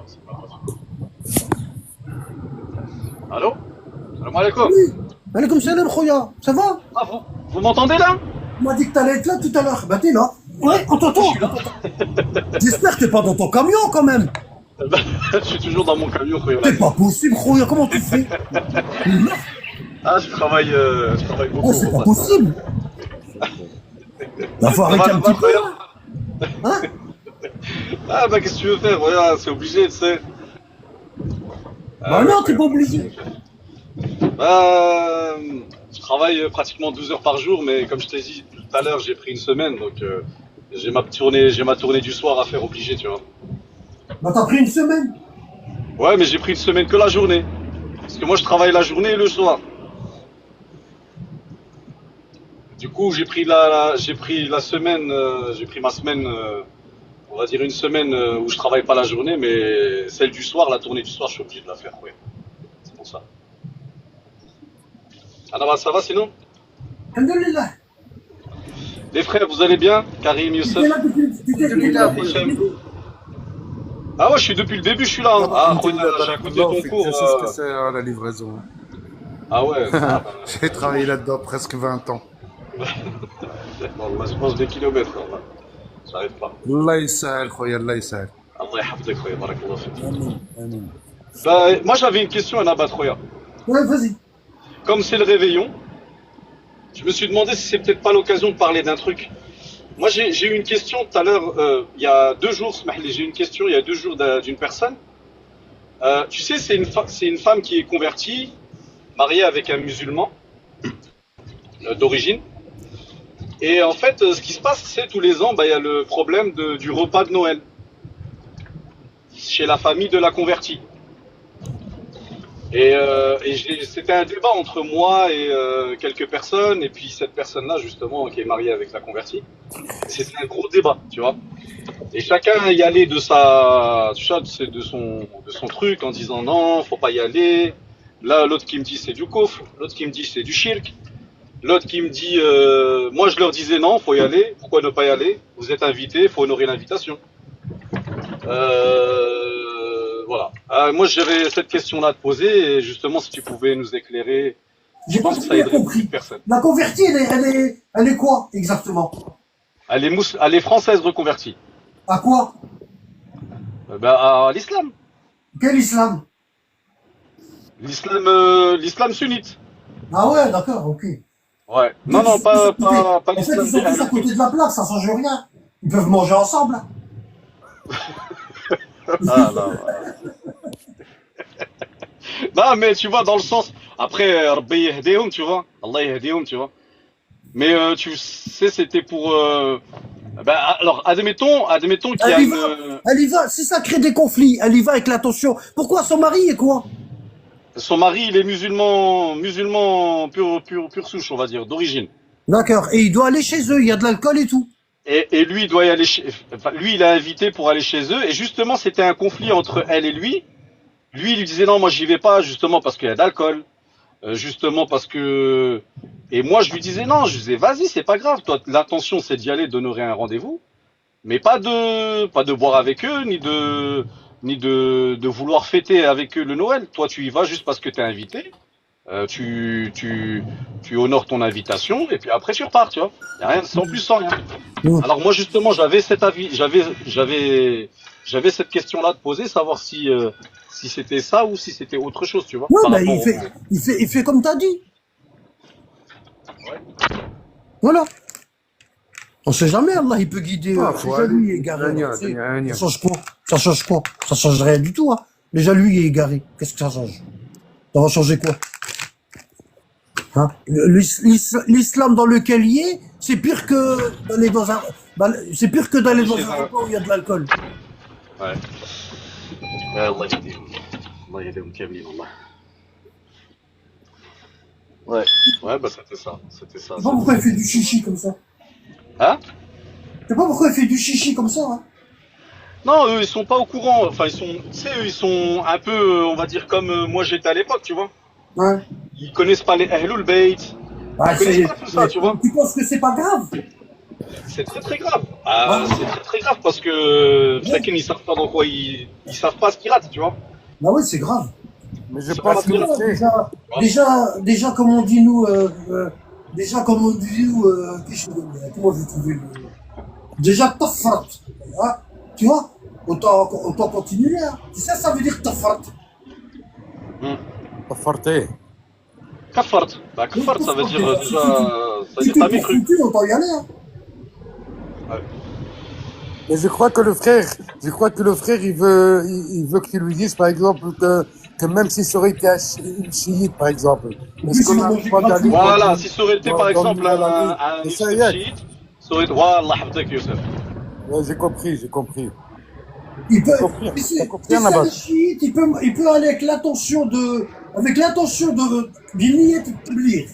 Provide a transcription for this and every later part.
c'est pas grave. Allô? Salam alaikum. Oui, alaikum salam, Khoya. Ça va? Ah, vous m'entendez là? On m'a dit que t'allais être là tout à l'heure. Bah, t'es là. Ouais, on Je t'entend. suis là. J'espère que t'es pas dans ton camion quand même. Je suis toujours dans mon camion, Khoya. C'est pas possible, Khoya. Comment tu fais? Ah, je travaille Oh, beaucoup. c'est pas Wallah. possible. Bah, faut Ça va, arrêter ça un va, petit peu, Khoya? là. Hein? Ah, bah, qu'est-ce que tu veux faire? Voilà, c'est obligé, tu sais. Bah, Ah, ouais, non, t'es Khoya. pas obligé. Bah, je travaille pratiquement 12 heures par jour, mais comme je t'ai dit tout à l'heure, j'ai pris une semaine, donc j'ai ma tournée du soir à faire obligé, tu vois. Bah, t'as pris une semaine. Ouais, mais j'ai pris une semaine que la journée. Parce que moi, je travaille la journée et le soir. Du coup, j'ai pris la semaine, j'ai pris ma semaine, on va dire une semaine où je travaille pas la journée, mais celle du soir, la tournée du soir, je suis obligé de la faire, ouais. C'est pour ça. Ah, bah, ça va sinon? Alhamdulillah. Les frères, vous allez bien? Karim, T'étais Youssef? là depuis Alhamdulillah, le Hichem? début. Ah ouais, je suis depuis le début, je suis là, hein. Ah, Khoya, Alhamdulillah, j'ai écouté barakallah ton fik. cours. Je sais ce que c'est la livraison. Ah ouais, ah, J'ai travaillé là-dedans presque 20 ans. والله je mange des kilomètres, والله. J'arrive pas. الله يسهل خويا الله يسهل. Allah يحفظك خويا, barakallah fik. Amen, amen. Bah, moi j'avais une question à Nabat Khoya. Ouais, vas-y. Comme c'est le réveillon, je me suis demandé si c'est peut-être pas l'occasion de parler d'un truc. Moi j'ai eu une question tout à l'heure, il y a 2 jours, Smahli, j'ai eu une question il y a 2 jours d'une personne. Tu sais, c'est une femme qui est convertie, mariée avec un musulman d'origine. Et en fait, ce qui se passe, c'est tous les ans, bah, il y a le problème du repas de Noël chez la famille de la convertie. C'était un débat entre moi et quelques personnes, et puis cette personne-là, justement, qui est mariée avec la convertie. C'était un gros débat, tu vois. Et chacun y allait tu vois, de son truc en disant non, faut pas y aller. Là, l'autre qui me dit c'est du kufr, l'autre qui me dit c'est du shirk. L'autre qui me dit, moi je leur disais non, faut y aller. Pourquoi ne pas y aller? Vous êtes invités, faut honorer l'invitation. Voilà. Moi j'avais cette question-là à te poser, et justement si tu pouvais nous éclairer, je J'ai pas pense que très ça bien aiderait beaucoup de compris. personnes. La convertie, elle est quoi exactement? Elle est française reconvertie. À quoi? À l'islam. Quel islam? L'islam sunnite. Ah ouais, d'accord, ok. Ouais. Non, Donc, non, pas en fait, l'islam ils sont tous à côté de la plaque, ça change rien. Ils peuvent manger ensemble. Hein. Ah, non. Non, mais tu vois, dans le sens, après, Rabbi yahdihum, tu vois, Allah yahdihum, tu vois. Mais tu sais, c'était pour... alors, admettons qu'il y a Elle y va, elle y va. Si ça crée des conflits, elle y va avec l'attention. Pourquoi son mari est quoi? son mari, il est musulman pure souche, on va dire, d'origine. D'accord. Et il doit aller chez eux, il y a de l'alcool et tout. Et lui, il doit y aller enfin, lui, il a invité pour aller chez eux. Et justement, c'était un conflit entre elle et lui. Lui, il lui disait non, moi, j'y vais pas, justement, parce qu'il y a d'alcool. Justement, parce que... Et moi, je lui disais non, je lui disais, vas-y, c'est pas grave. Toi, l'intention, c'est d'y aller, d'honorer un rendez-vous. Mais pas de boire avec eux, ni de vouloir fêter avec eux le Noël. Toi, tu y vas juste parce que t'es invité. Tu honores ton invitation et puis après tu repars, tu vois. Y a rien, sans plus, sans rien. Mm. Alors moi justement, j'avais cet avis, j'avais cette question-là de poser, savoir si c'était ça ou si c'était autre chose, tu vois, Ouais, par bah, rapport il fait comme t'as dit. Voilà. On sait jamais, Allah, il peut guider. Ah, faut Déjà, aller. lui, il est égaré. Gna, Tu sais, gna, gna. ça change quoi? Ça change quoi? Ça change rien du tout, hein. Déjà, lui, il est égaré. Qu'est-ce que ça change? Ça va changer quoi? Hein? L'islam dans lequel il est, c'est pire que d'aller dans un, c'est pire que d'aller dans chez un un... repas où il y a de l'alcool. Ouais. Ouais, Allah yahdihum. Allah yahdihum kamilin, Allah. Ouais. Ouais, bah c'était ça. C'était ça. Je sais pas pourquoi il fait du chichi comme ça. Hein? Je sais pas pourquoi il fait du chichi comme ça, hein. Non, eux, ils sont pas au courant. Enfin, tu sais, eux, ils sont un peu, on va dire, comme moi j'étais à l'époque, tu vois. Ouais. Ils connaissent pas les Ahlul Bayt. Bah, Ils connaissent pas tout ça, tu vois. tu penses que c'est pas grave? C'est très très grave. Ah, Hein? c'est très très grave parce que Ouais. chacun ils savent pas dans quoi ils savent pas ce qu'ils ratent, tu vois. Bah ouais, c'est grave. Mais je C'est pense pas que très le grave. frère, Déjà, comme on dit nous, déjà, comme on dit nous, comment je trouvais le... Déjà, tafrat. Hein? Tu vois? Autant continuer, hein. Tu sais, ça veut dire tafrat. Tafarté. Kafart. Bah Oui, kafart, ça veut dire tafrat, déjà, ça veut si dire t'es t'as pour mécru. foutu, autant y aller, hein. Ouais. Mais je crois que le frère, il veut qu'il lui dise, par exemple, que même si ça aurait été une chiite, par exemple, En est-ce plus, ils qu'on l'ont n'arrive mangé pas d'aller gratuit. Voilà, si ça aurait été par dans le exemple nouvel année? un Et ça y Youssef est. chiite, ça aurait été. Wallah, habdak Youssef. Ouais, j'ai compris. Il peut, T'as compris, tu t'as sais, compris, tu sais, Annabelle? le chiite, il peut aller avec l'intention d'une publier.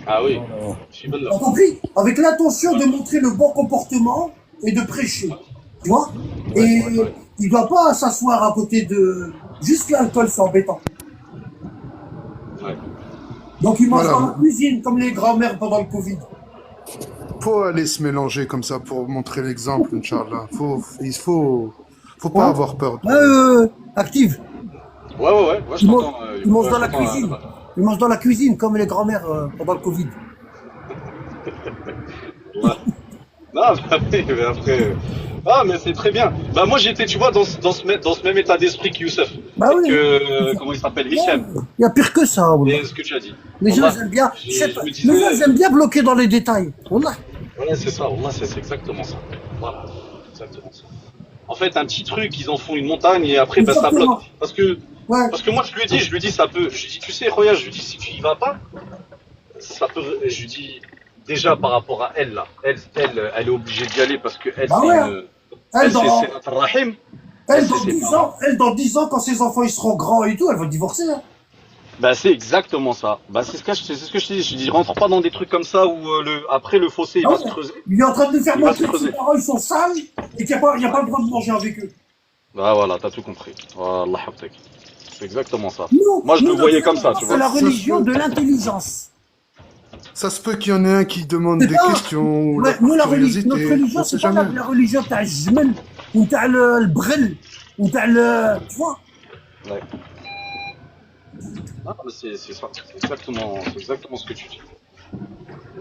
Ah oui, Voilà. Chiballah. T'as compris? Avec l'intention de montrer le bon comportement et de prêcher. Tu vois? Ouais, Et Ouais. il doit pas s'asseoir à côté de, juste l'alcool, c'est embêtant. Ouais. Donc il mange Voilà. dans la cuisine, comme les grands-mères pendant le Covid. Faut aller se mélanger comme ça pour montrer l'exemple, Inch'Allah. Faut pas Hein? avoir peur. Active. Ouais, je Il mange, t'entends. il mange Ouais, dans je la t'entends, cuisine. Il mange dans la cuisine, comme les grands-mères pendant le Covid. Ouais. Non, bah oui, mais après. Ah, mais c'est très bien. Bah, moi, j'étais, tu vois, dans ce même état d'esprit que Youssef. Bah Et oui. que, comment il s'appelle, Hicham. Il y a pire que ça, Wallah. Et ce que tu as dit. Les gens, Wallah, ils aiment bien. je Je sais pas, me les gens, ils disais. aiment bien bloquer dans les détails. Wallah. Ouais, c'est ça, Wallah, c'est exactement ça. Voilà, exactement ça. En fait, un petit truc, ils en font une montagne et après, bah, ça Exactement. bloque. Ouais. Parce que moi, je lui dis, ça peut. Je lui dis, tu sais, regarde, je lui dis, si tu y vas pas, ça peut. Je lui dis, déjà par rapport à elle, là, elle est obligée d'y aller parce que elle, Bah c'est ouais. une. Elle, Elle, c'est dans, Sénat Rahim. elle, C'est dans ses 10 parents. ans, dans 10 ans, quand ses enfants ils seront grands et tout, elle va divorcer. Hein. Bah, c'est exactement ça. Bah, c'est ce que je te dis. Je dis, rentre pas dans des trucs comme ça où après le fossé, il Ah va ouais. se creuser. Il est en train de nous faire Il va se montrer que ses creuser. parents ils sont sales et qu'il n'y a pas le droit de manger avec eux. Bah, voilà, t'as tout compris. Wallah, habtak. C'est exactement ça. Nous, Moi, je le notre voyais comme ça, religion, tu c'est la vois. religion de l'intelligence. Ça se peut qu'il y en ait un qui demande C'est des pas. questions ou Ouais, la nous, curiosité. notre religion, On c'est sait pas jamais. la religion تاع الجمل وتاع البغل وتاع tu vois. Ouais. Ah, mais c'est ça. C'est exactement ce que tu dis.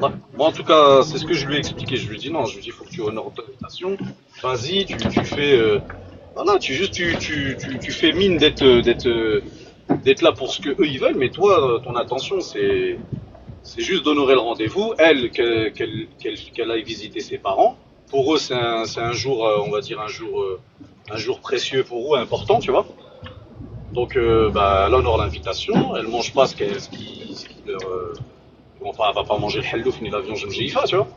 Ouais. Moi, en tout cas, c'est ce que je lui ai expliqué. Je lui ai dit non, je lui ai dit, il faut que tu honores ta invitation. Vas-y, tu fais. Voilà, tu fais mine d'être là pour ce que eux ils veulent, mais toi, ton intention, c'est juste d'honorer le rendez-vous. Elle, qu'elle aille visiter ses parents. Pour eux, c'est un jour, on va dire un jour précieux pour eux, important, tu vois. Donc, bah, elle honore l'invitation. Elle mange pas ce qui leur. Enfin, elle va pas manger le hallouf ni l'avion Jemjifa, tu vois.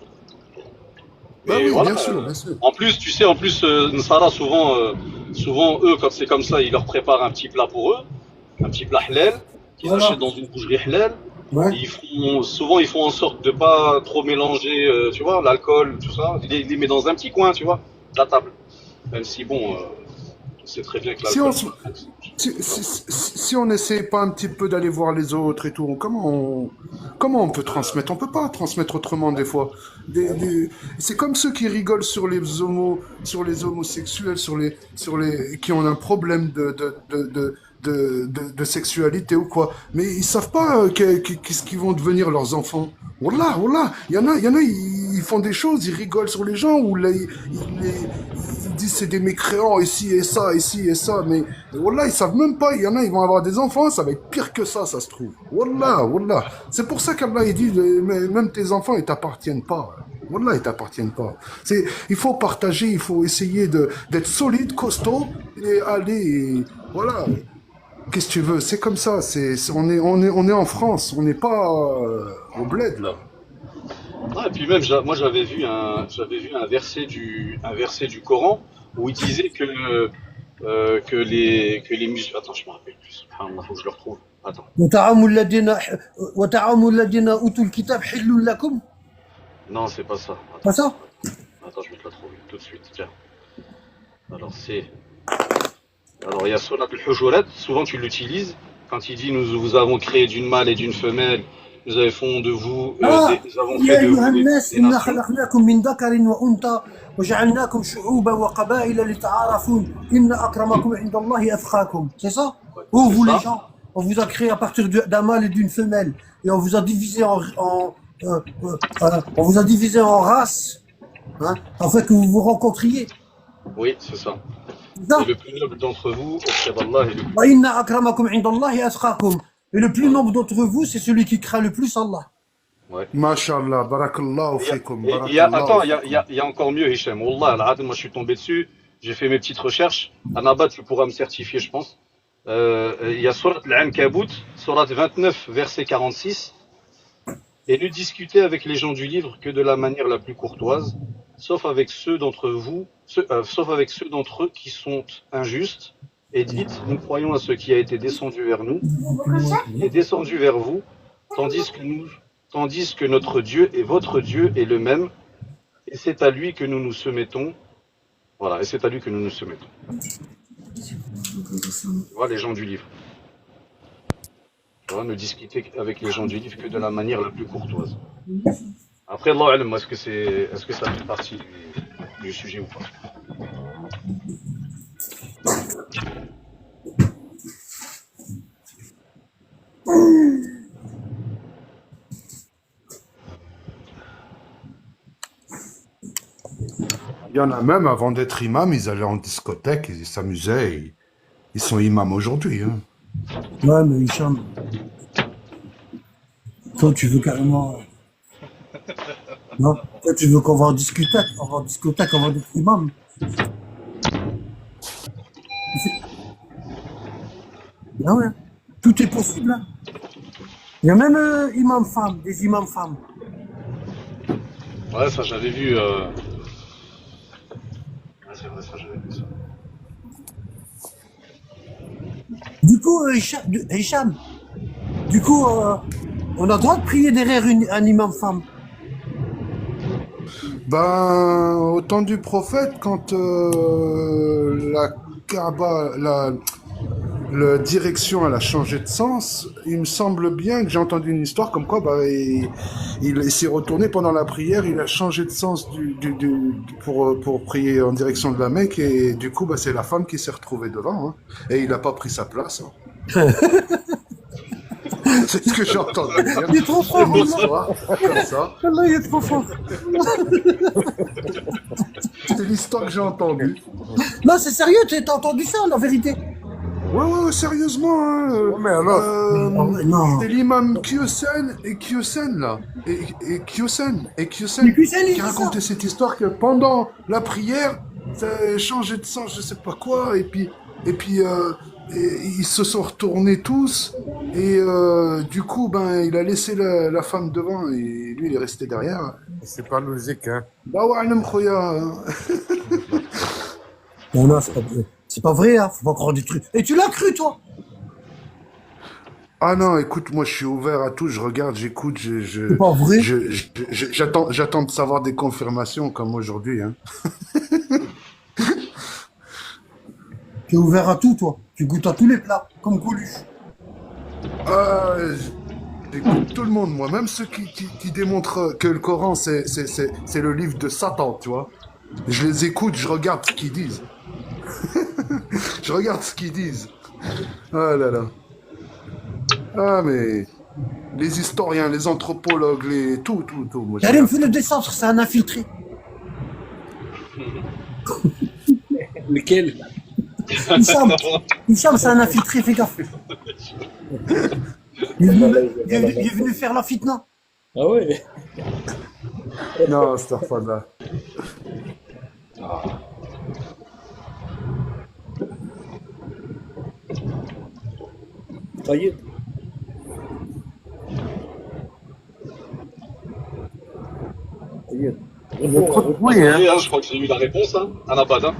Bah Mais oui, voilà. bien sûr, bien sûr. En plus, tu sais, Nsara, souvent, eux, quand c'est comme ça, ils leur préparent un petit plat pour eux, un petit plat halal, qu'ils Voilà. achètent dans une boucherie halal. Ouais. Souvent, ils font en sorte de pas trop mélanger, tu vois, l'alcool, tout ça. Ils les mettent dans un petit coin, tu vois, de la table. Même si, bon, c'est très bien que Si on l'alcool. si on n'essaie pas un petit peu d'aller voir les autres et tout, comment on peut transmettre? On peut pas transmettre autrement des fois. C'est comme ceux qui rigolent sur sur les homosexuels, sur les qui ont un problème de sexualité ou quoi. Mais ils savent pas qu'est-ce qu'ils vont devenir leurs enfants. Wallah, il y en a, ils font des choses, ils rigolent sur les gens ou là, ils disent c'est des mécréants ici et ça, mais wallah, ils savent même pas. Il y en a, ils vont avoir des enfants, ça va être pire que ça se trouve. Wallah. C'est pour ça qu'Allah il dit, même tes enfants, ils t'appartiennent pas. Wallah, ils t'appartiennent pas. Il faut partager, il faut essayer d'être solide, costaud et aller. Voilà. Qu'est-ce que tu veux? C'est comme ça. On est en France. On n'est pas au bled là. Ah, et puis même, moi j'avais vu un verset du Coran où il disait que les musulmans. Attends, je me rappelle plus. Subhanallah, faut que je le retrouve. Attends. وطعام الذين أوتوا الكتاب حل لكم. Non, c'est pas ça. Pas ça? Attends, je vais te la trouver tout de suite. Tiens. Alors il y a Surat al-Hujurat. Souvent tu l'utilises quand il dit nous vous avons créé d'une mâle et d'une femelle nous avons de vous, nous avons يا fait de vous أيها des, الناس des إنا nations. خلقناكم من ذكر وأنثى وجعلناكم شعوبا وقبائل لتعارفوا إن أكرمكم عند الله أتقاكم. C'est ça? Ouais, Oh, c'est vous les ça. gens, on vous a créé à partir d'un mâle et d'une femelle et on vous a divisé on vous a divisé en races, hein, afin que vous vous rencontriez. Oui, c'est ça. C'est ça? Et le plus noble d'entre vous, auprès d'Allah, est le plus. وإن أكرمكم عند الله أتقاكم. Et le plus noble d'entre vous, c'est celui qui craint le plus Allah. Ouais. Mashallah, barakallahu fikum, Attends, barakallahu fikum. il y a encore mieux, Hicham. Wallah, al-Adl, moi je suis tombé dessus, j'ai fait mes petites recherches. Anabat, tu pourras me certifier, je pense. Il y a Surat al-Ankabut, Surat 29, verset 46. Et ne discutez avec les gens du livre que de la manière la plus courtoise, sauf avec ceux d'entre vous, sauf avec ceux d'entre eux qui sont injustes. Et dites, nous croyons à ce qui a été descendu vers nous, et descendu vers vous, tandis que notre Dieu et votre Dieu est le même, et c'est à lui que nous nous soumettons. Voilà, et c'est à lui que nous nous soumettons. Tu vois, les gens du livre. Tu vois, ne discuter avec les gens du livre que de la manière la plus courtoise. Après, Allah alam, est-ce que ça fait partie du sujet ou pas? Il y en a même, avant d'être imam, ils allaient en discothèque, ils s'amusaient. Ils sont imams aujourd'hui. Hein. Ouais, mais Hicham, toi, tu veux carrément. Non? Toi, tu veux qu'on va en discothèque, on va être imam. Ah ouais, tout est possible. Hein. Il y a même imam femmes, des imams femmes. Ouais, ça j'avais vu. Ouais, c'est vrai, ça j'avais vu ça. Du coup, Hicham, du coup, on a le droit de prier derrière un imam femme. Ben, au temps du prophète, quand la Kaaba, la direction, elle a changé de sens, il me semble bien que j'ai entendu une histoire comme quoi bah, il s'est retourné pendant la prière, il a changé de sens pour prier en direction de la Mecque, et du coup, bah, c'est la femme qui s'est retrouvée devant, hein, et il n'a pas pris sa place. Hein. C'est ce que j'ai entendu dire. Il est trop fort, Une histoire comme ça. Allah, il est trop fort. C'est l'histoire que j'ai entendue. Non, c'est sérieux, t'as entendu ça, la vérité? Ouais, sérieusement. Hein, Mais alors, non. c'est l'imam Kyosen, là. Et Kyosen Mais Kyosen, il qui dit racontait cette histoire que pendant la prière, ça a changé de sens, je sais pas quoi, et puis ils se sont retournés tous, et du coup, ben, il a laissé la femme devant, et lui, il est resté derrière. c'est pas logique, hein. Bah ouais, hein. Non, c'est pas vrai, hein, faut pas croire des trucs. Et tu l'as cru, toi? Ah non, écoute, moi je suis ouvert à tout, je regarde, j'écoute, C'est pas vrai? j'attends de savoir des confirmations comme aujourd'hui, hein. Tu es ouvert à tout, toi. Tu goûtes à tous les plats, comme Coluche. J'écoute tout le monde, moi, même ceux qui démontrent que le Coran c'est le livre de Satan, tu vois. Je les écoute, je regarde ce qu'ils disent. Je regarde ce qu'ils disent. Ah là là. Ah mais les historiens, les anthropologues, tout. Moi, Karim fait le descendre, c'est un infiltré. Lequel? Hicham, c'est un infiltré, fais gaffe. Il est venu faire la fitna. Ah ouais? Non, cette fois-là. طيب. طيب. Oui, hein. Et, hein, je crois que j'ai eu la réponse, hein, Anabad. Hein.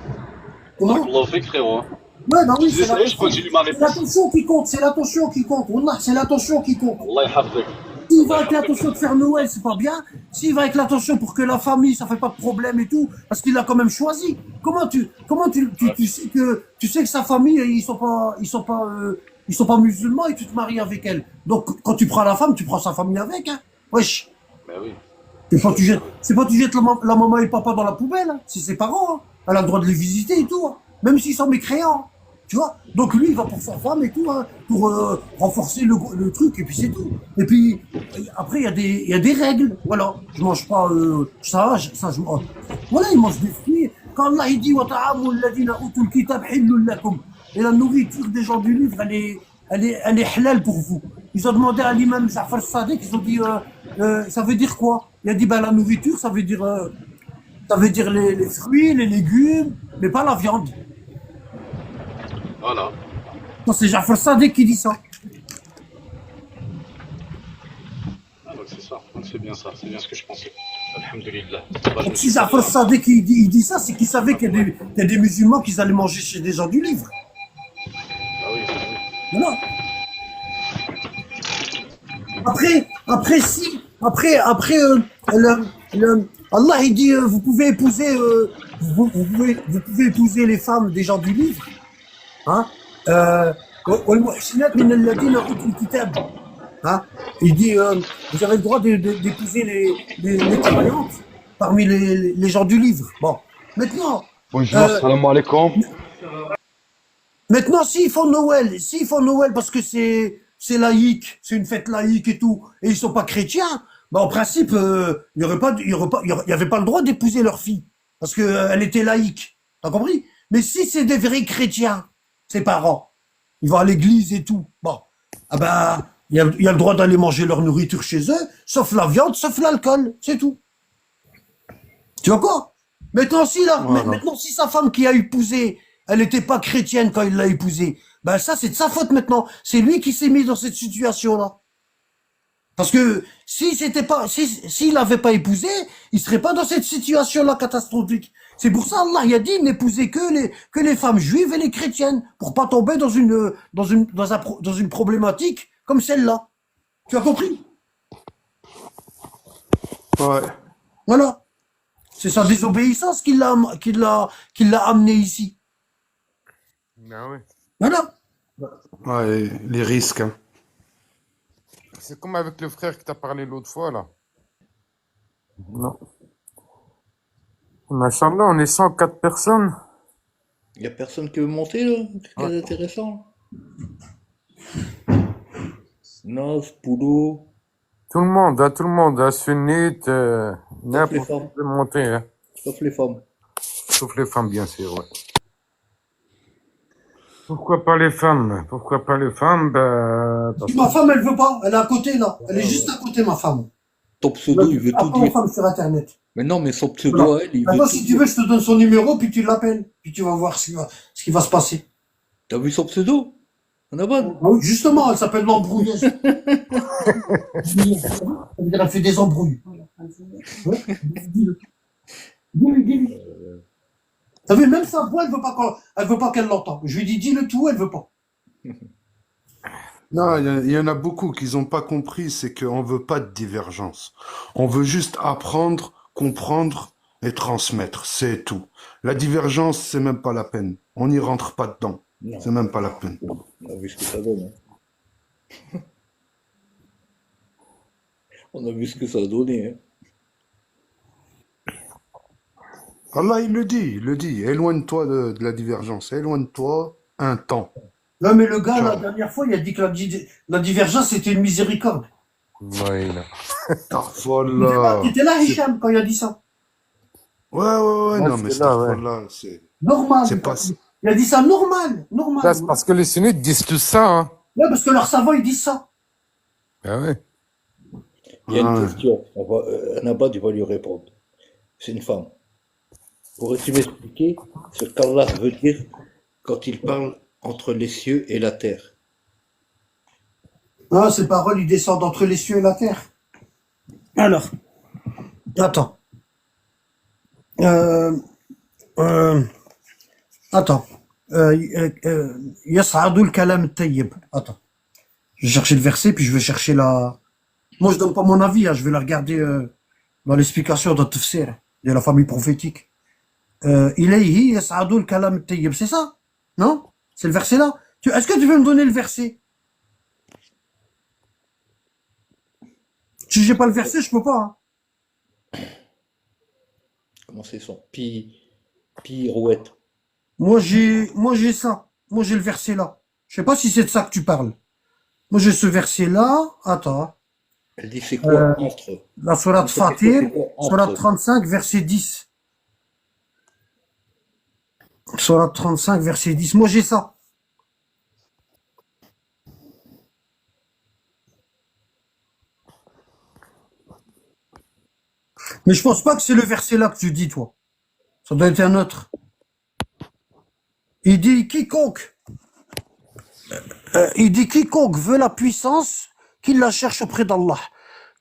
Comment? Allah fait, frérot. Hein. Ouais, bah oui, Je sais, je crois que j'ai eu ma c'est réponse. l'attention qui compte, c'est l'attention qui compte. Wallah, c'est l'attention qui compte. Allah yahafzek. S'il va avec l'intention de faire Noël, c'est pas bien. S'il va avec l'intention pour que la famille, ça fait pas de problème et tout, parce qu'il l'a quand même choisi. Comment tu sais que sa famille, ils sont pas ils sont pas musulmans et tu te maries avec elle. Donc, quand tu prends la femme, tu prends sa famille avec, hein. Wesh. Ben oui. C'est pas tu jettes la maman et le papa dans la poubelle, hein. C'est ses parents, hein. Elle a le droit de les visiter et tout, hein. Même s'ils sont mécréants, hein. Tu vois. Donc lui, il va pour sa femme et tout, hein, pour renforcer le truc, et puis c'est tout. Et puis, après, il y a des règles. Voilà. Je mange pas ça, je mange. Voilà, il mange des fruits. Quand Allah il dit wa ta'amul ladina utul kitab hillul lakum. Et la nourriture des gens du livre, elle est halal pour vous. Ils ont demandé à l'imam Ja'far Sadiq, ils ont dit, ça veut dire quoi? Il a dit, ben la nourriture, ça veut dire les fruits, les légumes, mais pas la viande. Voilà. Non, c'est Ja'far Sadiq qui dit ça. Ah, donc c'est ça. Donc c'est bien ça. C'est bien ce que je pensais. Alhamdulillah. Bah, je me Donc suis si pas Ja'far Sadiq il dit ça, c'est qu'il savait qu'il y a des musulmans qui allaient manger chez des gens du livre. Ah oui, oui. Voilà. Allah il dit vous pouvez épouser vous pouvez épouser les femmes des gens du livre, hein, والمحسنات من الذين أوتوا الكتاب. Hein, il dit vous avez le droit d'épouser les croyantes parmi les gens du livre. Bon, maintenant Bonjour, salam alaikum. maintenant s'ils font Noël parce que c'est laïque, c'est une fête laïque et tout, et ils sont pas chrétiens, bah en principe, il y avait pas le droit d'épouser leur fille parce que elle était laïque. T'as compris? Mais si c'est des vrais chrétiens, ses parents, ils vont à l'église et tout. Bon, ah ben, il y a le droit d'aller manger leur nourriture chez eux, sauf la viande, sauf l'alcool, c'est tout. Tu vois quoi? Maintenant si sa femme qui a épousé, elle n'était pas chrétienne quand il l'a épousée, ben ça c'est de sa faute maintenant. C'est lui qui s'est mis dans cette situation-là. Parce que s'il n'avait pas épousé, il serait pas dans cette situation-là catastrophique. C'est pour ça Allah il a dit n'épousez que les femmes juives et les chrétiennes pour pas tomber dans une problématique comme celle-là. Tu as compris? Ouais. Voilà. C'est sa désobéissance qui l'a amené ici. Ah oui. Voilà. Ouais, les risques, hein. C'est comme avec le frère qui t'a parlé l'autre fois, là. Non. Machallah, on est 104 personnes. Il y a personne qui veut monter, là? C'est Ouais. intéressant. Nas, Poulot, Tout le monde, hein, sunnite, sauf les n'importe femmes. qui peut monter, hein. Sauf les femmes. Sauf les femmes, bien sûr, ouais. Pourquoi pas les femmes? Pourquoi pas les femmes? Parce Ma que... femme, elle veut pas. Elle est à côté, là. Elle est juste à côté, ma femme. Ton pseudo, il veut tout Apprends aux dire. femmes sur Internet. Mais non, mais son pseudo Voilà. à elle, il veut Maintenant, tout si tu dire. veux, je te donne son numéro, puis tu l'appelles. Puis tu vas voir ce qui va se passer. T'as vu son pseudo? On a bonne. Ah oui, justement, elle s'appelle l'embrouilleuse. Ça veut dire elle fait des embrouilles. Ouais, dis-le. Dis-lui. T'as vu, même sa voix, elle veut pas qu'elle l'entende. Je lui dis, dis-le tout, elle veut pas. Non, il y en a beaucoup qui n'ont pas compris, c'est qu'on veut pas de divergence. On veut juste apprendre, comprendre et transmettre, c'est tout. La divergence, c'est même pas la peine. On n'y rentre pas dedans. Non, C'est même pas la peine. on a vu ce que ça donne. Hein. On a vu ce que ça a donné. Hein. Allah, il le dit. Éloigne-toi de la divergence. Éloigne-toi un temps. Non, mais le gars, la Ciao. dernière fois, il a dit que la divergence, c'était une miséricorde. Ouais, là. Astaghfirullah. T'étais là, Hicham, quand il a dit ça. Ouais, Ouais, non, mais c'est là, ouais. astaghfirullah, c'est Normal. pas... Il a dit ça normal. Ça, c'est parce que les sunnites disent tout ça, hein. Ouais, parce que leurs savants, ils disent ça. Ah ouais. Il y a une Ouais. question. Nabat, il va lui répondre. C'est une femme. Pourrais-tu m'expliquer ce qu'Allah veut dire quand il parle entre les cieux et la terre? Ah, ces paroles, ils descendent entre les cieux et la terre. Alors, attends. Attends. Yas'adu al-kalam at-tayyib. Attends. Je vais chercher le verset, puis je vais chercher la... Moi, je donne pas mon avis, hein, je vais la regarder dans l'explication de Tafsir, de la famille prophétique. Ilayhi yas'adu al-kalam at-tayyib, c'est ça? Non? C'est le verset là? Est-ce que tu veux me donner le verset? Si j'ai pas le verset, je peux pas. Hein. Comment c'est son pirouette. Moi j'ai ça. Moi j'ai le verset là. Je sais pas si c'est de ça que tu parles. Moi j'ai ce verset là. Attends. Hein. Elle dit c'est quoi entre? La sourate Entre question, Fatir, c'est quoi sourate entre? 35, verset 10. Sourate 35, verset 10. Moi j'ai ça. Mais je pense pas que c'est le verset là que tu dis, toi. Ça doit être un autre. Il dit quiconque veut la puissance, qu'il la cherche auprès d'Allah.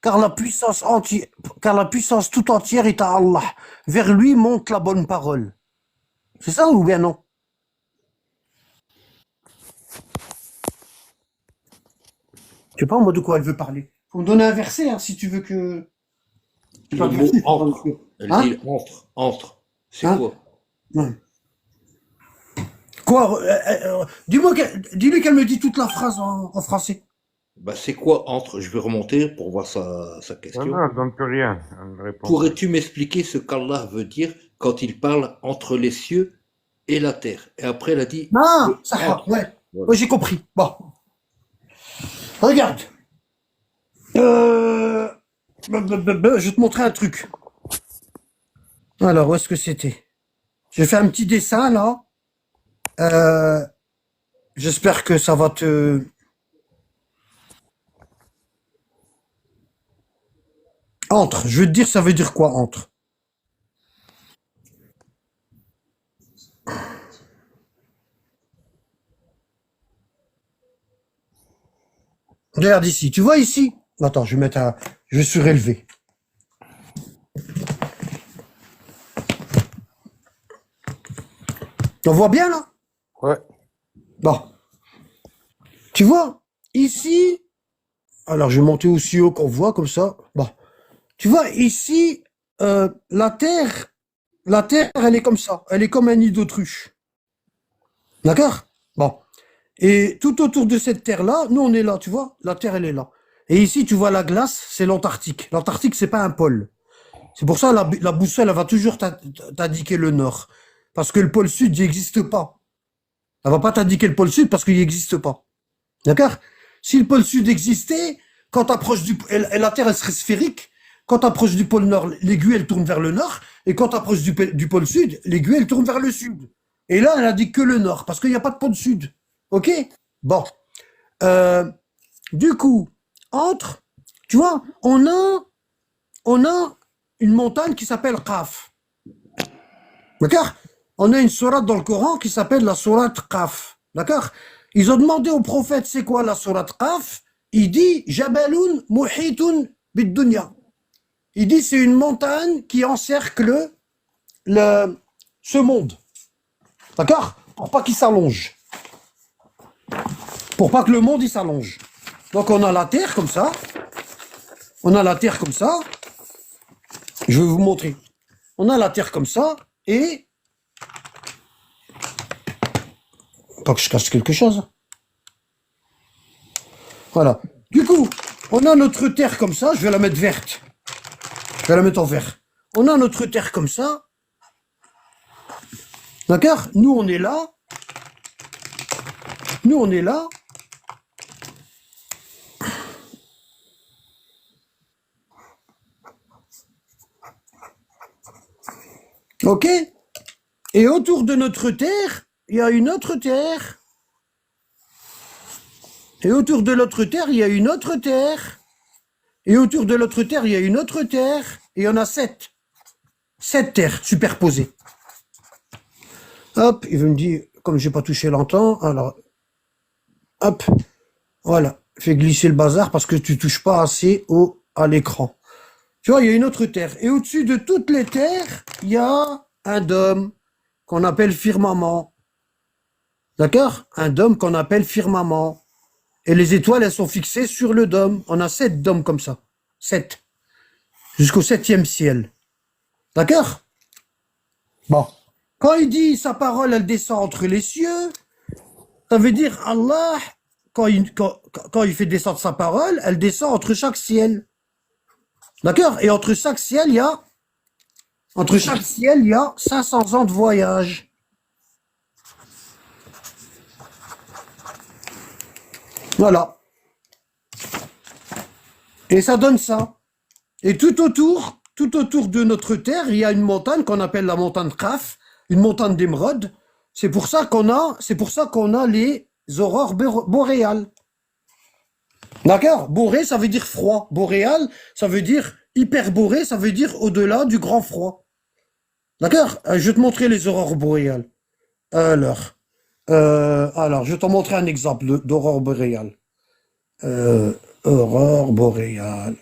Car la puissance tout entière est à Allah. Vers lui monte la bonne parole. C'est ça ou bien non? Je sais pas moi de quoi elle veut parler. Faut me donner un verset hein, si tu veux que. C'est pas Le le mot verset, faut pas entre. le- Elle Hein? dit entre. C'est Hein? quoi? Ouais. Quoi? Dis-lui qu'elle me dit toute la phrase en français. Bah, c'est quoi entre? Je vais remonter pour voir sa Non, question. non, elle donne plus rien. Elle ne répond pas. Pourrais-tu m'expliquer ce qu'Allah veut dire quand il parle entre les cieux et la terre? Et après, elle a dit Ah, le ça va, entre. ouais. Voilà. Ouais, j'ai compris. Bon. Regarde. Euh... Je vais te montrer un truc. Alors, où est-ce que c'était? J'ai fait un petit dessin, là. Euh... J'espère que ça va te... Entre. Je vais te dire, ça veut dire quoi, entre? Regarde ici. Tu vois ici? Attends, je vais mettre un... Je vais surélever. On voit bien, là? Ouais. Bon. Tu vois? Ici... Alors, je vais monter aussi haut qu'on voit, comme ça. Bon. Tu vois, ici, la Terre, elle est comme ça. Elle est comme un nid d'autruche. D'accord? Bon. Et tout autour de cette Terre-là, nous, on est là, tu vois? La Terre, elle est là. Et ici, tu vois la glace, c'est l'Antarctique. L'Antarctique, c'est pas un pôle. C'est pour ça, la boussole, elle va toujours t'indiquer le nord. Parce que le pôle sud, il n'existe pas. Elle va pas t'indiquer le pôle sud parce qu'il n'existe pas. D'accord? Si le pôle sud existait, quand t'approches et la Terre, elle serait sphérique, quand t'approches du pôle nord, l'aiguille, elle tourne vers le nord, et quand t'approches du pôle sud, l'aiguille, elle tourne vers le sud. Et là, elle indique que le nord, parce qu'il n'y a pas de pôle sud. Ok? Bon. Euh, du coup, tu vois, on a une montagne qui s'appelle Qaf. D'accord? On a une sourate dans le Coran qui s'appelle la sourate Qaf. D'accord? Ils ont demandé au prophète c'est quoi la sourate Qaf. Il dit Jabalun muhitun bid-dunya. Il dit c'est une montagne qui encercle ce monde. D'accord? Pour pas qu'il s'allonge. Pour pas que le monde il s'allonge. Donc on a la terre comme ça. On a la terre comme ça. Je vais vous montrer. On a la terre comme ça et pas que je cache quelque chose. Voilà. Du coup, on a notre terre comme ça. Je vais la mettre verte. Je vais la mettre en vert. On a notre terre comme ça. D'accord? Nous, on est là. Nous, on est là. Ok? Et autour de notre terre, il y a une autre terre. Et autour de l'autre terre, il y a une autre terre. Et autour de l'autre terre, il y a une autre terre. Et il y en a 7. 7 terres superposées. Hop, il veut me dire, comme j'ai pas touché longtemps, alors, hop, voilà. Fais glisser le bazar parce que tu touches pas assez à l'écran. Tu vois, il y a une autre terre. Et au-dessus de toutes les terres, il y a un dôme qu'on appelle firmament. D'accord? Un dôme qu'on appelle firmament. Et les étoiles, elles sont fixées sur le dôme. On a 7 dômes comme ça. 7. Jusqu'au 7e ciel. D'accord? Bon. Quand il dit sa parole, elle descend entre les cieux, ça veut dire Allah, quand il fait descendre sa parole, elle descend entre chaque ciel. D'accord? Et entre chaque ciel, entre chaque ciel, il y a 500 ans de voyage. Voilà. Et ça donne ça. Et tout autour de notre terre, il y a une montagne qu'on appelle la montagne Kaf, une montagne d'émeraude. C'est pour ça qu'on a les aurores boréales. D'accord? Boré, ça veut dire froid. Boréal, ça veut dire hyperboré, ça veut dire au-delà du grand froid. D'accord? Je vais te montrer les aurores boréales. Alors, je vais te montrer un exemple d'aurore boréale. Aurore boréale.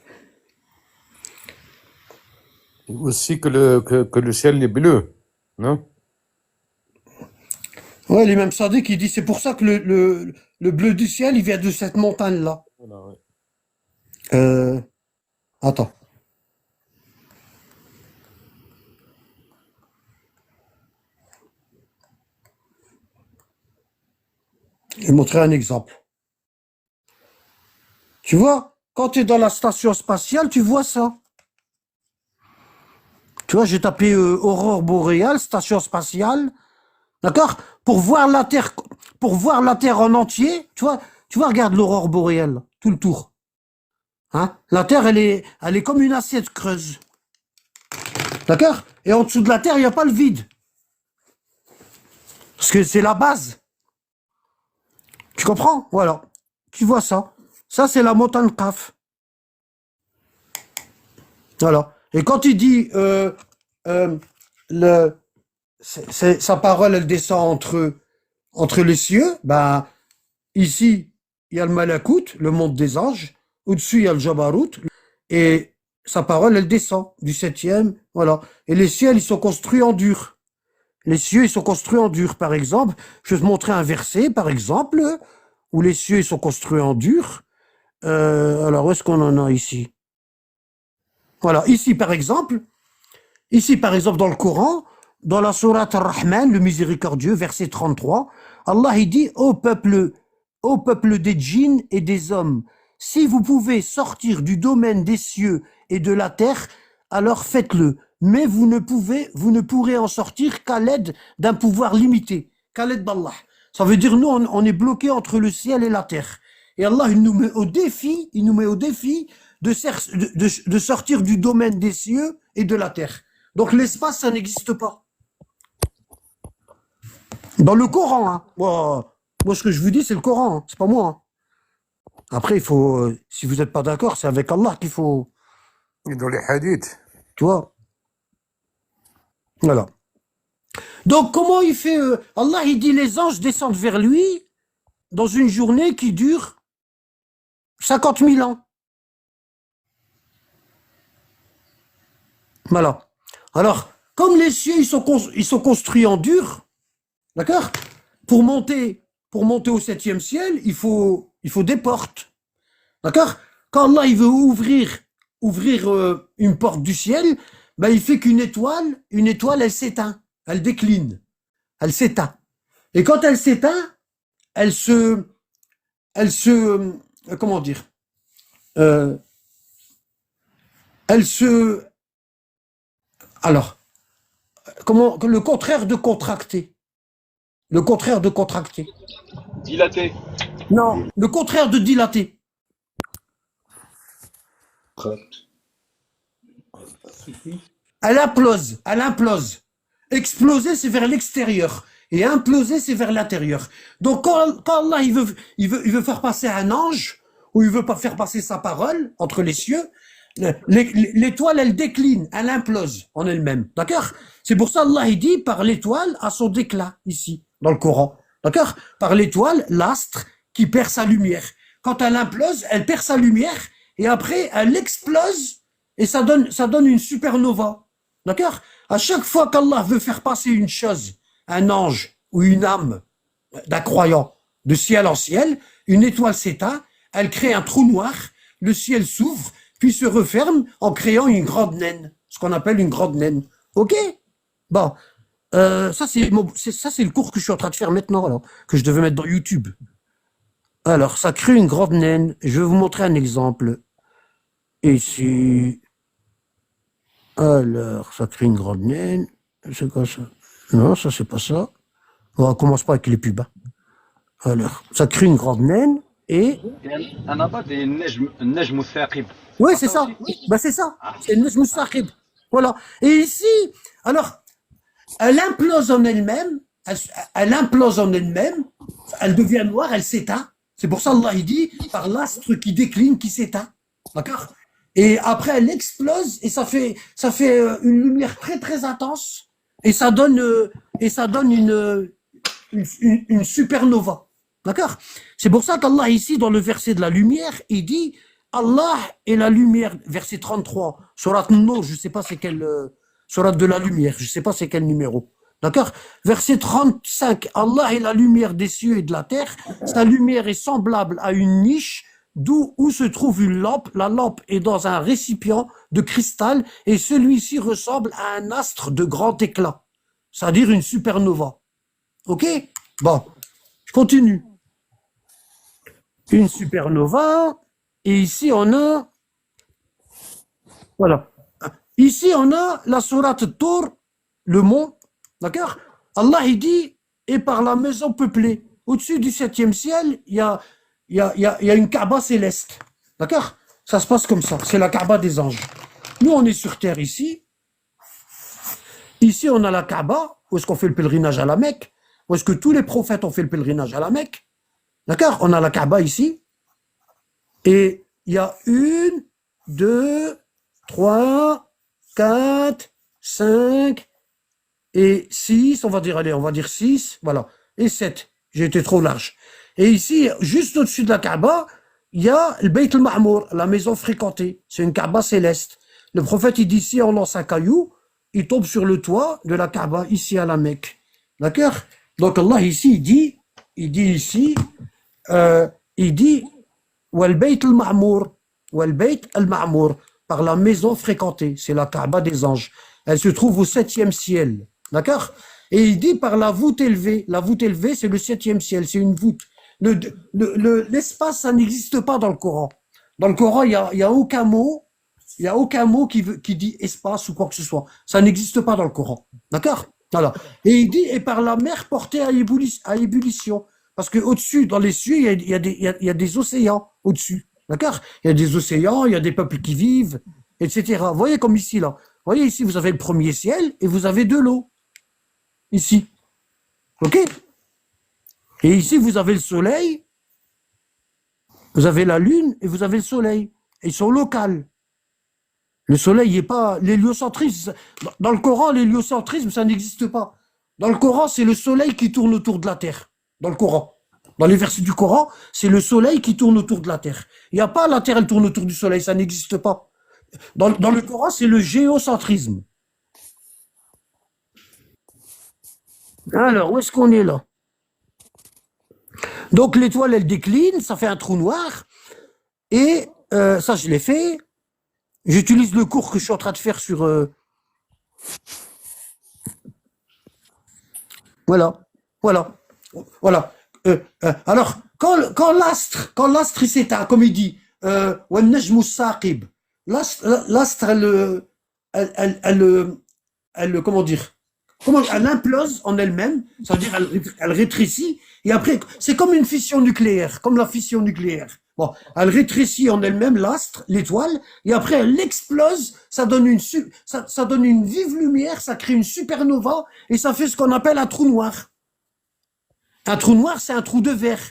Aussi que le ciel est bleu, non? Ouais, l'imam Sadiq qui dit c'est pour ça que le bleu du ciel, il vient de cette montagne-là. Voilà, ouais. Attends. Je vais montrer un exemple. Tu vois, quand tu es dans la station spatiale, tu vois ça. Tu vois, j'ai tapé aurore boréale, station spatiale. D'accord? Pour voir la Terre en entier, tu vois, regarde l'aurore boréale, tout le tour. Hein? La Terre, elle est comme une assiette creuse. D'accord? Et en dessous de la Terre, il n'y a pas le vide. Parce que c'est la base. Tu comprends? Voilà. Tu vois ça. Ça, c'est la montagne Kaf. Voilà. Et quand il dit sa parole, elle descend entre les cieux, ben, ici, il y a le Malakout, le monde des anges. Au-dessus, il y a le Jabarut. Et sa parole, elle descend du 7e. Voilà. Et les ciels, ils sont construits en dur. Les cieux, ils sont construits en dur. Par exemple, je vais te montrer un verset, par exemple, où les cieux, ils sont construits en dur. Alors, où est-ce qu'on en a ici? Voilà. Ici, par exemple, dans le Coran, dans la sourate Ar-Rahman, le miséricordieux, verset 33, Allah, il dit, ô peuple des djinns et des hommes, si vous pouvez sortir du domaine des cieux et de la terre, alors faites-le. Mais vous ne pourrez en sortir qu'à l'aide d'un pouvoir limité, qu'à l'aide d'Allah. Ça veut dire, nous, on est bloqué entre le ciel et la terre. Et Allah, il nous met au défi de sortir du domaine des cieux et de la terre. Donc l'espace, ça n'existe pas. Dans le Coran, hein. Moi, ce que je vous dis, c'est le Coran, hein. C'est pas moi. Hein. Après, il faut, si vous n'êtes pas d'accord, c'est avec Allah qu'il faut. Et dans les hadiths. Tu vois. Voilà. Donc, comment il fait Allah, il dit les anges descendent vers lui dans une journée qui dure 50 000 ans. Voilà. Alors, comme les cieux, ils sont construits en dur, d'accord? Pour monter au 7e ciel, il faut des portes. D'accord? Quand Allah, il veut ouvrir une porte du ciel, ben, il fait qu'une étoile, elle s'éteint. Elle décline. Elle s'éteint. Et quand elle s'éteint, comment dire? Alors, le contraire de contracter. Le contraire de contracter. Dilaté. Non, le contraire de dilater. Elle implose. Exploser, c'est vers l'extérieur. Et imploser, c'est vers l'intérieur. Donc, quand Allah, il veut faire passer un ange, ou il veut pas faire passer sa parole entre les cieux, l'étoile, elle décline, elle implose en elle-même. D'accord? C'est pour ça Allah, il dit par l'étoile à son déclin, ici, dans le Coran. D'accord? Par l'étoile, l'astre qui perd sa lumière. Quand elle implose, elle perd sa lumière, et après, elle explose, et ça donne une supernova. D'accord? À chaque fois qu'Allah veut faire passer une chose, un ange ou une âme d'un croyant, de ciel en ciel, une étoile s'éteint, elle crée un trou noir, le ciel s'ouvre, puis se referme en créant une grande naine, ce qu'on appelle une grande naine. Ok? Bon, ça c'est le cours que je suis en train de faire maintenant, alors, que je devais mettre dans YouTube. Alors, ça crée une grande naine. Je vais vous montrer un exemple. Ici, Alors, ça crée une grande naine. C'est quoi ça? Non, ça, c'est pas ça. On commence pas avec les pubs. Hein. Alors, ça crée une grande naine et... انا بعطي النجم الثاقب. Oui, c'est ça. Bah, c'est ça. C'est une Najm Saqib. Voilà. Et ici, alors, elle implose en elle-même. Elle implose en elle-même. Elle devient noire, elle s'éteint. C'est pour ça Allah il dit par l'astre qui décline, qui s'éteint. D'accord? Et après, elle explose et ça fait une lumière très très intense et ça donne une supernova. D'accord? C'est pour ça qu'Allah ici dans le verset de la lumière, il dit Allah est la lumière, verset 33, Surat An-Nur, je sais pas c'est quel Surat de la lumière, je sais pas c'est quel numéro. D'accord? Verset 35, Allah est la lumière des cieux et de la terre, sa lumière est semblable à une niche où se trouve une lampe, la lampe est dans un récipient de cristal et celui-ci ressemble à un astre de grand éclat, c'est-à-dire une supernova. Ok? Bon, je continue. Une supernova, et ici on a, voilà, ici on a la sourate Tour, le mont, d'accord? Allah il dit, et par la maison peuplée, au-dessus du 7e ciel, il y a une Kaaba céleste, d'accord? Ça se passe comme ça, c'est la Kaaba des anges. Nous on est sur terre ici on a la Kaaba, où est-ce qu'on fait le pèlerinage à la Mecque, où est-ce que tous les prophètes ont fait le pèlerinage à la Mecque. D'accord? On a la Kaaba ici. Et il y a 1, 2, 3, 4, 5 et 6. On va dire 6. Voilà. Et 7. J'ai été trop large. Et ici, juste au-dessus de la Kaaba, il y a le Bayt al-Ma'mour, la maison fréquentée. C'est une Kaaba céleste. Le prophète, il dit, si on lance un caillou, il tombe sur le toit de la Kaaba, ici à la Mecque. D'accord? Donc Allah ici, il dit ici, Wal Bayt al-Ma'mour, par la maison fréquentée, c'est la Kaaba des anges. Elle se trouve au 7e ciel, d'accord? Et il dit par la voûte élevée, c'est le 7e ciel, c'est une voûte. L'espace, ça n'existe pas dans le Coran. Dans le Coran, il y a aucun mot qui dit espace ou quoi que ce soit. Ça n'existe pas dans le Coran, d'accord? Voilà. Et il dit, et par la mer portée à ébullition. Parce que au-dessus, dans les cieux, il y a des océans au-dessus. D'accord? Il y a des océans, il y a des peuples qui vivent, etc. Vous voyez comme ici, là. Vous voyez ici, vous avez le premier ciel et vous avez de l'eau. Ici. OK? Et ici, vous avez le soleil, vous avez la lune et vous avez le soleil. Et ils sont locaux. Le soleil n'est pas... L'héliocentrisme, dans le Coran, l'héliocentrisme, ça n'existe pas. Dans le Coran, c'est le soleil qui tourne autour de la terre. Dans le Coran. Dans les versets du Coran, c'est le soleil qui tourne autour de la terre. Il n'y a pas la terre, elle tourne autour du soleil, ça n'existe pas. Dans le Coran, c'est le géocentrisme. Alors, où est-ce qu'on est là? Donc, l'étoile, elle décline, ça fait un trou noir. Et ça, je l'ai fait. J'utilise le cours que je suis en train de faire sur... Voilà. Alors, quand l'astre il s'éteint, comme il dit, وَالنَّجْمُ الثَّاقِبُ, l'astre, elle, comment dire, elle implose en elle-même, c'est-à-dire elle rétrécit, et après, c'est comme une fission nucléaire, comme la fission nucléaire. Bon, elle rétrécit en elle-même l'astre, l'étoile, et après elle explose, ça donne une vive lumière, ça crée une supernova, et ça fait ce qu'on appelle un trou noir. Un trou noir, c'est un trou de verre.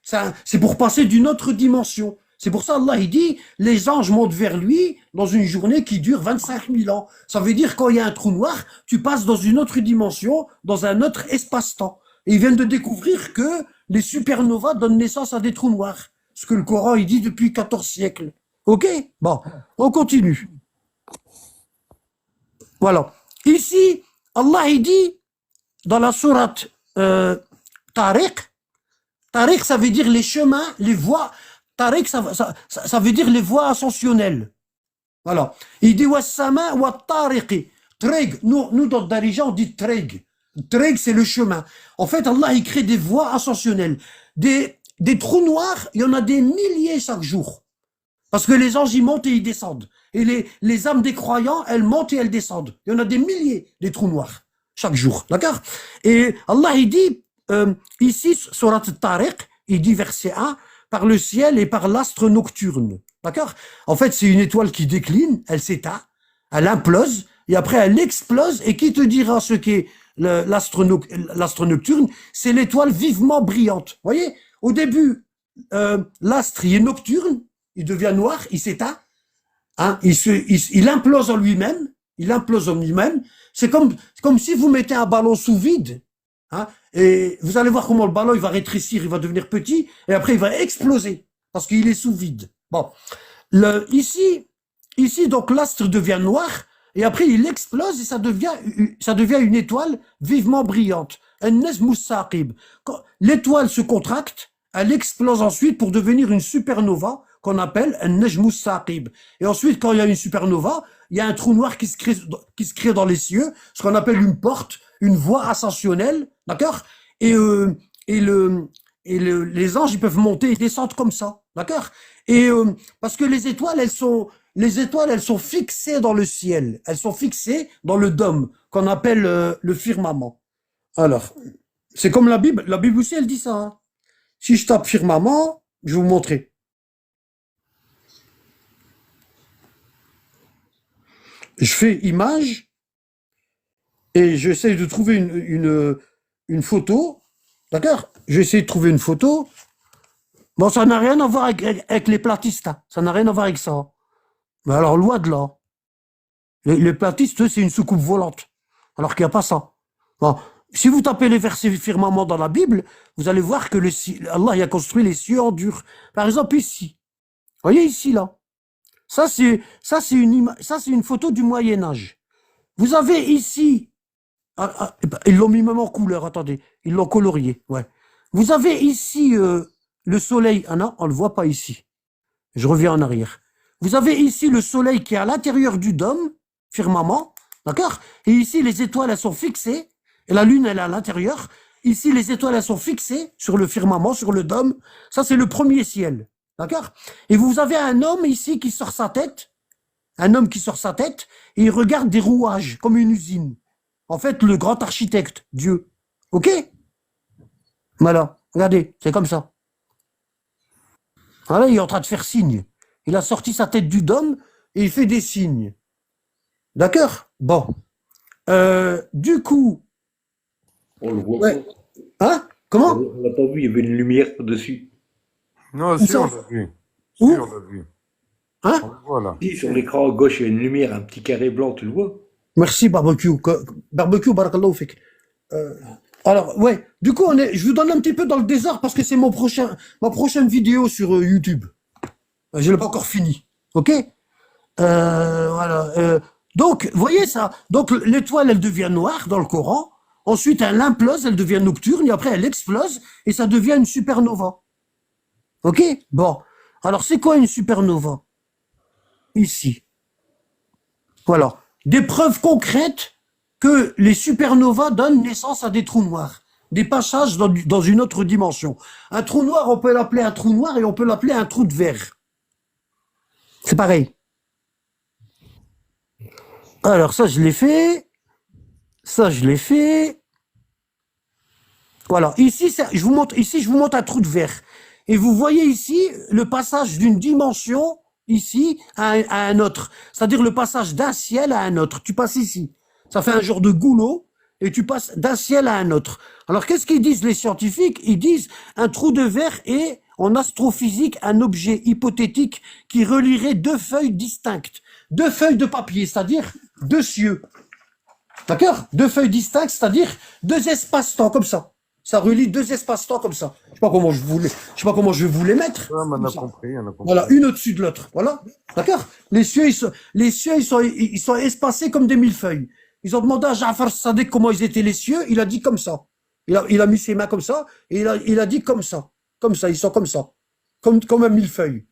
C'est pour passer d'une autre dimension. C'est pour ça Allah il dit, les anges montent vers lui dans une journée qui dure 25 000 ans. Ça veut dire quand il y a un trou noir, tu passes dans une autre dimension, dans un autre espace-temps. Et ils viennent de découvrir que les supernovas donnent naissance à des trous noirs. Ce que le Coran il dit depuis 14 siècles. Ok? Bon, on continue. Voilà. Ici, Allah il dit, dans la sourate Tariq, ça veut dire les chemins, les voies. Tariq, ça veut dire les voies ascensionnelles. Voilà. Il dit wassama wa tariqi. Treg. Nous dans Darija, on dit treg. Treg, c'est le chemin. En fait, Allah, il crée des voies ascensionnelles. Des trous noirs, il y en a des milliers chaque jour. Parce que les anges, ils montent et ils descendent. Et les âmes des croyants, elles montent et elles descendent. Il y en a des milliers, des trous noirs, chaque jour. D'accord? Et Allah, il dit, ici, surat al-Tariq, il dit verset 1, par le ciel et par l'astre nocturne. D'accord? En fait, c'est une étoile qui décline, elle s'éteint, elle implose, et après elle explose, et qui te dira ce qu'est l'astre nocturne? C'est l'étoile vivement brillante. Vous voyez? Au début, l'astre, il est nocturne, il devient noir, il s'éteint, hein, il implose en lui-même, c'est comme si vous mettez un ballon sous vide, hein, et vous allez voir comment le ballon, il va rétrécir, il va devenir petit, et après il va exploser, parce qu'il est sous vide. Bon. Ici, donc, l'astre devient noir, et après, il explose, et ça devient une étoile vivement brillante. Quand l'étoile se contracte, elle explose ensuite pour devenir une supernova, qu'on appelle un Najm Saqib. Et ensuite, quand il y a une supernova, il y a un trou noir qui se crée dans les cieux, ce qu'on appelle une porte, une voie ascensionnelle, d'accord? Et les anges, ils peuvent monter et descendre comme ça, d'accord? Et parce que les étoiles, elles sont fixées dans le ciel, elles sont fixées dans le dôme, qu'on appelle le firmament. Alors, c'est comme la Bible aussi, elle dit ça. Hein. Si je tape firmament, je vais vous montrer. Je fais image et j'essaie de trouver une photo, d'accord? J'essaie de trouver une photo. Bon, ça n'a rien à voir avec les platistes, hein. Ça n'a rien à voir avec ça. Mais alors, loin de là. Les platistes, eux, c'est une soucoupe volante, alors qu'il n'y a pas ça. Bon, si vous tapez les versets firmament dans la Bible, vous allez voir que Allah il a construit les cieux en dur. Par exemple, ici. Vous voyez ici, là. Ça, c'est une photo du Moyen-Âge. Vous avez ici, ils l'ont mis même en couleur, attendez, ils l'ont colorié, ouais. Vous avez ici le soleil, ah non, on le voit pas ici. Je reviens en arrière. Vous avez ici le soleil qui est à l'intérieur du dôme, firmament, d'accord? Et ici, les étoiles, elles sont fixées, et la lune, elle est à l'intérieur. Ici, les étoiles, elles sont fixées sur le firmament, sur le dôme. Ça, c'est le premier ciel. D'accord? Et vous avez un homme ici qui sort sa tête, et il regarde des rouages, comme une usine. En fait, le grand architecte, Dieu. Ok? Voilà, regardez, c'est comme ça. Voilà, il est en train de faire signe. Il a sorti sa tête du dôme, et il fait des signes. D'accord? Bon. Du coup... On le voit Ouais. pas. Hein? Comment? On l'a pas vu, il y avait une lumière dessus. Non, Où si, ça? on l'a vu. Si, Où? on l'a vu. Hein? On le voit là. Si, sur l'écran à gauche, il y a une lumière, un petit carré blanc, tu le vois? Merci, barbecue. Barbecue, barakallahu fik. Alors, ouais. Du coup, je vous donne un petit peu dans le désordre parce que c'est ma prochaine vidéo sur YouTube. Je l'ai pas encore fini. Ok? Voilà. Donc, voyez ça. Donc, l'étoile, elle devient noire dans le Coran. Ensuite, elle implose, elle devient nocturne. Et après, elle explose et ça devient une supernova. Ok? Bon. Alors, c'est quoi une supernova? Ici. Voilà. Des preuves concrètes que les supernovas donnent naissance à des trous noirs. Des passages dans une autre dimension. Un trou noir, on peut l'appeler un trou noir et on peut l'appeler un trou de verre. C'est pareil. Alors, ça, je l'ai fait. Ça, je l'ai fait. Voilà. Ici, je vous montre un trou de verre. Et vous voyez ici le passage d'une dimension, ici, à un autre. C'est-à-dire le passage d'un ciel à un autre. Tu passes ici. Ça fait un genre de goulot et tu passes d'un ciel à un autre. Alors, qu'est-ce qu'ils disent les scientifiques? Ils disent un trou de verre est, en astrophysique, un objet hypothétique qui relierait deux feuilles distinctes. Deux feuilles de papier, c'est-à-dire deux cieux. D'accord? Deux feuilles distinctes, c'est-à-dire deux espaces-temps, comme ça. Ça relie deux espaces-temps comme ça. Je sais pas comment je vais vous les mettre. Ouais, mais on Comme a ça. compris, on a compris. Voilà, une au-dessus de l'autre. Voilà. D'accord? Les cieux, ils sont espacés comme des millefeuilles. Ils ont demandé à Ja'far Sadiq comment ils étaient les cieux. Il a dit comme ça. Il a mis ses mains comme ça. Et il a dit comme ça. Comme ça. Ils sont comme ça. Comme un millefeuille.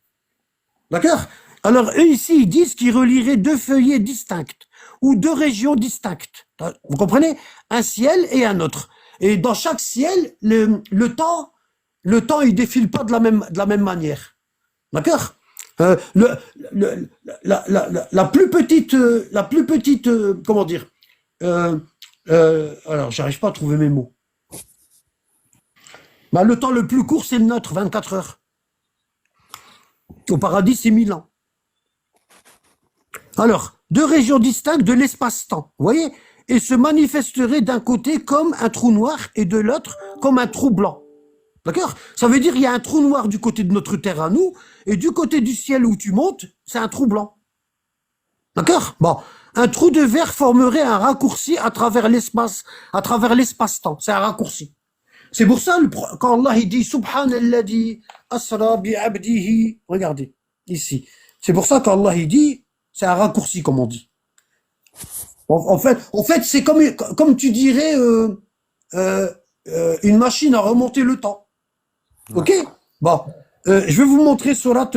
D'accord? Alors, eux, ici, ils disent qu'ils relieraient deux feuillets distinctes. Ou deux régions distinctes. Vous comprenez? Un ciel et un autre. Et dans chaque ciel, le temps, il défile pas de la même manière. D'accord? Le, la plus petite, comment dire, alors j'arrive pas à trouver mes mots. Bah, le temps le plus court, c'est le nôtre, 24 heures. Au paradis, c'est 1000 ans. Alors, deux régions distinctes de l'espace-temps, vous voyez, et se manifesteraient d'un côté comme un trou noir et de l'autre comme un trou blanc. D'accord? Ça veut dire qu'il y a un trou noir du côté de notre terre à nous, et du côté du ciel où tu montes, c'est un trou blanc. D'accord? Bon. Un trou de verre formerait un raccourci à travers l'espace-temps. C'est un raccourci. C'est pour ça, quand Allah il dit Subhanalladhi asra bi abdihi, regardez, ici. C'est pour ça qu'Allah il dit, c'est un raccourci, comme on dit. En fait, c'est comme tu dirais une machine à remonter le temps. Ok? Bon, je vais vous montrer surat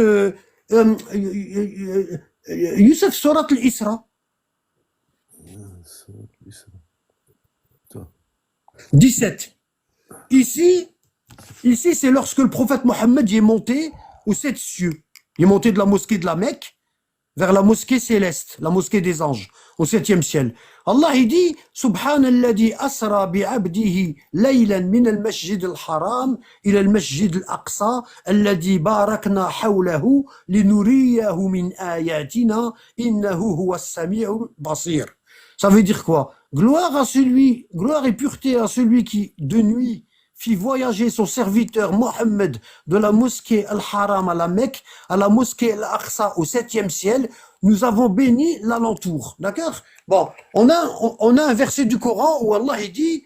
Youssef, surat al-Isra. 17. Ici, c'est lorsque le prophète Mohammed y est monté aux 7 cieux. Il est monté de la mosquée de la Mecque vers la mosquée céleste, la mosquée des anges, au 7e ciel. Allah il dit Subhanalladhi asra bi'abdihi laylan min al-masjid al-haram ila al-masjid al-aqsa alladhi barakna hawlahu linuriyahu min ayatina innahu huwa as-sami'ul basir. Ça veut dire quoi? Gloire et pureté à celui qui, de nuit, fit voyager son serviteur Mohammed de la mosquée Al-Haram à la Mecque, à la mosquée Al-Aqsa au 7e ciel. Nous avons béni l'alentour. D'accord? Bon, on a un verset du Coran où Allah il dit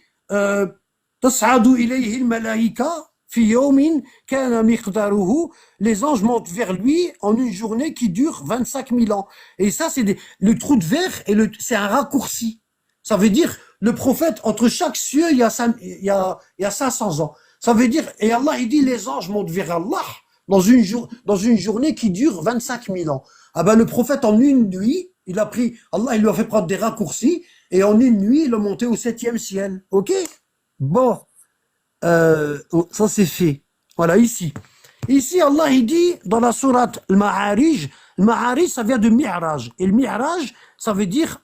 Tas'adu ilayhi al-malaika fi yawmin kana miqdaruhu, les anges montent vers lui en une journée qui dure 25 000 ans. Et ça, c'est le trou de verre, c'est un raccourci. Ça veut dire, le prophète, entre chaque cieux, il y a 500 ans. Ça veut dire, et Allah, il dit, les anges montent vers Allah dans une journée qui dure 25 000 ans. Ah ben, le prophète, en une nuit, Allah, il lui a fait prendre des raccourcis, et en une nuit, il est monté au 7e ciel. Ok? Bon. Ça c'est fait. Voilà, ici. Ici, Allah, il dit, dans la sourate Al-Ma'arij, ça vient de Mi'raj. Et le Mi'raj, ça veut dire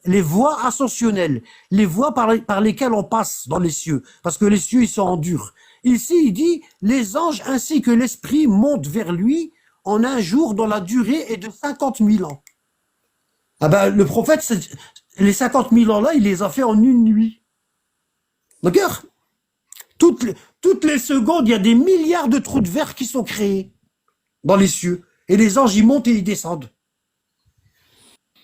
les voies ascensionnelles, les voies par lesquelles on passe dans les cieux, parce que les cieux, ils sont en dur. Ici, il dit, les anges ainsi que l'esprit montent vers lui en un jour dont la durée est de 50 000 ans. Ah ben, le prophète, les 50 000 ans là, il les a fait en une nuit. D'accord? Toutes les secondes, il y a des milliards de trous de verre qui sont créés dans les cieux. Et les anges, ils montent et ils descendent.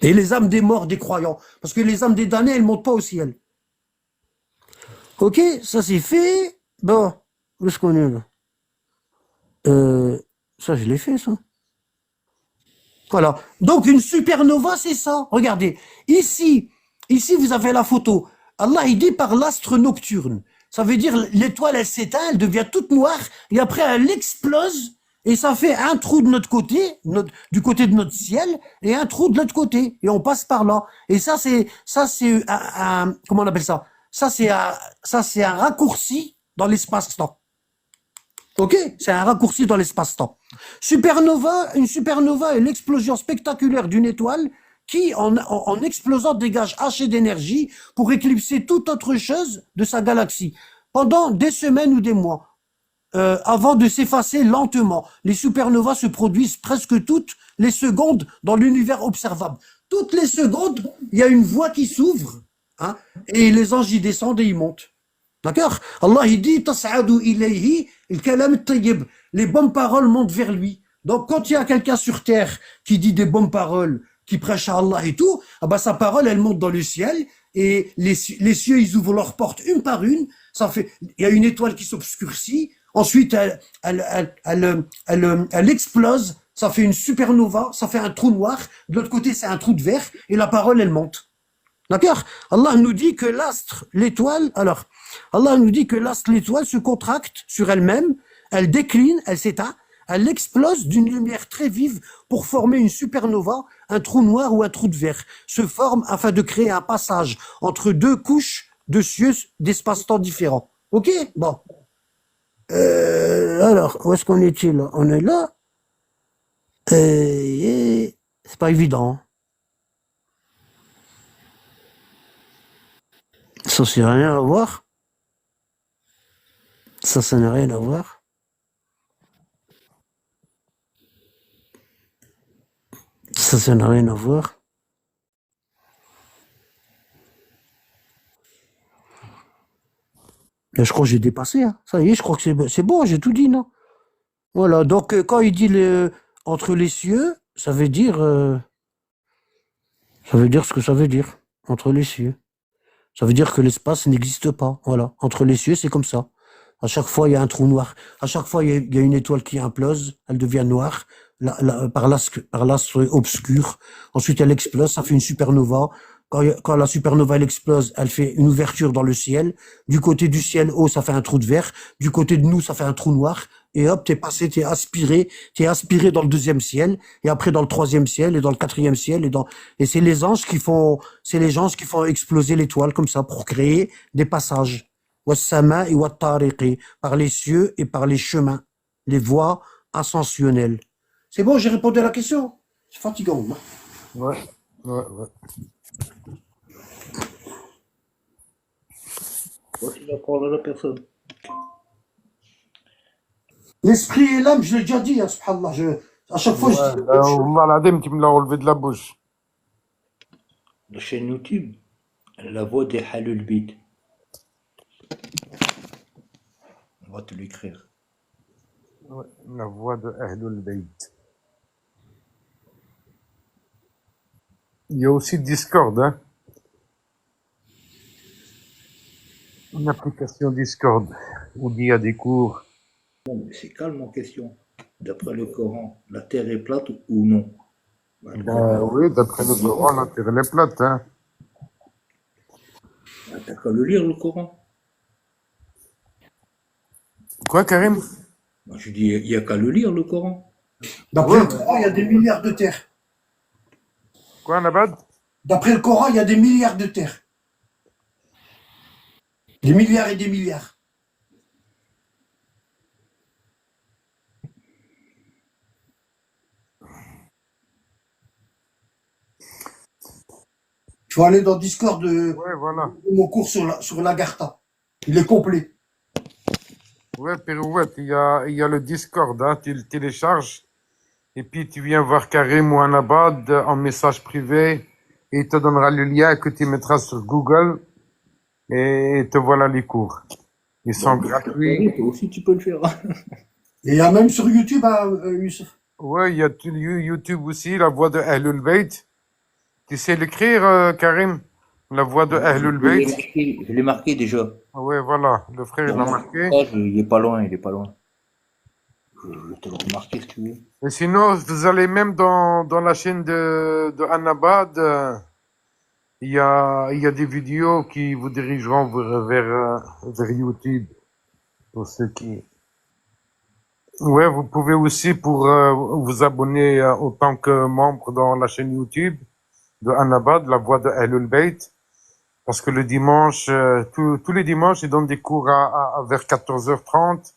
Et les âmes des morts, des croyants. Parce que les âmes des damnés, elles ne montent pas au ciel. Ok, ça c'est fait. Bon, où est-ce qu'on est là? Ça, je l'ai fait, ça. Voilà. Donc, une supernova, c'est ça. Regardez. Ici, vous avez la photo. Allah, il dit par l'astre nocturne. Ça veut dire l'étoile, elle s'éteint, elle devient toute noire, et après, elle explose, et ça fait un trou de notre côté, du côté de notre ciel, et un trou de l'autre côté, et on passe par là. Et ça, c'est comment on appelle ça? Ça, c'est un raccourci dans l'espace-temps. Ok? C'est un raccourci dans l'espace-temps. Une supernova est l'explosion spectaculaire d'une étoile qui, en explosant, dégage assez d'énergie pour éclipser toute autre chose de sa galaxie pendant des semaines ou des mois, avant de s'effacer lentement. Les supernovas se produisent presque toutes les secondes dans l'univers observable. Toutes les secondes, il y a une voie qui s'ouvre, hein, et les anges y descendent et y montent. D'accord? Allah, il dit, tas'adu ilayhi al-kalam at-tayyib. Les bonnes paroles montent vers lui. Donc, quand il y a quelqu'un sur terre qui dit des bonnes paroles, qui prêche à Allah et tout, ah bah, sa parole, elle monte dans le ciel, et les cieux, ils ouvrent leurs portes une par une. Il y a une étoile qui s'obscurcit. Ensuite, elle explose. Ça fait une supernova. Ça fait un trou noir. De l'autre côté, c'est un trou de verre. Et la parole, elle monte. D'accord? Allah nous dit que l'étoile se contracte sur elle-même, elle décline, elle s'éteint, elle explose d'une lumière très vive pour former une supernova, un trou noir ou un trou de verre, se forme afin de créer un passage entre deux couches de cieux d'espace-temps différents. Ok? Bon. Alors, où est-ce qu'on est-il? On est là. Et c'est pas évident. Ça, c'est rien à voir. Ça n'a rien à voir. Ça n'a rien à voir. Mais je crois que j'ai dépassé. Hein. Ça y est, je crois que c'est bon, j'ai tout dit, non? Voilà, donc quand il dit entre les cieux, ça veut dire ce que ça veut dire. Entre les cieux. Ça veut dire que l'espace n'existe pas. Voilà. Entre les cieux, c'est comme ça. À chaque fois, il y a un trou noir. À chaque fois, il y a une étoile qui implose. Elle devient noire par l'astre obscur. Ensuite, elle explose. Ça fait une supernova. Quand la supernova elle explose, elle fait une ouverture dans le ciel. Du côté du ciel haut, ça fait un trou de verre. Du côté de nous, ça fait un trou noir. Et hop, t'es aspiré dans le deuxième ciel. Et après, dans le troisième ciel, et dans le quatrième ciel, et c'est les anges qui font exploser l'étoile comme ça pour créer des passages. Wassama et wattariqi, par les cieux et par les chemins, les voies ascensionnelles. C'est bon, j'ai répondu à la question. C'est fatigant. Hein. Ouais, ouais, ouais. Voici la parole à la personne. L'esprit et l'âme, je l'ai déjà dit, hein, subhanallah. À chaque fois, je dis la même chose. Wallah l'adem, tu me l'as relevé de la bouche. La chaîne YouTube, la voix des Halul Bid. On va te l'écrire. Ouais, la voix de Ahlul Bayt. Il y a aussi Discord, hein. Une application Discord où il y a des cours. Bon, mais c'est calme en question. D'après le Coran, la terre est plate ou non? Oui, d'après le Coran, la terre elle est plate, hein. T'as qu'à le lire, le Coran. Quoi, Karim? Moi, je dis, il n'y a qu'à le lire, le Coran. D'après le Coran, il y a des milliards de terres. Quoi, Nabad? D'après le Coran, il y a des milliards de terres. Des milliards et des milliards. Il faut aller dans Discord Ouais, voilà. de mon cours sur l'Agartha. Il est complet. Ouais, Pirouette, il y a le Discord, hein. Tu le télécharges. Et puis, tu viens voir Karim ou Anabad en message privé. Et il te donnera le lien que tu mettras sur Google. Et te voilà les cours. Ils sont gratuits. Toi aussi, tu peux le faire. Et il y a même sur YouTube, hein, Youssef. Ouais, il y a YouTube aussi, la voix de Ahlul Bayt. Tu sais l'écrire, Karim? La voix de Ahlul Bayt. Je l'ai marqué déjà. Ouais, voilà. Le frère, il l'a marqué. Il est pas loin, il est pas loin. Je vais te le remarquer si tu veux. Et sinon, vous allez même dans la chaîne de Anabad. Il y a des vidéos qui vous dirigeront vers YouTube. Pour ceux qui... Ouais, vous pouvez aussi pour vous abonner en tant que membre dans la chaîne YouTube de Anabad, la voix de Ahlul Bayt. Parce que le dimanche, tous les dimanches, ils donnent des cours vers 14h30.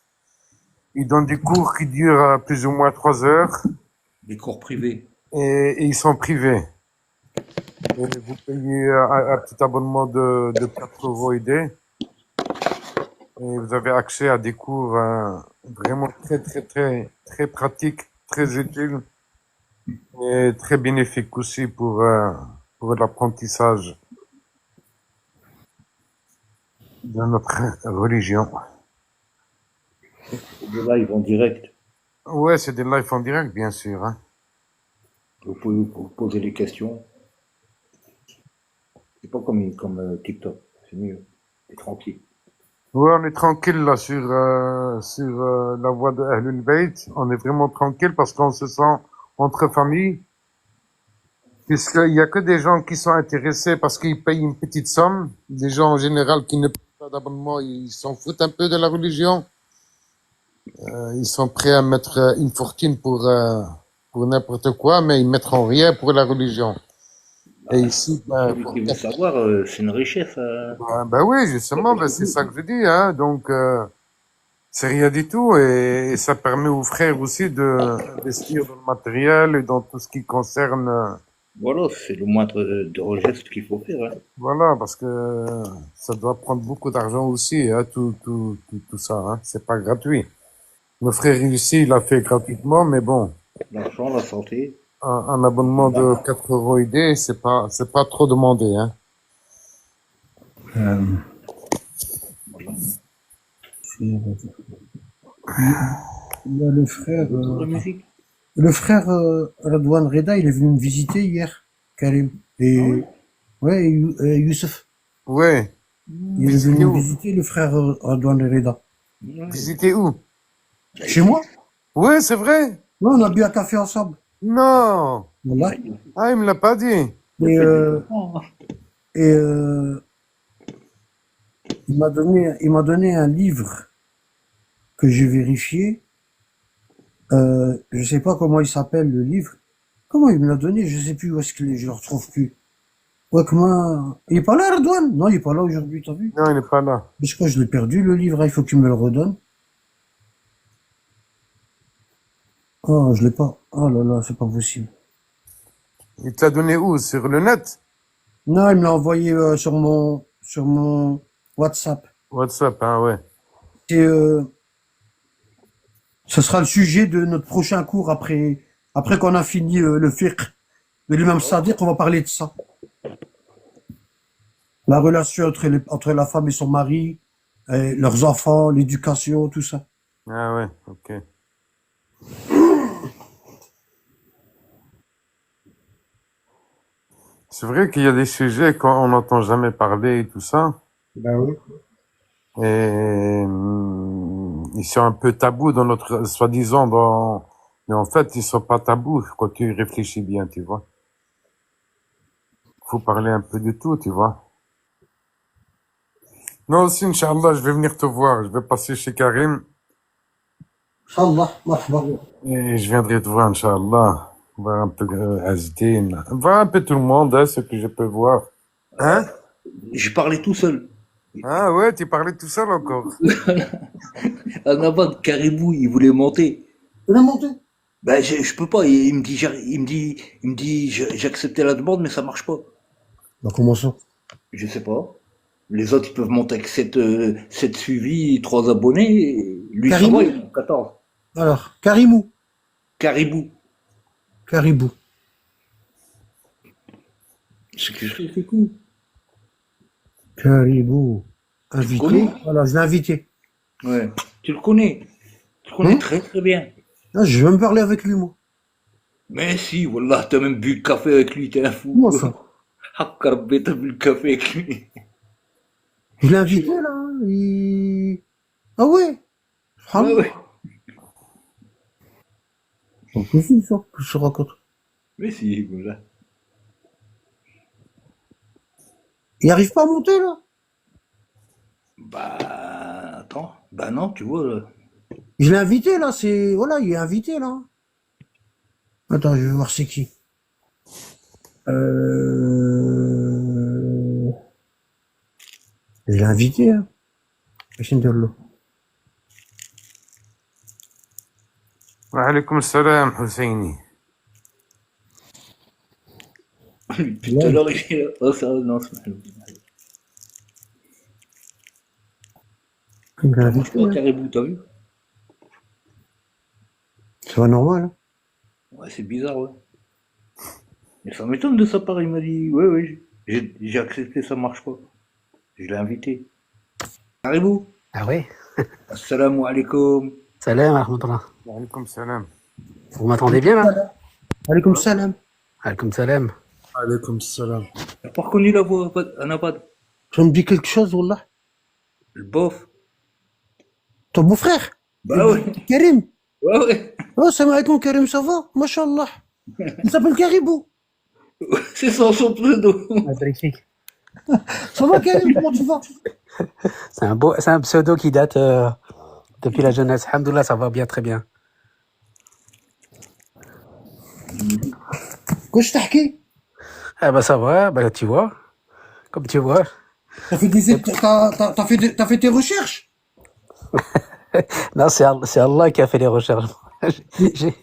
Ils donnent des cours qui durent plus ou moins 3 heures. Des cours privés. Et ils sont privés. Et vous payez un petit abonnement de 4 € aidés. Et vous avez accès à des cours vraiment très pratiques, très utiles et très bénéfiques aussi pour l'apprentissage de notre religion. Des lives en direct. Ouais, c'est des lives en direct, bien sûr. Hein. Vous pouvez vous poser les questions. C'est pas comme TikTok. C'est mieux. C'est tranquille. Ouais, on est tranquille là sur la voie de Ahlul Bayt. On est vraiment tranquille parce qu'on se sent entre familles. Puisqu'il y a que des gens qui sont intéressés parce qu'ils payent une petite somme. Des gens en général qui ne payent pas d'abonnement, ils s'en foutent un peu de la religion. Ils sont prêts à mettre une fortune pour n'importe quoi, mais ils mettront rien pour la religion. Et ici, Celui qui veut savoir, c'est une richesse. ben oui, justement, ben c'est ça que je dis, hein. Donc, C'est rien du tout et ça permet aux frères aussi d'investir dans le matériel et dans tout ce qui concerne, Voilà, c'est le moindre de geste qu'il faut faire. Hein. voilà, parce que ça doit prendre beaucoup d'argent aussi, hein, tout ça, hein. C'est pas gratuit. Mon frère ici, il a fait gratuitement, mais bon, L'argent, la santé. un abonnement de 4 euros idée, c'est pas trop demandé, hein. Euh, il y a La musique. le frère Radouane Reda, il est venu me visiter hier, Karim. Et, ouais, et Youssef. Ouais. Il est Visiter venu me où? visiter, le frère Radouane Reda. Ouais. Visiter où? Chez moi? Ouais, c'est vrai. Ouais, on a bu un café ensemble. Non. Voilà. Ah, il me l'a pas dit. Et, Oh. et il m'a donné un livre que j'ai vérifié. Je sais pas comment il s'appelle, le livre. Comment il me l'a donné? Je sais plus où est-ce qu'il est, je le retrouve plus. Ouais, comment... Il est pas là, Redouane? Non, il est pas là aujourd'hui, t'as vu? Non, il n'est pas là. Mais je crois que je l'ai perdu, le livre, hein, il faut qu'il me le redonne. Oh, je l'ai pas. Oh là là, c'est pas possible. Il te l'a donné où? Sur le net? Non, il me l'a envoyé sur mon WhatsApp. WhatsApp, hein, ouais. Et ce sera le sujet de notre prochain cours après qu'on a fini le fiqh de l'imam Sadiq, on va parler de ça. La relation entre la femme et son mari, et leurs enfants, l'éducation, tout ça. Ah ouais, ok. C'est vrai qu'il y a des sujets qu'on n'entend jamais parler et tout ça. Ben oui. Et ils sont un peu tabous dans notre, soi-disant, dans, mais en fait, ils sont pas tabous quand tu réfléchis bien, tu vois. Faut parler un peu de tout, tu vois. Non, aussi, Inch'Allah, je vais venir te voir. Je vais passer chez Karim Inch'Allah, marhaba. et je viendrai te voir, Inch'Allah. Voir un peu Azdin. Voir un peu tout le monde, hein, ce que je peux voir. Hein? Je parlais tout seul. Ah ouais, tu parlais tout seul encore. Un abat caribou, il voulait monter. Tu l'as monté? Ben, je peux pas. Il me dit, j'ai accepté la demande, mais ça marche pas. Ben comment ça? Je sais pas. Les autres, ils peuvent monter avec 7 suivis, 3 abonnés. Lui, ça Caribou? va, il en a 14. Alors, Karimou. Caribou. Caribou. C'est cool. Caribou. Tu Invité. connais? Voilà, je l'ai invité. Ouais. Tu le connais. Tu le connais très très bien. Ah, je vais me parler avec lui, moi. Mais si, wallah, t'as même bu le café avec lui, t'es un fou. Comment ça? Hakka Rabbi, t'as bu le café avec lui. Je l'ai invité, là. Ah ouais? Ouais, ouais. C'est pas possible, ça, que je te raconte. Mais si, voilà. Il arrive pas à monter, là? Bah, attends. Bah non, tu vois. Je l'ai invité, là, c'est... Voilà, il est invité, là. Attends, je vais voir c'est qui. Je l'ai invité, hein. Alhamdulillah. Wa alaykoum salam, Husseini. Depuis tout à l'heure, il est là. Oh, ça, non, c'est mal. Il l'a Ça invité, marche pas, hein. Caribou, t'as vu? C'est pas normal, hein. Ouais, c'est bizarre, ouais. Mais ça m'étonne de sa part, il m'a dit, ouais, j'ai accepté, ça marche pas. Je l'ai invité. Caribou, Ah ouais? assalamu alaikum. Salam, rahmatullah. Wa alaykoum salam. Vous m'entendez bien là? Alaykoum salam. Alaikum salam. Alaykoum salam. T'as pas reconnu la voix, Anabad? Ça me dit quelque chose, Wallah. Le bof? Ton beau-frère? Bah ouais, Karim. ouais. Oh, salam alaikum, Karim, ça va? Mashallah. Il s'appelle Caribou. C'est son pseudo. Magnifique. Ça va, Karim? Comment tu vas? C'est un pseudo qui date depuis la jeunesse. Alhamdoulilah, ça va bien, très bien. Qu'est-ce que t'as? Ah bah ça va, bah tu vois. Comme tu vois. T'as fait t'as fait tes recherches? Non, c'est Allah qui a fait les recherches. J'ai-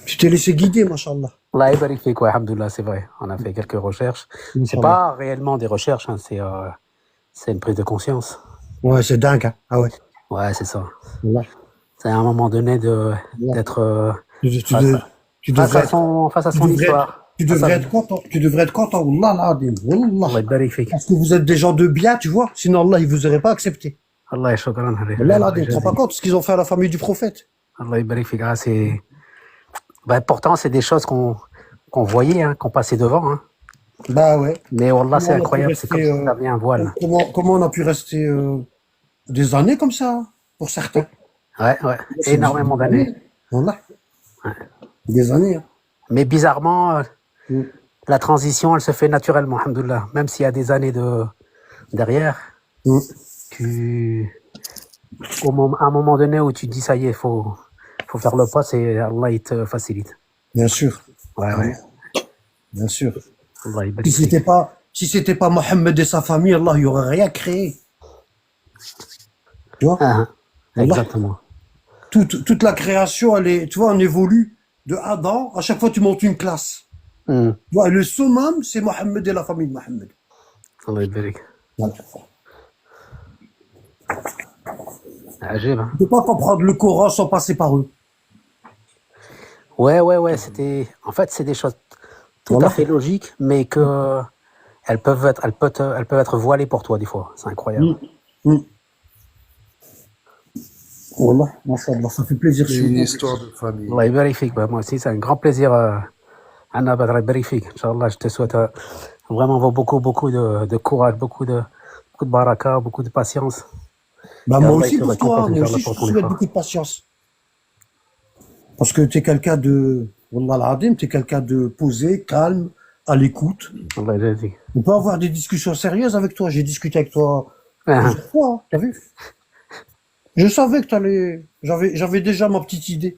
Tu t'es laissé guider, machallah. Allah est fait quoi, alhamdoulilah, c'est vrai. On a fait quelques recherches. C'est Inch'Allah. pas réellement des recherches, hein, c'est une prise de conscience. Ouais, c'est dingue, hein. Ah ouais. Ouais, c'est ça. Wallah. C'est à un moment donné Wallah. d'être Tu, face, tu face devrais à tu son devrais histoire. tu Face à devrais être content. Tu devrais être content, Wallah, l'Adim. Wallah. Allah يبارك فيك. Parce que vous êtes des gens de bien, tu vois. Sinon, Allah, il vous aurait pas accepté. Allah shukran عليك. Wallah, Allah l'Adim. Tu te rends pas يجازيك. compte de ce qu'ils ont fait à la famille du prophète. Allah يبارك فيك. Ah, pourtant, c'est des choses qu'on voyait, hein, qu'on passait devant. Hein. Bah ouais. Mais Wallah, c'est Comment on a pu incroyable. C'est comme rester, si ça avait un voile. comment on a pu rester des années comme ça, hein, pour certains. Ouais. C'est Énormément des d'années. années. Wallah. Ouais. Des années. Hein. Mais bizarrement, Mm. la transition, elle se fait naturellement, alhamdoulilah. Même s'il y a des années derrière, Mm. à un moment donné où tu te dis, ça y est, faut faire le pas, et Allah, il te facilite. Bien sûr. Ouais. Bien sûr. Allah, il Si c'était pas Mohammed et sa famille, Allah, il y aurait rien créé. Tu vois? Ah, Allah. exactement. Toute la création, tu vois, on évolue de Adam. À chaque fois, tu montes une classe. Hmm. Tu vois, et le summum, c'est Mohammed et la famille de Mohammed. Allah يبارك. Voilà. Ajib, hein. Tu peux pas comprendre le Coran sans passer par eux. Ouais, en fait, c'est des choses tout Voilà. à fait logiques, mais que elles peuvent être voilées pour toi, des fois. C'est incroyable. Mm. Wallah, mashallah, ça fait plaisir. C'est une histoire de famille. Allah يبارك فيك. Bah, moi aussi, c'est un grand plaisir. Anna Badra يبارك فيك. Inch'Allah, je te souhaite vraiment beaucoup de courage, beaucoup de baraka, beaucoup de patience. Bah, Et moi Allah, aussi il te pour toi, récompense, moi Inch'Allah, aussi, je pour te ton souhaite effort. beaucoup de patience. Parce que tu es quelqu'un de, Wallah al-Adim, tu es quelqu'un de posé, calme, à l'écoute. Allah يجازيك. On peut avoir des discussions sérieuses avec toi. J'ai discuté avec toi Ah, plusieurs fois, hein, t'as vu? Je savais que t'allais. J'avais déjà ma petite idée.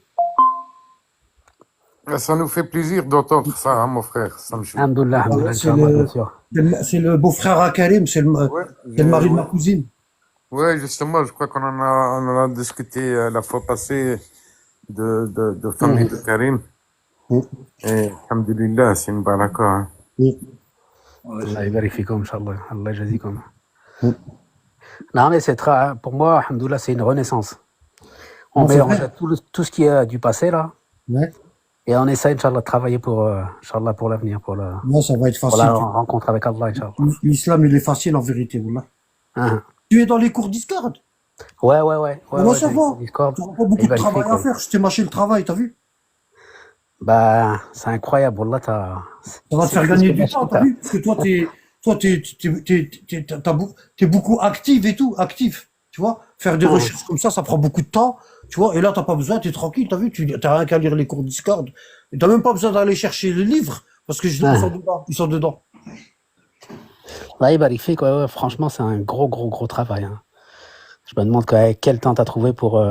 Ça nous fait plaisir d'entendre ça, hein, mon frère. Ça me choque. alhamdoulilah, Voilà, Inch'Allah, bien sûr. c'est le beau-frère à Karim, c'est Ouais, le mari de ma cousine. ouais, justement, je crois qu'on on en a discuté la fois passée de famille de Karim. Mm. Et, alhamdulillah, c'est une baraka. Hein. Mm. Allah يبارك فيكم, Inch'Allah. Allah يجازيكم. Mm. Non, mais pour moi, alhamdoulilah, c'est une renaissance. On Non, c'est mélange vrai. tout ce qui est du passé, là, Ouais. et on essaie, Inch'Allah, de travailler pour l'avenir, Non, ça va être pour facile. la rencontre avec Allah, Inch'Allah. L'islam, il est facile en vérité, Wallah. Ah. Tu es dans les cours Discord? Ouais. Moi, ça j'ai va. Discord. Tu n'auras pas beaucoup Et de travail à faire. Je t'ai mâché le travail, t'as vu? Bah, c'est incroyable, Wallah, Ça va te c'est faire plus gagner que du temps, machita. t'as vu? Parce que t'es beaucoup active et tout, actif. Tu vois? Faire des Mhm. recherches comme ça prend beaucoup de temps. Tu vois? Et là, t'as pas besoin, t'es tranquille, t'as vu? T'as rien qu'à lire les cours Discord. Et t'as même pas besoin d'aller chercher les livres. Parce que ils sont dedans. Ils sont dedans. Là, il fait quoi, ouais, franchement, c'est un gros travail. Hein. Je me demande quel temps t'as trouvé pour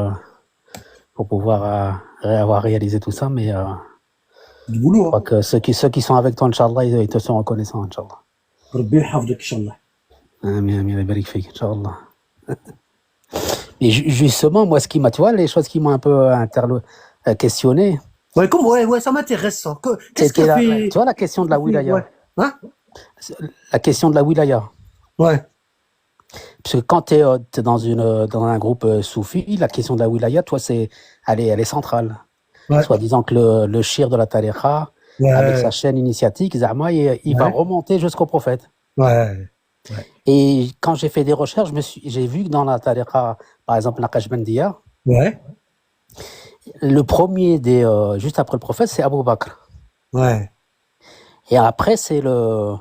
pouvoir avoir réalisé tout ça, mais Du je boulot, crois hein. que ceux qui sont avec toi, Inch'Allah, ils te sont reconnaissants, Inch'Allah. Rabbi yahfadek, Inch'Allah. Amin, yabarik fik, Inch'Allah. Et justement, moi, tu vois, les choses qui m'ont un peu questionné, Ouais, ouais, ça m'intéresse, ça. Qu'est-ce c'était qu'il a fait? tu vois, la question de la wilaya. Ouais. Hein? La question de la wilaya. Ouais. Parce que quand tu es dans un groupe soufi, la question de la wilaya, toi, elle est centrale. Ouais. Soit disant que le shir de la tariqa, avec sa chaîne initiatique, Zahma, il va remonter jusqu'au prophète. Ouais. Et quand j'ai fait des recherches, j'ai vu que dans la tariqa, par exemple, la Naqshbandiya, Ouais. le premier juste après le prophète, c'est Abu Bakr. Ouais. Et après, c'est son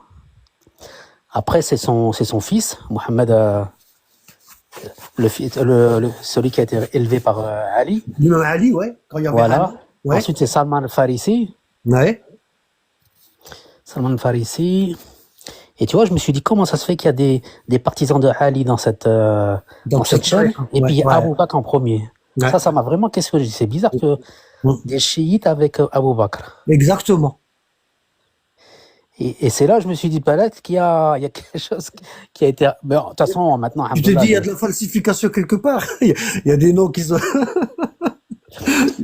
fils, Mohammed, celui qui a été élevé par Ali. L'imam Ali, ouais. Quand il y avait Voilà. Ali. Ouais. Ensuite, c'est Salman al-Farisi. Ouais. Salman al-Farisi. Et tu vois, je me suis dit, comment ça se fait qu'il y a des partisans de Ali dans cette chaîne, et puis Abu Bakr en premier. Ouais. Ça m'a vraiment questionné. C'est bizarre que des chiites avec Abu Bakr. Exactement. Et c'est là, je me suis dit, peut-être il y a quelque chose qui a été. Mais de toute façon, maintenant, Tu te dis, alhamdoulilah, il y a de la falsification quelque part. Il y a des noms qui sont,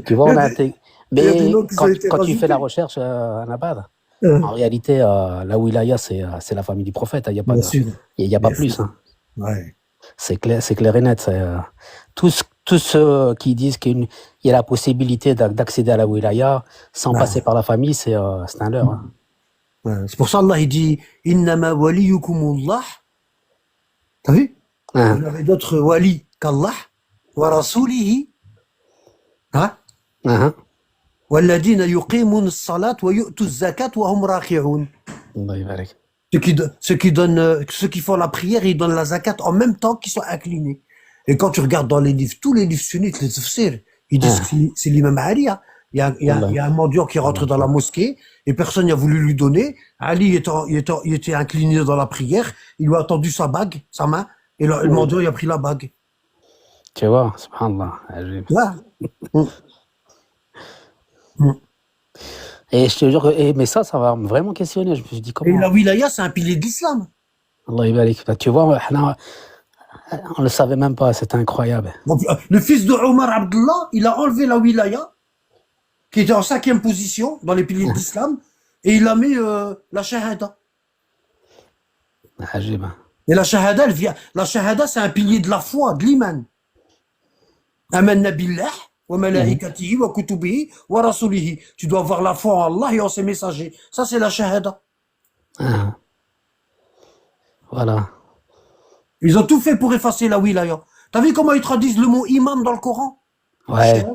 tu vois, il y on a a des, intégré. il y a des Mais noms qui ont été quand tu fais la rajoutés. recherche, Anabad, Euh, en réalité, la wilaya, c'est la famille du prophète. Il n'y a pas bien de, sûr, il y a pas bien sûr. plus. Hein. Ouais. C'est clair et net. Tous ceux qui disent qu'il y a la possibilité d'accéder à la wilaya sans Ouais. passer par la famille, c'est un leurre. Hein. Ouais. C'est pour ça Allah il dit Innama waliyukumullah. T'as vu? Hein, Vous avez d'autres wali qu'Allah wa rasulihi. Hein? hein, والذين يقيمون الصلاة ويؤتوا الزكاة وهم راكعون. Allah yabarak. Ceux qui font la prière, ils donnent la zakat en même temps qu'ils sont inclinés. Et quand tu regardes dans les livres, tous les livres sunnites, les tafsirs, ils disent Hein, que c'est l'imam Ali. Hein. Il Allah. y a un mendiant qui rentre dans la mosquée et personne n'a voulu lui donner. Ali il était incliné dans la prière. Il lui a tendu sa bague, sa main, et le mendiant il a pris la bague. Tu vois, subhanallah. Ajib. Là. Mm. Mm. Et je te jure mais ça va me vraiment questionner. Je me suis dit, Et comment la wilaya, c'est un pilier de l'islam. Allah yabarak. Bah, tu vois, on le savait même pas, c'était incroyable. Donc, le fils de Omar Abdullah, il a enlevé la wilaya, qui était en 5e position dans les piliers de l'islam, et il a mis la shahada. Ajib. Hein. Et la shahada, c'est un pilier de la foi, de l'iman. Amanna billah, wa malaikatihi, wa kutubihi, wa rasulihi. Tu dois avoir la foi en Allah et en ses messagers. Ça, c'est la shahada. Hein. Voilà. Ils ont tout fait pour effacer la wilaya. T'as vu comment ils traduisent le mot imam dans le Coran? Ouais, Chef.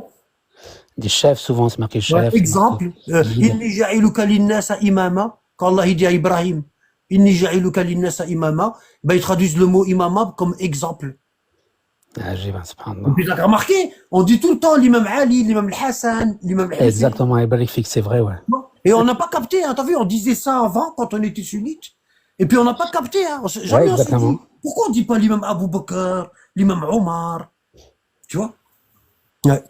des chefs, souvent, c'est marqué Ouais, chef. c'est marqué exemple, guide. Inni ja'iluka linnasa imama, quand Allah il dit à Ibrahim, Inni ja'iluka linnasa imama, ben ils traduisent le mot imama comme exemple. Ajib, hein, Et subhanallah. puis t'as remarqué, on dit tout le temps l'imam Ali, l'imam al-Hassan, l'imam al-Hussein. Exactement, yabarak fik, c'est vrai, ouais. Et on n'a pas capté, hein, t'as vu, on disait ça avant quand on était sunnite. Et puis on n'a pas capté, hein, jamais Ouais, on s'est dit, exactement. pourquoi on dit pas l'imam Abu Bakr, l'imam Omar, tu vois? Ouais.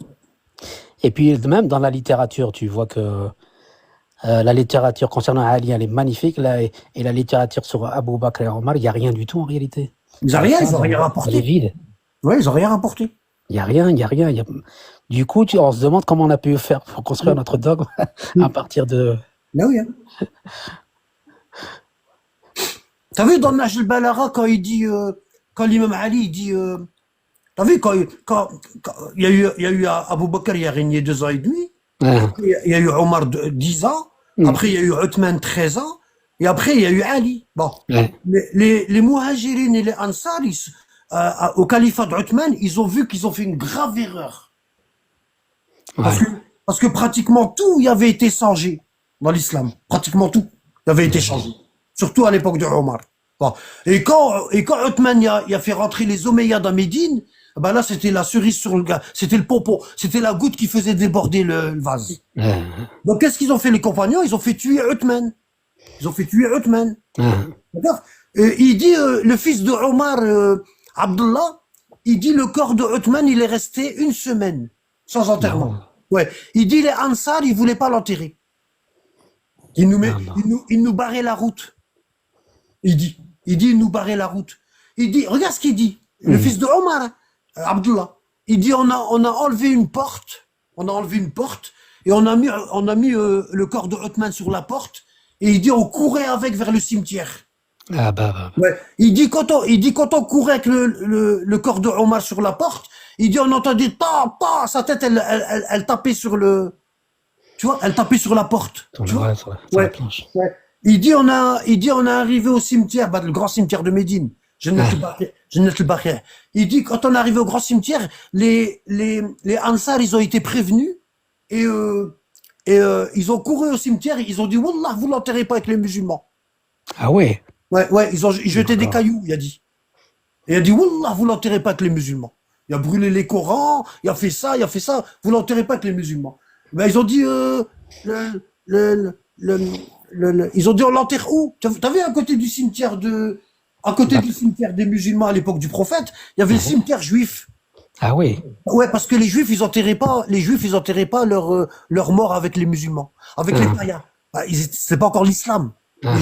Et puis, même dans la littérature, tu vois que la littérature concernant Ali, elle est magnifique, là, et la littérature sur Abu Bakr et Omar, il n'y a rien du tout en réalité. Ils ont rien, ils ont rien Elle est rapporté. vide. Ouais, ils ont rien rapporté. Il n'y a rien, il n'y a rien. Du coup, on se demande comment on a pu faire pour construire notre dogme à partir de. Là oui, hein. T'as vu dans Nahj al-Balagha quand il dit, quand l'imam Ali il dit, t'as vu quand il y a eu Abu Bakr, il a régné 2 ans et demi, Hein, il y a eu Omar 10 ans, après il y a eu Uthman 13 ans, et après il y a eu Ali. Bon, ouais, les Muhajirines et les Ansar, au califat d'Uthman, ils ont vu qu'ils ont fait une grave erreur. Parce ouais. que pratiquement tout y avait été changé dans l'islam. Pratiquement tout y avait été changé. Surtout à l'époque de Omar. Bon. Et quand Uthman y a fait rentrer les Omeyyades à Médine, ben là, c'était la cerise sur le gars. C'était le pompon. C'était la goutte qui faisait déborder le vase. Donc, qu'est-ce qu'ils ont fait, les compagnons? Ils ont fait tuer Uthman. Ils ont fait tuer Uthman. D'accord? Il dit, le fils de Omar, Abdullah, il dit, le corps de Uthman, il est resté 1 semaine sans enterrement. Ouais. Il dit, les Ansar, ils voulaient pas l'enterrer. Il nous barrait la route. Il dit, il nous barrait la route. Il dit, regarde ce qu'il dit. Le fils de Omar, hein, Abdullah. Il dit, on a enlevé une porte. On a enlevé une porte et on a mis le corps de Uthman sur la porte. Et il dit, on courait avec vers le cimetière. Ah bah. Ouais. Il dit quand on courait avec le corps de Omar sur la porte, il dit on entendait ta, sa tête elle tapait sur le, tu vois, elle tapait sur la porte. Sur Tu vois? la Ouais. planche. Ouais. Il dit on est arrivé au cimetière, le grand cimetière de Médine. Jannat al-Baqi'. Il dit quand on est arrivé au grand cimetière, les Ansar ils ont été prévenus et ils ont couru au cimetière, ils ont dit wallah vous l'enterrez pas avec les musulmans. Ah ouais. Ouais, ils ont jeté des cailloux, il a dit. Et il a dit, wallah, vous l'enterrez pas avec les musulmans. Il a brûlé les Corans, il a fait ça, vous l'enterrez pas avec les musulmans. Ben, ils ont dit, ils ont dit, on l'enterre où? T'as vu à côté du cimetière du cimetière des musulmans à l'époque du prophète, il y avait le cimetière juif. Ah oui. Ouais, parce que les juifs, ils enterraient pas leurs morts avec les musulmans, avec les païens. Ben, c'est pas encore l'islam. Ah,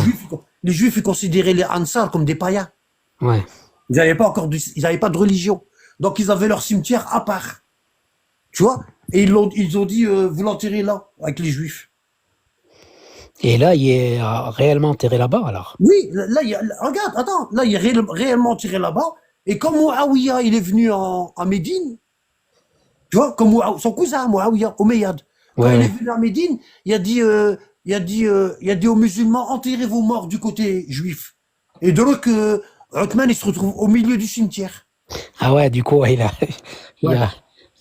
Les Juifs, ils considéraient les Ansar comme des païens. ouais. Ils n'avaient pas encore ils n'avaient pas de religion. Donc, ils avaient leur cimetière à part. Tu vois? Et ils ont dit, vous l'enterrez là, avec les Juifs. Et là, il est réellement enterré là-bas, alors. Oui, là, regarde, attends, là, il est réellement tiré là-bas. Et quand Mouawiya, il est venu à Médine, tu vois, comme son cousin, Mouawiya, Omeyyade, quand Ouais, il est ouais. venu à Médine, il a dit aux musulmans, enterrez vos morts du côté juif. Et de l'autre, que Othman, il se retrouve au milieu du cimetière. Ah ouais, du coup, ouais, il Ouais. a,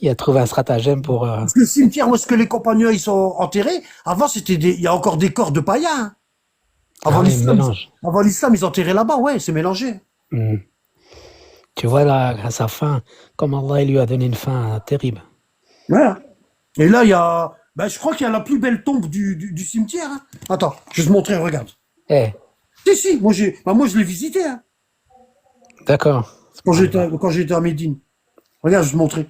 il a trouvé un stratagème pour... Parce que le cimetière où est-ce que les compagnons, ils sont enterrés, avant, il y a encore des corps de païens, hein. Ah ouais, mélange. Avant l'islam, ils enterraient là-bas, ouais, c'est mélangé. Hmm. Tu vois, là, à sa fin, comme Allah il lui a donné une fin terrible. Voilà. Et là, je crois qu'il y a la plus belle tombe du cimetière, hein. Attends, je vais te montrer, regarde. Eh, Si, moi, je l'ai visité, hein, d'accord. quand j'étais à Médine. Regarde, je vais te montrer.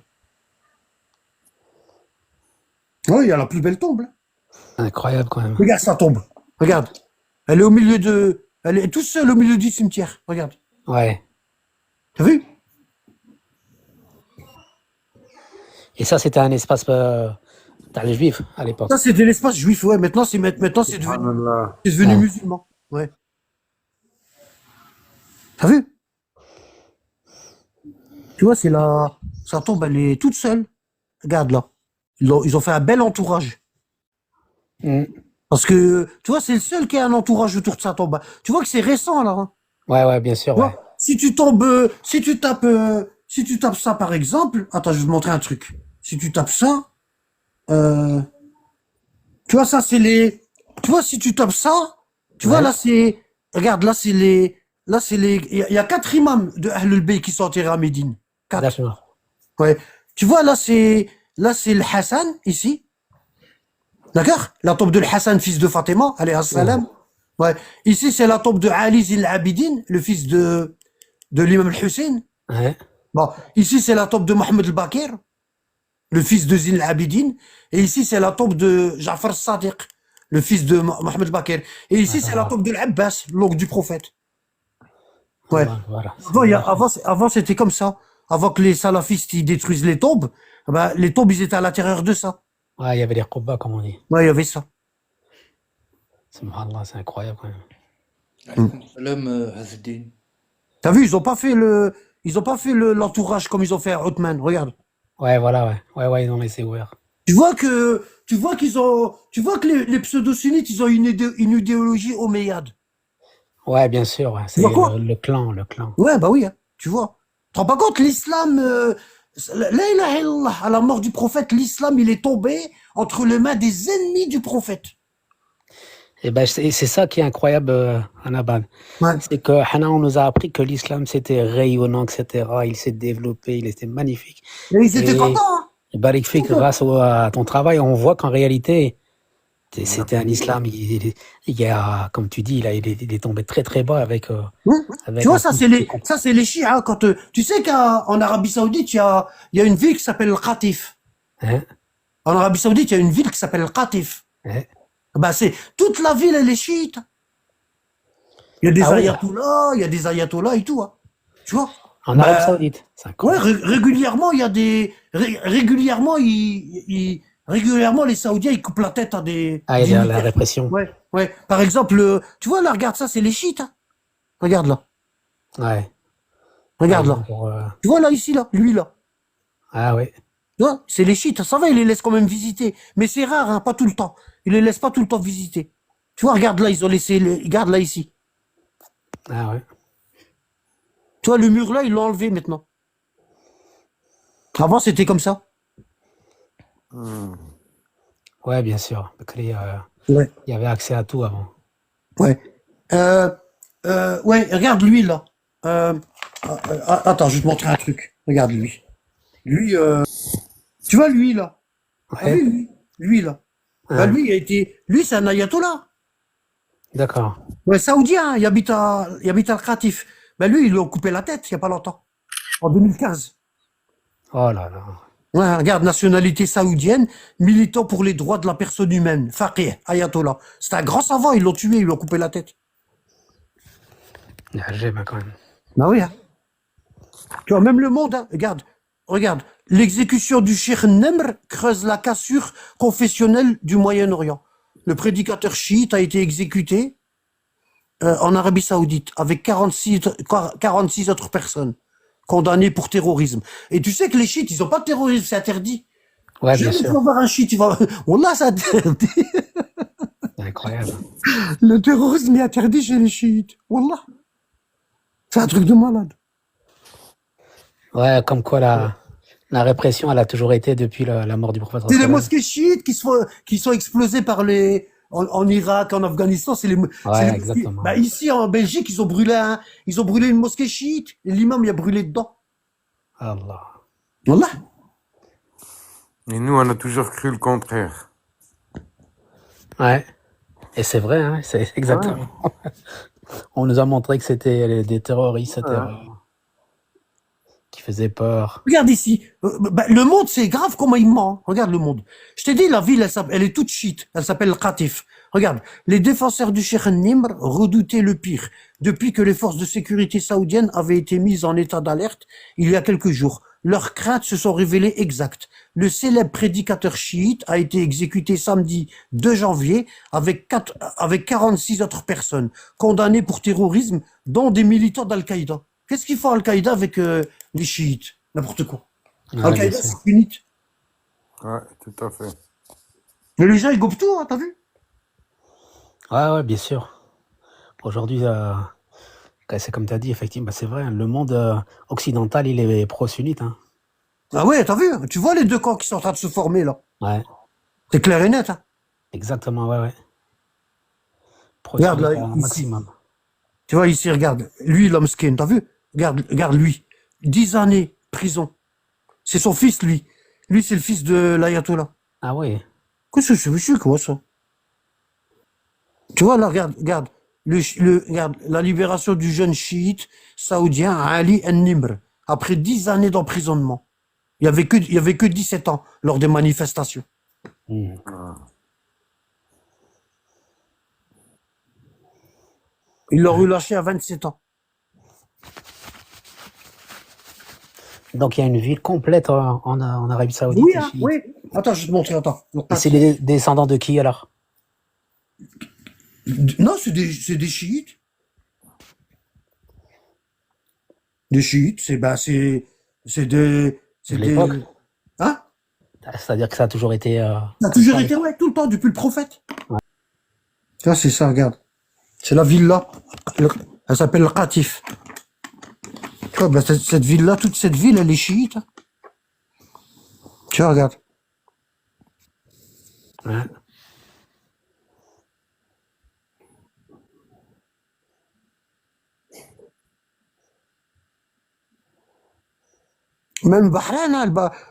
Oui, il y a la plus belle tombe, hein. Incroyable quand même. Regarde sa tombe. Regarde. Elle est toute seule au milieu du cimetière. Regarde. Ouais. T'as vu? Et ça, c'était un espace dans les Juifs à l'époque. Ça, c'était l'espace juif, ouais. Maintenant, c'est Subhanallah. devenu Ouais. musulman. Ouais. T'as vu? Tu vois, sa tombe, elle est toute seule. Regarde là. Ils ont fait un bel entourage. Hmm. Parce que, tu vois, c'est le seul qui a un entourage autour de sa tombe. Tu vois que c'est récent, là, hein. Ouais, ouais, bien sûr, Tu ouais. vois, si tu tapes ça, par exemple, attends, je vais te montrer un truc. Si tu tapes ça, euh, tu vois, tu vois, si tu tapes ça, tu vois, Ouais. regarde, il y a 4 imams de Ahlul Bayt qui sont enterrés à Médine. 4. D'accord. Ouais. Tu vois, là, c'est le Hassan, ici. D'accord? La tombe de Hassan, fils de Fatima, alayhi salam. Ouais. Ici, c'est la tombe de Ali Zin al-Abidin, le fils de l'imam al-Hussein. Ouais. Bon, ici, c'est la tombe de Mohamed al-Bakir, le fils de Zin al-Abidin. Et ici, c'est la tombe de Ja'far al-Sadiq, le fils de Mohamed al-Bakir. Et ici, c'est la tombe de l'Abbas, l'oncle du prophète. Ouais. Voilà. Avant, c'était comme ça. Avant que les salafistes, ils détruisent les tombes, ben, les tombes, ils étaient à l'intérieur de ça. Ouais, il y avait les Quba, comme on dit. Ouais, il y avait ça. Subhanallah, c'est incroyable quand même. Alaykoum salam, Azedine. T'as vu, ils ont pas fait l'entourage comme ils ont fait à Othman. Regarde. Ouais, voilà, ouais. Ouais, ouais, ils ont laissé ouvert. Tu vois que les pseudo-sunnites, ils ont une idéologie omeyyade. Ouais, bien sûr, ouais. C'est vois quoi? le clan, le clan. Ouais, bah oui, hein, tu vois. Tu te rends pas compte, l'islam, la ilaha illallah, à la mort du prophète, l'islam, il est tombé entre les mains des ennemis du prophète. Et ben, c'est ça qui est incroyable, Anabad. Ouais. C'est que Hana, on nous a appris que l'islam c'était rayonnant, etc. Il s'est développé, il était magnifique. Et ils étaient Et- contents, hein. Barik Fik, grâce à ton travail, on voit qu'en réalité, c'était un islam, il a, comme tu dis, il est tombé très très bas avec. Avec Tu vois, un ça, coup de- c'est les chiites, hein, quand, tu sais qu'en Arabie Saoudite, il y a une ville qui s'appelle le Qatif. Hein? En Arabie Saoudite, il y a une ville qui s'appelle le Qatif. Ouais. Bah, toute la ville, elle est chiite. Il y a des Ah ayatollahs et tout, hein. Tu vois? En Bah, Arabie Saoudite, c'est Ouais, incroyable. régulièrement, il y a régulièrement, les Saoudiens, ils coupent la tête à des Ah, il y a la dignitaires. répression. Ouais. Par exemple, tu vois, là, regarde ça, c'est les chiites, hein. Regarde là. Ouais. Regarde Ah, là. pour, Tu vois, là, ici, là, lui, là. ah ouais. Tu vois, c'est les chiites. Ça va, ils les laissent quand même visiter. Mais c'est rare, hein, pas tout le temps. Ils les laissent pas tout le temps visiter. Tu vois, regarde là, ils ont laissé, regarde là, ici. Ah ouais. Tu vois, le mur là, ils l'ont enlevé maintenant. Avant, c'était comme ça. Ouais, bien sûr. Bakri, Ouais. il y avait accès à tout avant. Ouais. Ouais, regarde lui là. Attends, je vais te montrer un truc. Regarde lui. Lui, tu vois lui là. T'as Ouais. vu lui là. Bah, Hein. lui c'est un ayatollah. D'accord. Ouais, saoudien, il habite à Al-Khatif. Bah lui, ils lui ont coupé la tête il y a pas longtemps. En 2015. Oh là là. Ouais, regarde, nationalité saoudienne, militant pour les droits de la personne humaine, faqih, ayatollah. C'est un grand savant, ils l'ont tué, ils lui ont coupé la tête. J'ai quand même. Bah oui, hein. Tu vois, même le monde, hein, regarde. L'exécution du Cheikh Nemr creuse la cassure confessionnelle du Moyen-Orient. Le prédicateur chiite a été exécuté en Arabie Saoudite avec 46 autres personnes condamnées pour terrorisme. Et tu sais que les chiites, ils ont pas de terrorisme, c'est interdit. Ouais, bien Jamais tu sûr. vas voir un chiite, Wallah, c'est interdit. C'est incroyable. Le terrorisme est interdit chez les chiites. Wallah. C'est un truc de malade. Ouais, comme quoi la répression, elle a toujours été depuis la mort du prophète. C'est les sallallahu mosquées chiites qui sont explosées par en Irak, en Afghanistan, c'est les Ouais, mosquées. exactement. Bah, ici, en Belgique, ils ont brûlé une mosquée chiite. Et l'imam, il a brûlé dedans. Allah. Wallah. Et nous, on a toujours cru le contraire. Ouais. Et c'est vrai, hein, c'est exactement. On nous a montré que c'était des terroristes, c'était, qui faisaient peur. Regarde ici. Le monde, c'est grave comment il ment. Regarde le monde. Je t'ai dit, la ville, elle est toute chiite. Elle s'appelle Qatif. Regarde. Les défenseurs du Cheikh Nimr redoutaient le pire depuis que les forces de sécurité saoudiennes avaient été mises en état d'alerte il y a quelques jours. Leurs craintes se sont révélées exactes. Le célèbre prédicateur chiite a été exécuté samedi 2 janvier avec 46 autres personnes condamnées pour terrorisme, dont des militants d'Al-Qaïda. Qu'est-ce qu'ils font Al-Qaïda avec les chiites? N'importe quoi. Ouais, Al-Qaïda, bien sûr. c'est sunnite. Ouais, tout à fait. Mais les gens, ils gobent tout, hein, t'as vu? Ouais, bien sûr. Aujourd'hui, c'est comme tu as dit, effectivement, bah, c'est vrai, hein, le monde occidental, il est pro-sunnite. Hein. Ah ouais, t'as vu? Tu vois les deux camps qui sont en train de se former, là. Ouais, C'est clair et net, hein. exactement, ouais. Regarde, Pro-sunnite là, un ici. maximum. Tu vois, ici, regarde. Lui, l'homme skin, t'as vu? Regarde lui. 10 années, prison. C'est son fils, lui. Lui, c'est le fils de l'ayatollah. Ah ouais. Qu'est-ce que c'est quoi, ça? Tu vois, là, regarde. Regarde, la libération du jeune chiite saoudien Ali En-Nimr, après 10 années d'emprisonnement. Il y avait que 17 ans lors des manifestations. Hmm. Ils l'ont relâché à 27 ans. Donc il y a une ville complète en Arabie Saoudite. Oui, et hein, chiite. oui. Attends, je vais te montrer, attends. Et c'est les descendants de qui alors? Non, c'est des chiites. Des chiites, c'est De des... l'époque? Hein? C'est-à-dire que ça a toujours été. Ça a toujours été, ouais, tout le temps, depuis le prophète. Ouais. Tu vois, c'est ça, regarde. C'est la ville-là. Elle s'appelle le Qatif. Tu vois, ben, cette ville-là, toute cette ville, elle est chiite. Hein. Tu vois, regarde. Ouais. Même Bahreïn, hein,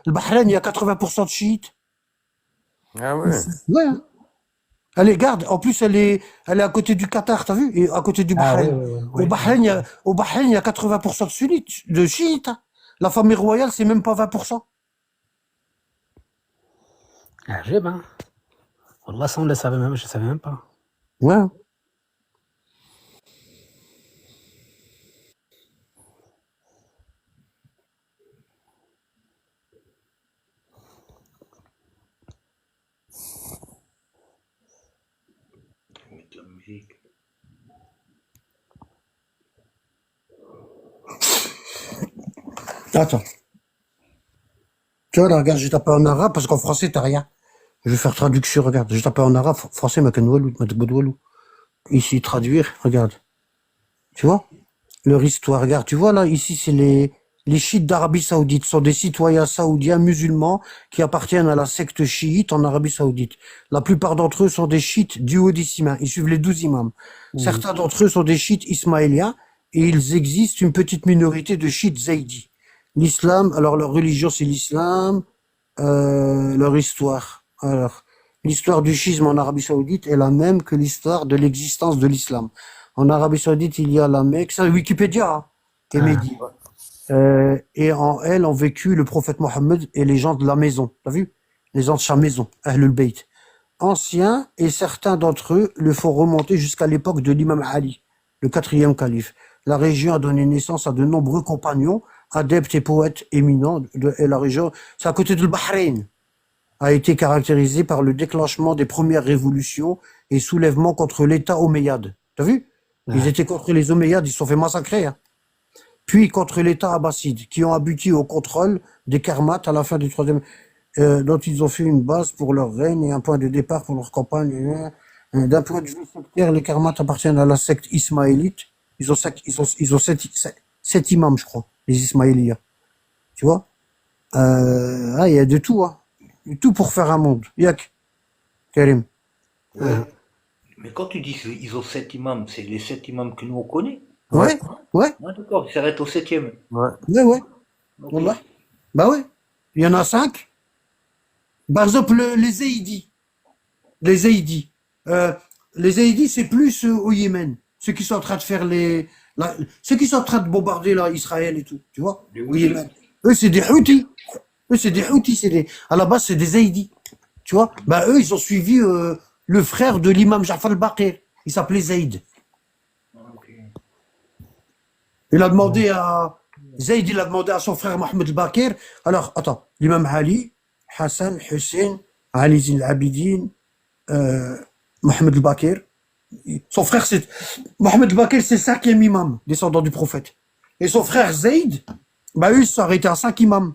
le Bahreïn, il y a 80% de chiites. Ah ouais. Ouais. Hein. Elle est, garde, en plus, elle est à côté du Qatar, t'as vu? Et à côté du Ah Bahreïn. ouais. Au Bahreïn, il y a 80% de sunnites, de chiites. Hein. La famille royale, c'est même pas 20%. Ajib, hein. Wallah, ça on le savait même, je savais même pas. Ouais. Attends. Tu vois, là, regarde, j'ai tapé en arabe parce qu'en français, t'as rien. Je vais faire traduction, regarde. J'ai tapé en arabe, français, Makenwalou. Ici, traduire, regarde. Tu vois? Leur histoire, regarde. Tu vois, là, ici, c'est les chiites d'Arabie Saoudite. Ce sont des citoyens saoudiens musulmans qui appartiennent à la secte chiite en Arabie Saoudite. La plupart d'entre eux sont des chiites duodécimains. Ils suivent les 12 imams. Certains d'entre eux sont des chiites ismaéliens et il existe une petite minorité de chiites zaïdis. L'islam, alors leur religion c'est l'islam, leur histoire. Alors, l'histoire du schisme en Arabie Saoudite est la même que l'histoire de l'existence de l'islam. En Arabie Saoudite, il y a la Mecque, c'est Wikipédia, hein, et Médine. Et en elle ont vécu le prophète Mohammed et les gens de la maison. T'as vu? Les gens de sa maison, Ahlul Bayt. Anciens, et certains d'entre eux le font remonter jusqu'à l'époque de l'imam Ali, le 4e calife. la région a donné naissance à de nombreux compagnons, adeptes et poètes éminents et la région, c'est à côté de Bahreïn, a été caractérisée par le déclenchement des premières révolutions et soulèvements contre l'État omeyyade. T'as vu? Ils étaient contre les Omeyyades, ils se sont fait massacrer, hein. Puis contre l'État abbasside, qui ont abouti au contrôle des Karmates à la fin du troisième, dont ils ont fait une base pour leur règne et un point de départ pour leur campagne. D'un point de vue sectaire, les Karmates appartiennent à la secte ismaélite. Ils ont sept imams, je crois, les Ismaéliens. Tu vois? Il y a de tout, hein. De tout pour faire un monde. Yak, Karim. Ouais. Mais quand tu dis qu'ils ont 7 imams, c'est les 7 imams que nous on connaît. Ouais, ouais, Ah, d'accord, ils s'arrêtent au 7e. Ouais. ouais. Ok. Wallah. Bah ouais. Il y en a 5. Par exemple, les Zaydi. Les Zaydi. Les Zaydi, c'est plus au Yémen. Ceux qui sont en train de faire ceux qui sont en train de bombarder là, Israël et tout. Tu vois? Les Au Houthis. Yémen. Eux, c'est des Houthis. À la base, c'est des Zaydi. Tu vois? Bah, eux, ils ont suivi, le frère de l'imam Ja'far al-Baqir. Il s'appelait Zayd. Ah, ok. Zayd, il a demandé à son frère Mohamed al-Baqir. Alors, attends, l'imam Ali, Hassan, Hussein, Ali Zin al-Abidin, Mohamed al-Baqir. Son frère, Mohamed al-Baqir, c'est le 5e imam, descendant du prophète. Et son frère Zayd, bah, eux, ils se sont arrêtés à 5 imams.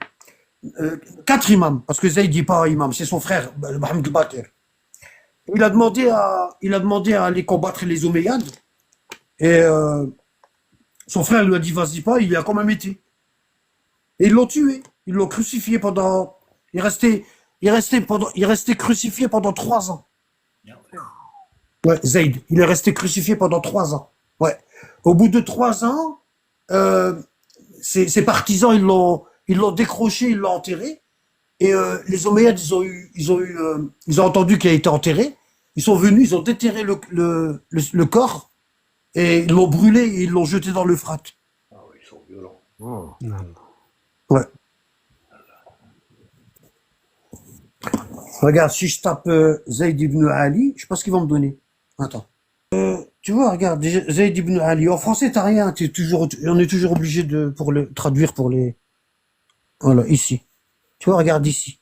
4 imams, parce que Zayd n'est pas imam, c'est son frère, Mohamed al-Baqir. Il a demandé à aller combattre les Omeyyades. Et son frère lui a dit vas-y pas, il y a quand même été. Et ils l'ont tué. Ils l'ont crucifié pendant. Il restait crucifié pendant 3 ans. Ouais, Zayd. Il est resté crucifié pendant 3 ans. Ouais. Au bout de 3 ans, ses partisans, ils l'ont décroché, ils l'ont enterré. Et les Omeyyades, ils ont entendu qu'il a été enterré. Ils sont venus, ils ont déterré le corps et ils l'ont brûlé et ils l'ont jeté dans l'Euphrate. Ah oui, ils sont violents. Oh. Non. Ouais. Regarde, si je tape Zayd ibn Ali, je sais pas ce qu'ils vont me donner. Attends. Tu vois, regarde, Zayd ibn Ali. En français, t'as rien. On est toujours obligé pour le traduire pour les. Voilà, ici. Tu vois, regarde ici.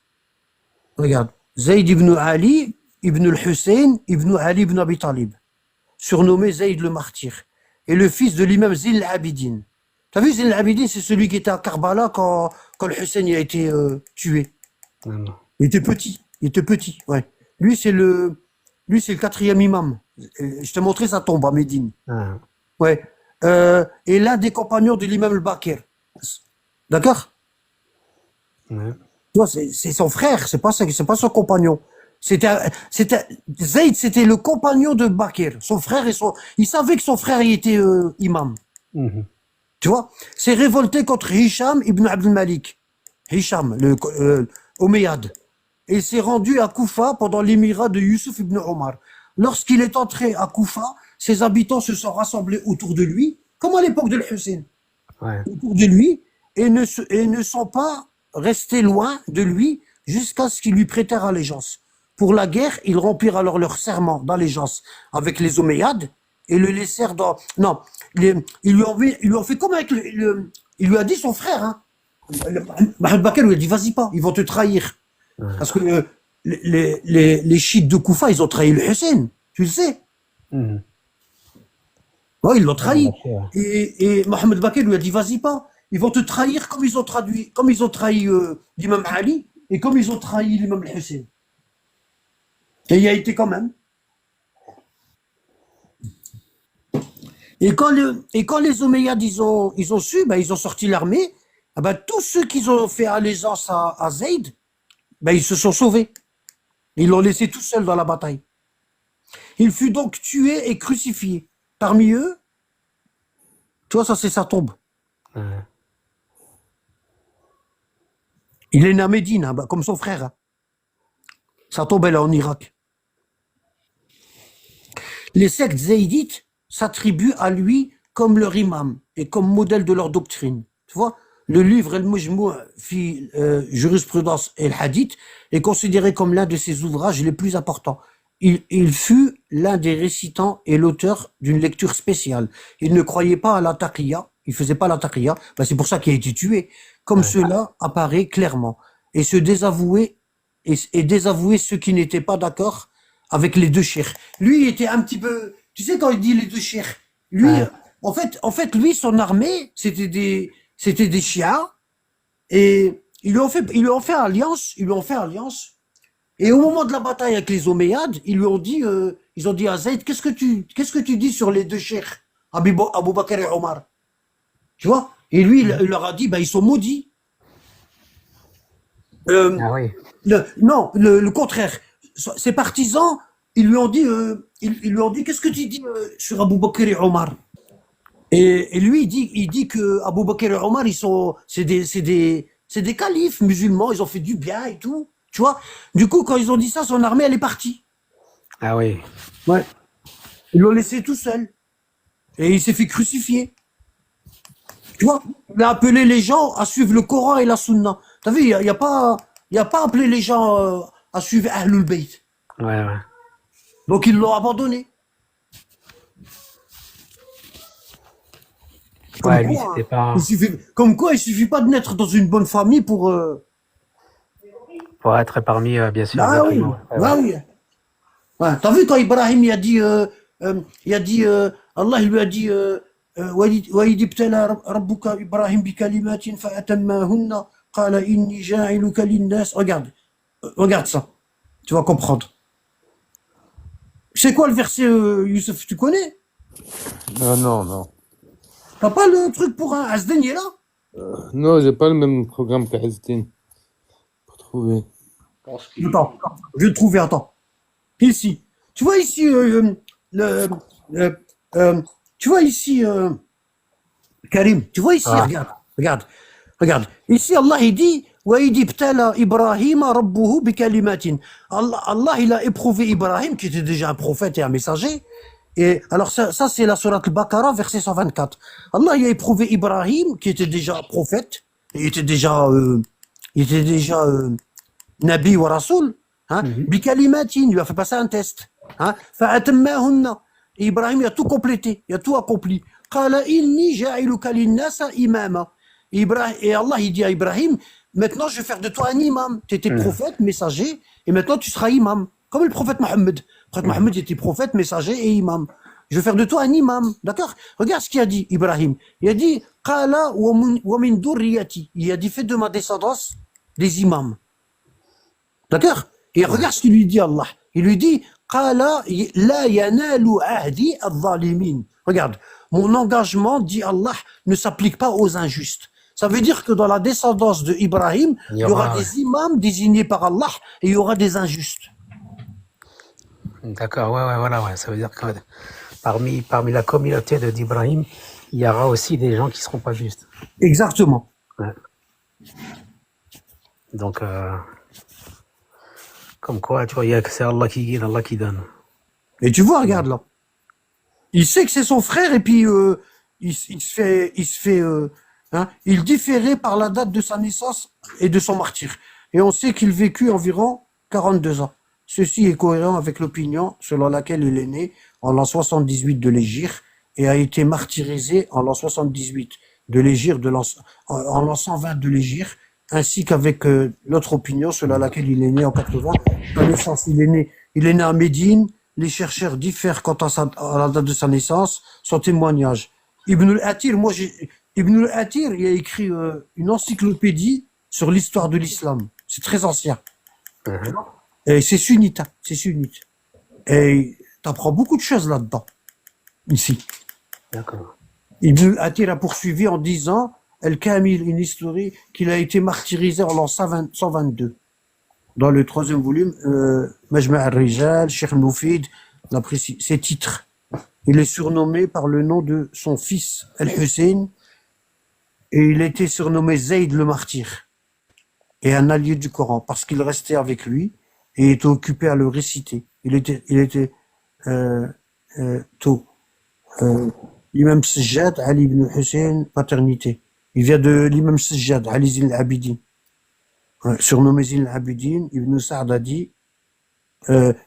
Regarde. Zayd ibn Ali, ibn al-Hussein, ibn Ali ibn Abi Talib. Surnommé Zayd le martyr. Et le fils de l'imam Zin al-Abidin. T'as vu, Zin al-Abidin, c'est celui qui était à Karbala quand le Hussein a été tué. Non. Il était petit, ouais. Lui, c'est le 4e imam. Je t'ai montré sa tombe à Médine. Ah. Ouais. Et l'un des compagnons de l'imam al-Baqir. D'accord? Ouais. Tu vois, c'est son frère, c'est pas son compagnon. Zayd, c'était le compagnon de Bakr. Son frère il savait que son frère y était imam. Mhm. Tu vois? C'est révolté contre Hisham ibn Abd al-Malik. Hisham, le Omeyyade. Et il s'est rendu à Koufa pendant l'émirat de Yusuf ibn Omar. Lorsqu'il est entré à Koufa, ses habitants se sont rassemblés autour de lui, comme à l'époque de l'Hussein, Ouais. autour de lui, et ne sont pas restés loin de lui jusqu'à ce qu'ils lui prêtèrent allégeance. Pour la guerre, ils remplirent alors leur serment d'allégeance avec les Omeyyades et le laissèrent dans. Non, ils lui ont fait comme avec il lui a dit son frère, hein. Mohamed Bakr lui a dit vas-y pas, ils vont te trahir. Parce que les chiites de Koufa, ils ont trahi le Hussein, tu le sais. Mhm. Ouais, ils l'ont trahi. Ouais. Et Mohamed Bakr lui a dit vas-y pas, ils vont te trahir comme ils ont trahi l'imam Ali et comme ils ont trahi l'imam Hussein. Et il y a été quand même. Et quand les Omeyyades ils ont su, ben, ils ont sorti l'armée, ah ben, tous ceux qui ont fait allégeance à Zayd, ben, ils se sont sauvés. Ils l'ont laissé tout seul dans la bataille. Il fut donc tué et crucifié. Parmi eux, tu vois, ça c'est sa tombe. Ouais. Il est né à Médine, hein, ben, comme son frère. Hein. Sa tombe, elle est en Irak. Les sectes zaydites s'attribuent à lui comme leur imam et comme modèle de leur doctrine. Tu vois, le livre Al-Mujmou' fi jurisprudence et le hadith est considéré comme l'un de ses ouvrages les plus importants. il fut l'un des récitants et l'auteur d'une lecture spéciale. Il ne croyait pas à la taqiyya, il faisait pas la taqiyya, bah c'est pour ça qu'il a été tué. Comme Ouais. cela apparaît clairement. Et se désavouer, et désavouer ceux qui n'étaient pas d'accord avec les deux cheikhs. Lui, il était un petit peu, tu sais quand il dit les deux cheikhs, lui, Ouais. lui, son armée, c'était des chiites, et ils lui ont fait alliance, et au moment de la bataille avec les Omeyyades, ils ont dit à Zayd, qu'est-ce que tu dis sur les deux cheikhs, Abu Bakr et Omar? Tu vois? Et lui, il leur a dit, bah, ils sont maudits. Euh, Ah oui. non, le contraire. Ses partisans, ils lui ont dit, qu'est-ce que tu dis sur Abu Bakr et Omar? Et lui, il dit que Abu Bakr et Omar, c'est des califes musulmans, ils ont fait du bien et tout. Tu vois? Du coup, quand ils ont dit ça, son armée, elle est partie. Ah oui. Ouais. Ils l'ont laissé tout seul. Et il s'est fait crucifier. Tu vois? Il a appelé les gens à suivre le Coran et la Sunna. T'as vu, il a pas appelé les gens à suivre Ahlul Bayt. Ouais, ouais. Donc ils l'ont abandonné. Comme Ouais, lui, quoi, c'était pas il suffit pas de naître dans une bonne famille pour. pour être parmi, bien sûr, Ah oui, exactement. Ouais, ah ouais. oui. Ouais. T'as vu quand Ibrahim Allah il lui a dit وإذ ابتلى ربك إبراهيم بكلمات فأتمهن قال إني جاعلك للناس. Regarde ça, tu vas comprendre. C'est quoi le verset, Youssef, tu connais? Ah non, non. T'as pas le truc pour un Asden, il est là? Non, j'ai pas le même programme qu'Azdin pour trouver. Je pense qu'il Attends, je vais le trouver, attends. Ici. Tu vois ici, le, euh, tu vois ici, Karim, tu vois ici, Ah. regarde. Ici, Allah, il dit, وَإِذِ ابْتَلَى إِبْرَاهِيمَ رَبُّهُ بِكَلِمَاتٍ. Allah, il a éprouvé Ibrahim, qui était déjà un prophète et un messager. Et alors, ça c'est la sourate Al-Baqarah, verset 124. Allah, il a éprouvé Ibrahim, qui était déjà prophète, il était déjà Nabi wa Rasoul, hein, bikalimatin, il lui a fait passer un test. Hein, fa'atammahunna. Et Ibrahim, il a tout complété, il a tout accompli. Qala inni ja'iluka linnasa imama. Et Allah, il dit à Ibrahim, maintenant je vais faire de toi un imam. Tu étais prophète, messager, et maintenant tu seras imam. Comme le prophète Mohammed. Le prophète Mohammed était prophète, messager et imam. Je vais faire de toi un imam. D'accord? Regarde ce qu'il a dit, Ibrahim. Il a dit, Qala wa min durriyati. Il a dit, fais de ma descendance des imams. D'accord? Et regarde ce qu'il lui dit, Allah. Il lui dit, Qala la yanalu ahdi al-zalimin. Regarde, mon engagement, dit Allah, ne s'applique pas aux injustes. Ça veut dire que dans la descendance de Ibrahim, il y aura des imams désignés par Allah et il y aura des injustes. D'accord, ouais, voilà, ouais. Ça veut dire que parmi la communauté d'Ibrahim, il y aura aussi des gens qui seront pas justes. Exactement. Ouais. Donc, comme quoi, tu vois, c'est Allah qui guide, Allah qui donne. Et tu vois, regarde là. Il sait que c'est son frère et puis il se fait il différait par la date de sa naissance et de son martyre. Et on sait qu'il vécut environ 42 ans. Ceci est cohérent avec l'opinion selon laquelle il est né en l'an 78 de l'Hégire et a été martyrisé en l'an 78 de l'Hégire, en l'an 120 de l'Hégire, ainsi qu'avec l'autre opinion selon laquelle il est né en 80. Sa naissance, il est né à Médine. Les chercheurs diffèrent quant à la date de sa naissance, son témoignage. Ibn al-Athir, il a écrit une encyclopédie sur l'histoire de l'islam. C'est très ancien. Et c'est sunnite, Et t'apprends beaucoup de choses là-dedans, ici. D'accord. Ibn al-Athir a poursuivi en disant, El-Kamil, une histoire, qu'il a été martyrisé en l'an 122. Dans le troisième volume, Majma' al-Rijal, Cheikh Moufid, ses titres. Il est surnommé par le nom de son fils, Al-Hussein, et il était surnommé Zayd le martyr, et un allié du Coran, parce qu'il restait avec lui, et était occupé à le réciter. Il était tôt. L'imam Sajjad, Ali ibn Hussein, paternité. Il vient de l'imam Sajjad, Ali Zin al-Abidin. Surnommé Zin al-Abidin, Ibn Sa'd a dit,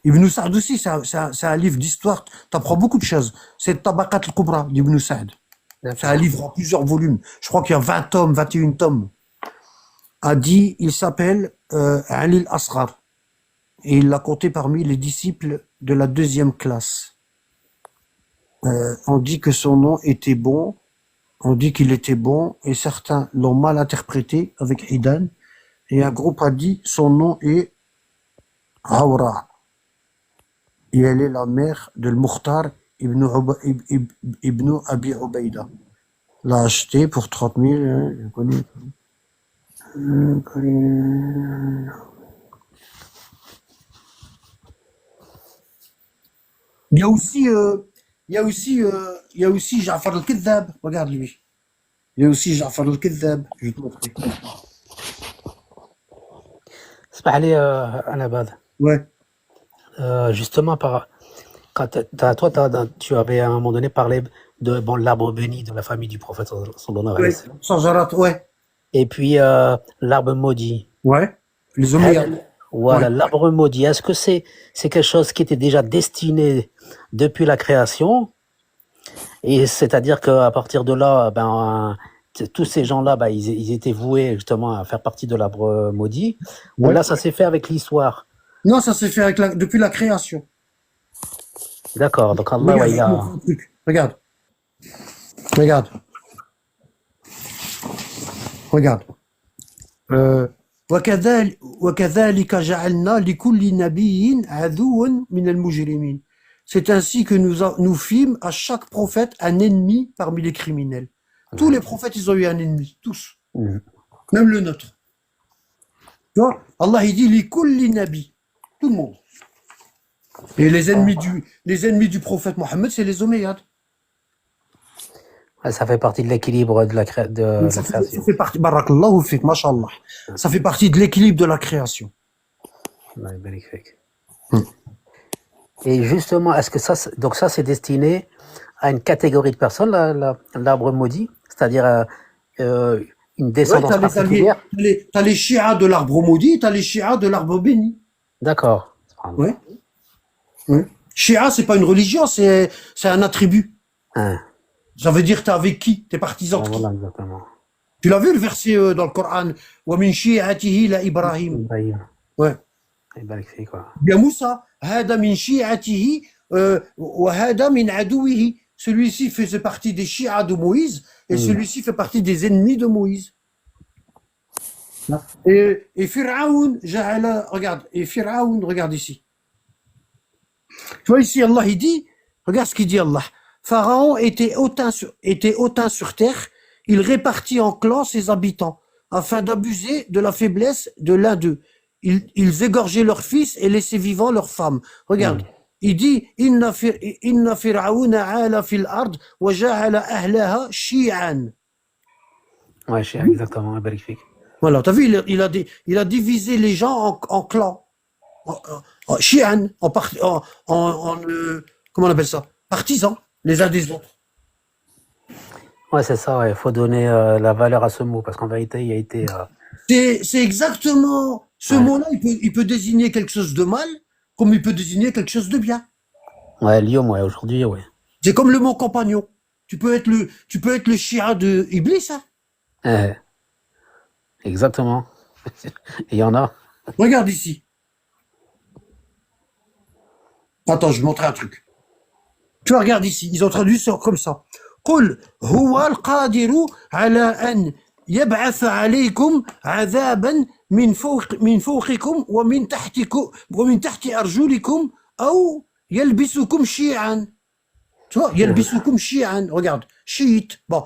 Ibn Sa'd aussi, c'est un livre d'histoire. T'apprends beaucoup de choses. C'est Tabaqat al-Kubra d'Ibn Sa'd. C'est un D'accord. livre en plusieurs volumes. Je crois qu'il y a 20 tomes, 21 tomes. Il s'appelle Ali al-Asghar. Et il l'a compté parmi les disciples de la 2e classe. On dit que son nom était bon, on dit qu'il était bon, et certains l'ont mal interprété avec Idan, et un groupe a dit son nom est Awra, et elle est la mère de Mukhtar ibn Abi Ubaïda. L'a acheté pour 30 000, je connais. Il y a aussi, il y a aussi Ja'far al-Kidhab, regarde lui. Il y a aussi Ja'far al-Kidhab, je vais te montrer. اسمح لي Anabad. Ouais, Justement, tu avais à un moment donné parlé de l'arbre béni de la famille du prophète sallallahu alayhi wa ouais, sallam. sans Jarat, ouais, Et puis l'arbre maudit. ouais, les Omeyyades. Voilà, Ouais. l'arbre maudit. Est-ce que c'est quelque chose qui était déjà destiné depuis la création? Et c'est-à-dire qu'à partir de là, tous ces gens-là, ils étaient voués justement à faire partie de l'arbre maudit. Ou Ouais. là, ça s'est fait avec l'histoire. Non, ça s'est fait depuis la création. D'accord. Donc Allah, Regarde, ouais, je il te a. montre un truc. Regarde. Regarde. Regarde. وكذلك جعلنا لكل نبي عدوا من المجرمين. C'est ainsi que nous fîmes à chaque prophète un ennemi parmi les criminels. Tous les prophètes, ils ont eu un ennemi, tous. Mhm. Même le nôtre. Tu vois, Allah, il dit لكل نبي, tout le monde. Et les ennemis du prophète Mohammed, c'est les Omeyyades. Ouais, ça fait partie de l'équilibre de la Ça création. fait partie, barakallahu fik, mashallah. Ça fait partie de l'équilibre de la création. Ouais, magnifique. Hmm. Et justement, est-ce que donc ça, c'est destiné à une catégorie de personnes, l'arbre maudit, c'est-à-dire une Ouais, descendance particulière? t'as les chiites de l'arbre maudit, t'as les chiites de l'arbre béni. D'accord. Ouais. Ouais. Shia, c'est pas une religion, c'est un attribut. Hein, Ça veut dire t'es avec qui? T'es partisan de qui? voilà, exactement. Tu l'as vu le verset dans le Coran? Wa min shi'atihi la Ibrahim. Ibrahim. Ouais. Magnifique, quoi. Bien Moussa, hada min shi'atihi wa hada min adouihi. Celui-ci faisait partie des chiites de Moïse et celui-ci fait partie des ennemis de Moïse. Et Pharaon, Pharaon, regarde ici. Tu vois ici, Allah, il dit, regarde ce qu'il dit Allah. Pharaon était hautain sur terre, il répartit en clans ses habitants, afin d'abuser de la faiblesse de l'un d'eux. Ils égorgeaient leurs fils et laissaient vivants leurs femmes. Regarde, il dit, Inna Fir'auna ala fil ard, wa ja'ala ahlaha shi'an. Ouais, exactement, magnifique. Voilà, t'as vu, il a divisé les gens en clans. Shi'an, comment on appelle ça? Partisans, les uns des autres. Ouais, c'est ça, ouais. Il faut donner la valeur à ce mot, parce qu'en vérité, il a été... C'est exactement, ce mot-là, il peut désigner quelque chose de mal, comme il peut désigner quelque chose de bien. Ouais, Lyon, ouais, aujourd'hui, ouais. C'est comme le mot compagnon. Tu peux être le chia de Iblis, hein. Exactement. Il y en a. Regarde ici. Attends, je vais montrer un truc. Tu vois, regarde ici. Ils ont traduit ça comme ça. قل هو القادر على أن يبعث عليكم عذابا من فوقكم ومن تحت أرجلكم أو يلبسكم شيعا. Tu vois, يلبسكم شيعا. Regarde, chiite. Bon,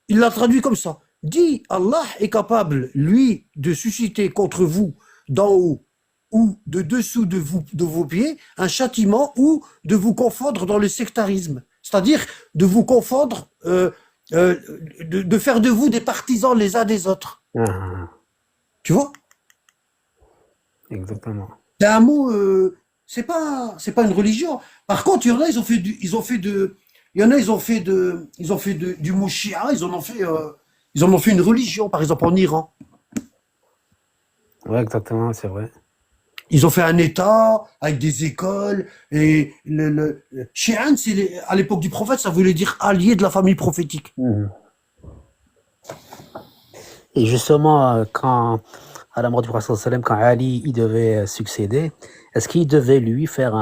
il l'a traduit comme ça. Dit, Allah est capable, lui, de susciter contre vous, d'en haut ou de dessous de vos pieds, un châtiment ou de vous confondre dans le sectarisme. C'est-à-dire de vous confondre, de faire de vous des partisans les uns des autres. Tu vois? Exactement. C'est un mot, c'est pas une religion. Par contre, il y en a, ils ont fait du mot shia, ils en ont fait une religion, par exemple en Iran. Ouais, exactement, c'est vrai. Ils ont fait un État avec des écoles et Shi'an, à l'époque du prophète, ça voulait dire allié de la famille prophétique. Et justement, quand, à la mort du prophète sallallahu alayhi wa sallam, quand Ali il devait succéder, est-ce qu'il devait lui faire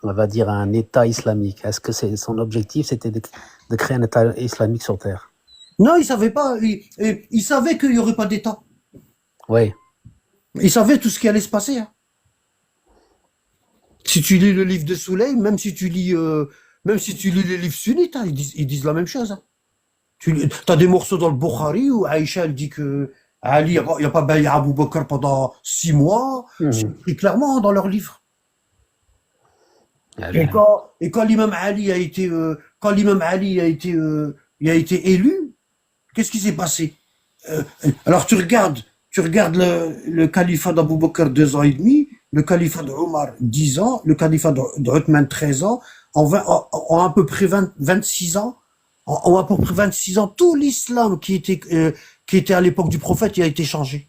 on va dire, un État islamique? Est-ce que son objectif, c'était de créer un État islamique sur Terre? Non, ils savaient pas. Ils savaient qu'il y aurait pas d'État. Oui, Ils savaient tout ce qui allait se passer. Hein. Si tu lis le livre de Souley, même si tu lis les livres sunnites, hein, ils disent la même chose. Hein. Tu as des morceaux dans le Bukhari où Aïcha elle dit que Ali, il n'y a pas bailli Abu Bakr pendant 6 mois. C'est écrit clairement dans leur livre. Ah, Et quand l'imam Ali a été, il a été élu, qu'est-ce qui s'est passé? Alors tu regardes le califat d'Abu Bakr 2 ans et demi, le califat de Omar 10 ans, le califat de Othman 13 ans, en à peu près 26 ans, en à peu près 26 ans, tout l'islam qui était à l'époque du prophète, il a été changé.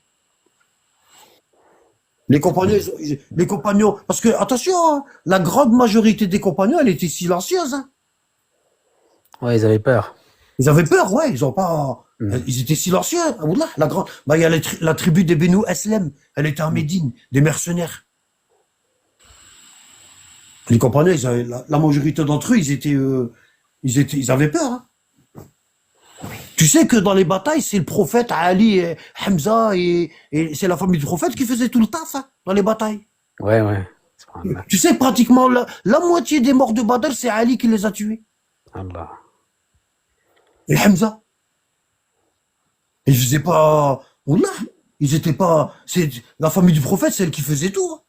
Les compagnons, parce que, attention, hein, la grande majorité des compagnons, elle était silencieuse. Hein. ouais, ils avaient peur. Ils avaient peur, ouais, ils étaient silencieux. Wallah, il y a la tribu des Benu Aslem, elle était en Médine, des mercenaires. Les compagnons, la majorité d'entre eux, ils avaient peur. Hein. Tu sais que dans les batailles, c'est le prophète Ali, et Hamza et c'est la famille du prophète qui faisait tout le taf hein, dans les batailles. Ouais. Tu sais, pratiquement la moitié des morts de Badr, c'est Ali qui les a tués. Allah. Et Hamza. Ils faisaient pas. Wallah, ils étaient pas. La famille du prophète, c'est elle qui faisait tout. Hein.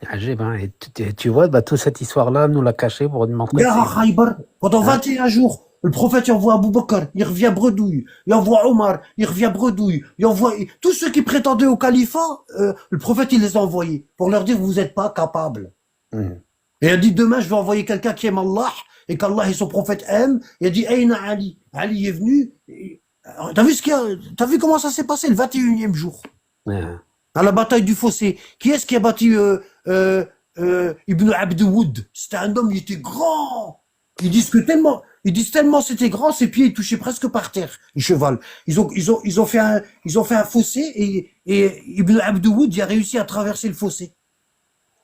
Ajib, hein. Et tu vois, toute cette histoire-là, nous l'a cachée pour nous montrer. Regarde à Khaybar, pendant 21 jours, le prophète il envoie Abu Bakr, il revient bredouille. Il envoie Omar, il revient bredouille. Il envoie tous ceux qui prétendaient au califat, le prophète il les a envoyés pour leur dire vous n'êtes pas capables. Et il a dit demain je vais envoyer quelqu'un qui aime Allah et qu'Allah et son prophète aiment. Il a dit Aïna Ali. Ali est venu. T'as vu comment ça s'est passé le 21e jour à la bataille du fossé. Qui est-ce qui a battu Ibn Abdwoud? C'était un homme, il était grand. Ils disent tellement c'était grand, ses pieds ils touchaient presque par terre, le cheval. Ils ont fait un fossé et Ibn Abdwoud il a réussi à traverser le fossé.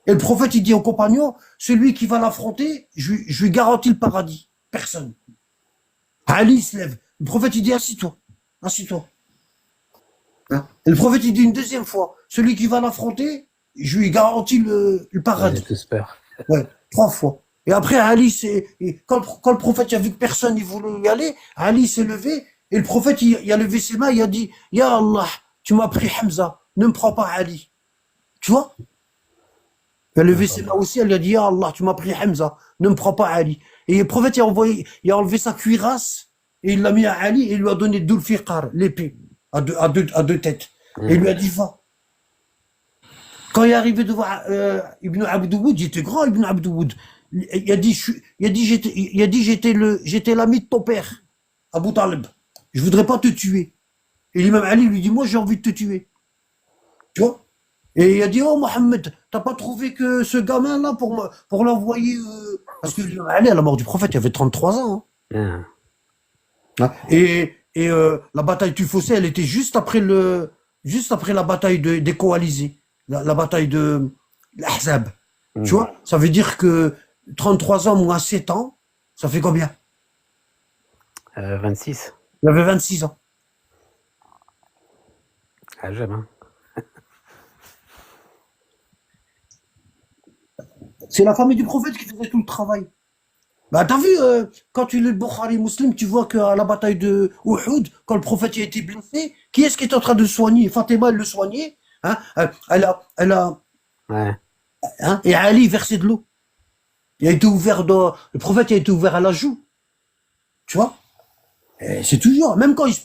Et le prophète il dit aux compagnons, celui qui va l'affronter, je lui garantis le paradis. Personne. Ali se lève. Le prophète il dit assis-toi. Hein? Et le prophète il dit une deuxième fois, celui qui va l'affronter, je lui garantis le paradis. Ouais, 3 fois. Et après, Ali, quand le prophète a vu que personne ne voulait y aller, Ali s'est levé, et le prophète, il a levé ses mains, il a dit, Ya Allah, tu m'as pris Hamza, ne me prends pas Ali. Tu vois? Il a levé ses mains aussi, elle a dit, Ya Allah, tu m'as pris Hamza, ne me prends pas Ali. Et le prophète, il a enlevé sa cuirasse, et il l'a mis à Ali, et il lui a donné Dul Fiqar, l'épée, à deux têtes. Et il lui a dit, va. Quand il est arrivé devant Ibn Abdwoud, il était grand, Ibn Abdwoud. Il a dit j'étais l'ami de ton père, Abu Talib. Je voudrais pas te tuer. Et l'imam Ali lui dit, moi j'ai envie de te tuer. Tu vois? Et il a dit, oh Mohammed, t'as pas trouvé que ce gamin-là pour l'envoyer parce que l'imam Ali, à la mort du prophète, il avait 33 ans. Hein. Et la bataille du fossé, elle était juste après la bataille des coalisés. La bataille de l'Ahzab. Tu vois? Ça veut dire que 33 ans moins 7 ans, ça fait combien? 26. Il avait 26 ans. Ah, j'aime, hein. C'est la famille du prophète qui faisait tout le travail. Bah, t'as vu, quand tu lis le Bukhari Muslim, tu vois qu'à la bataille de Uhud, quand le prophète a été blessé, qui est-ce qui est en train de le soigner? Fatima, elle le soignait. Hein? Ouais. Hein? Et Ali versait de l'eau. Le prophète a été ouvert à la joue. Tu vois? Et c'est toujours, même quand il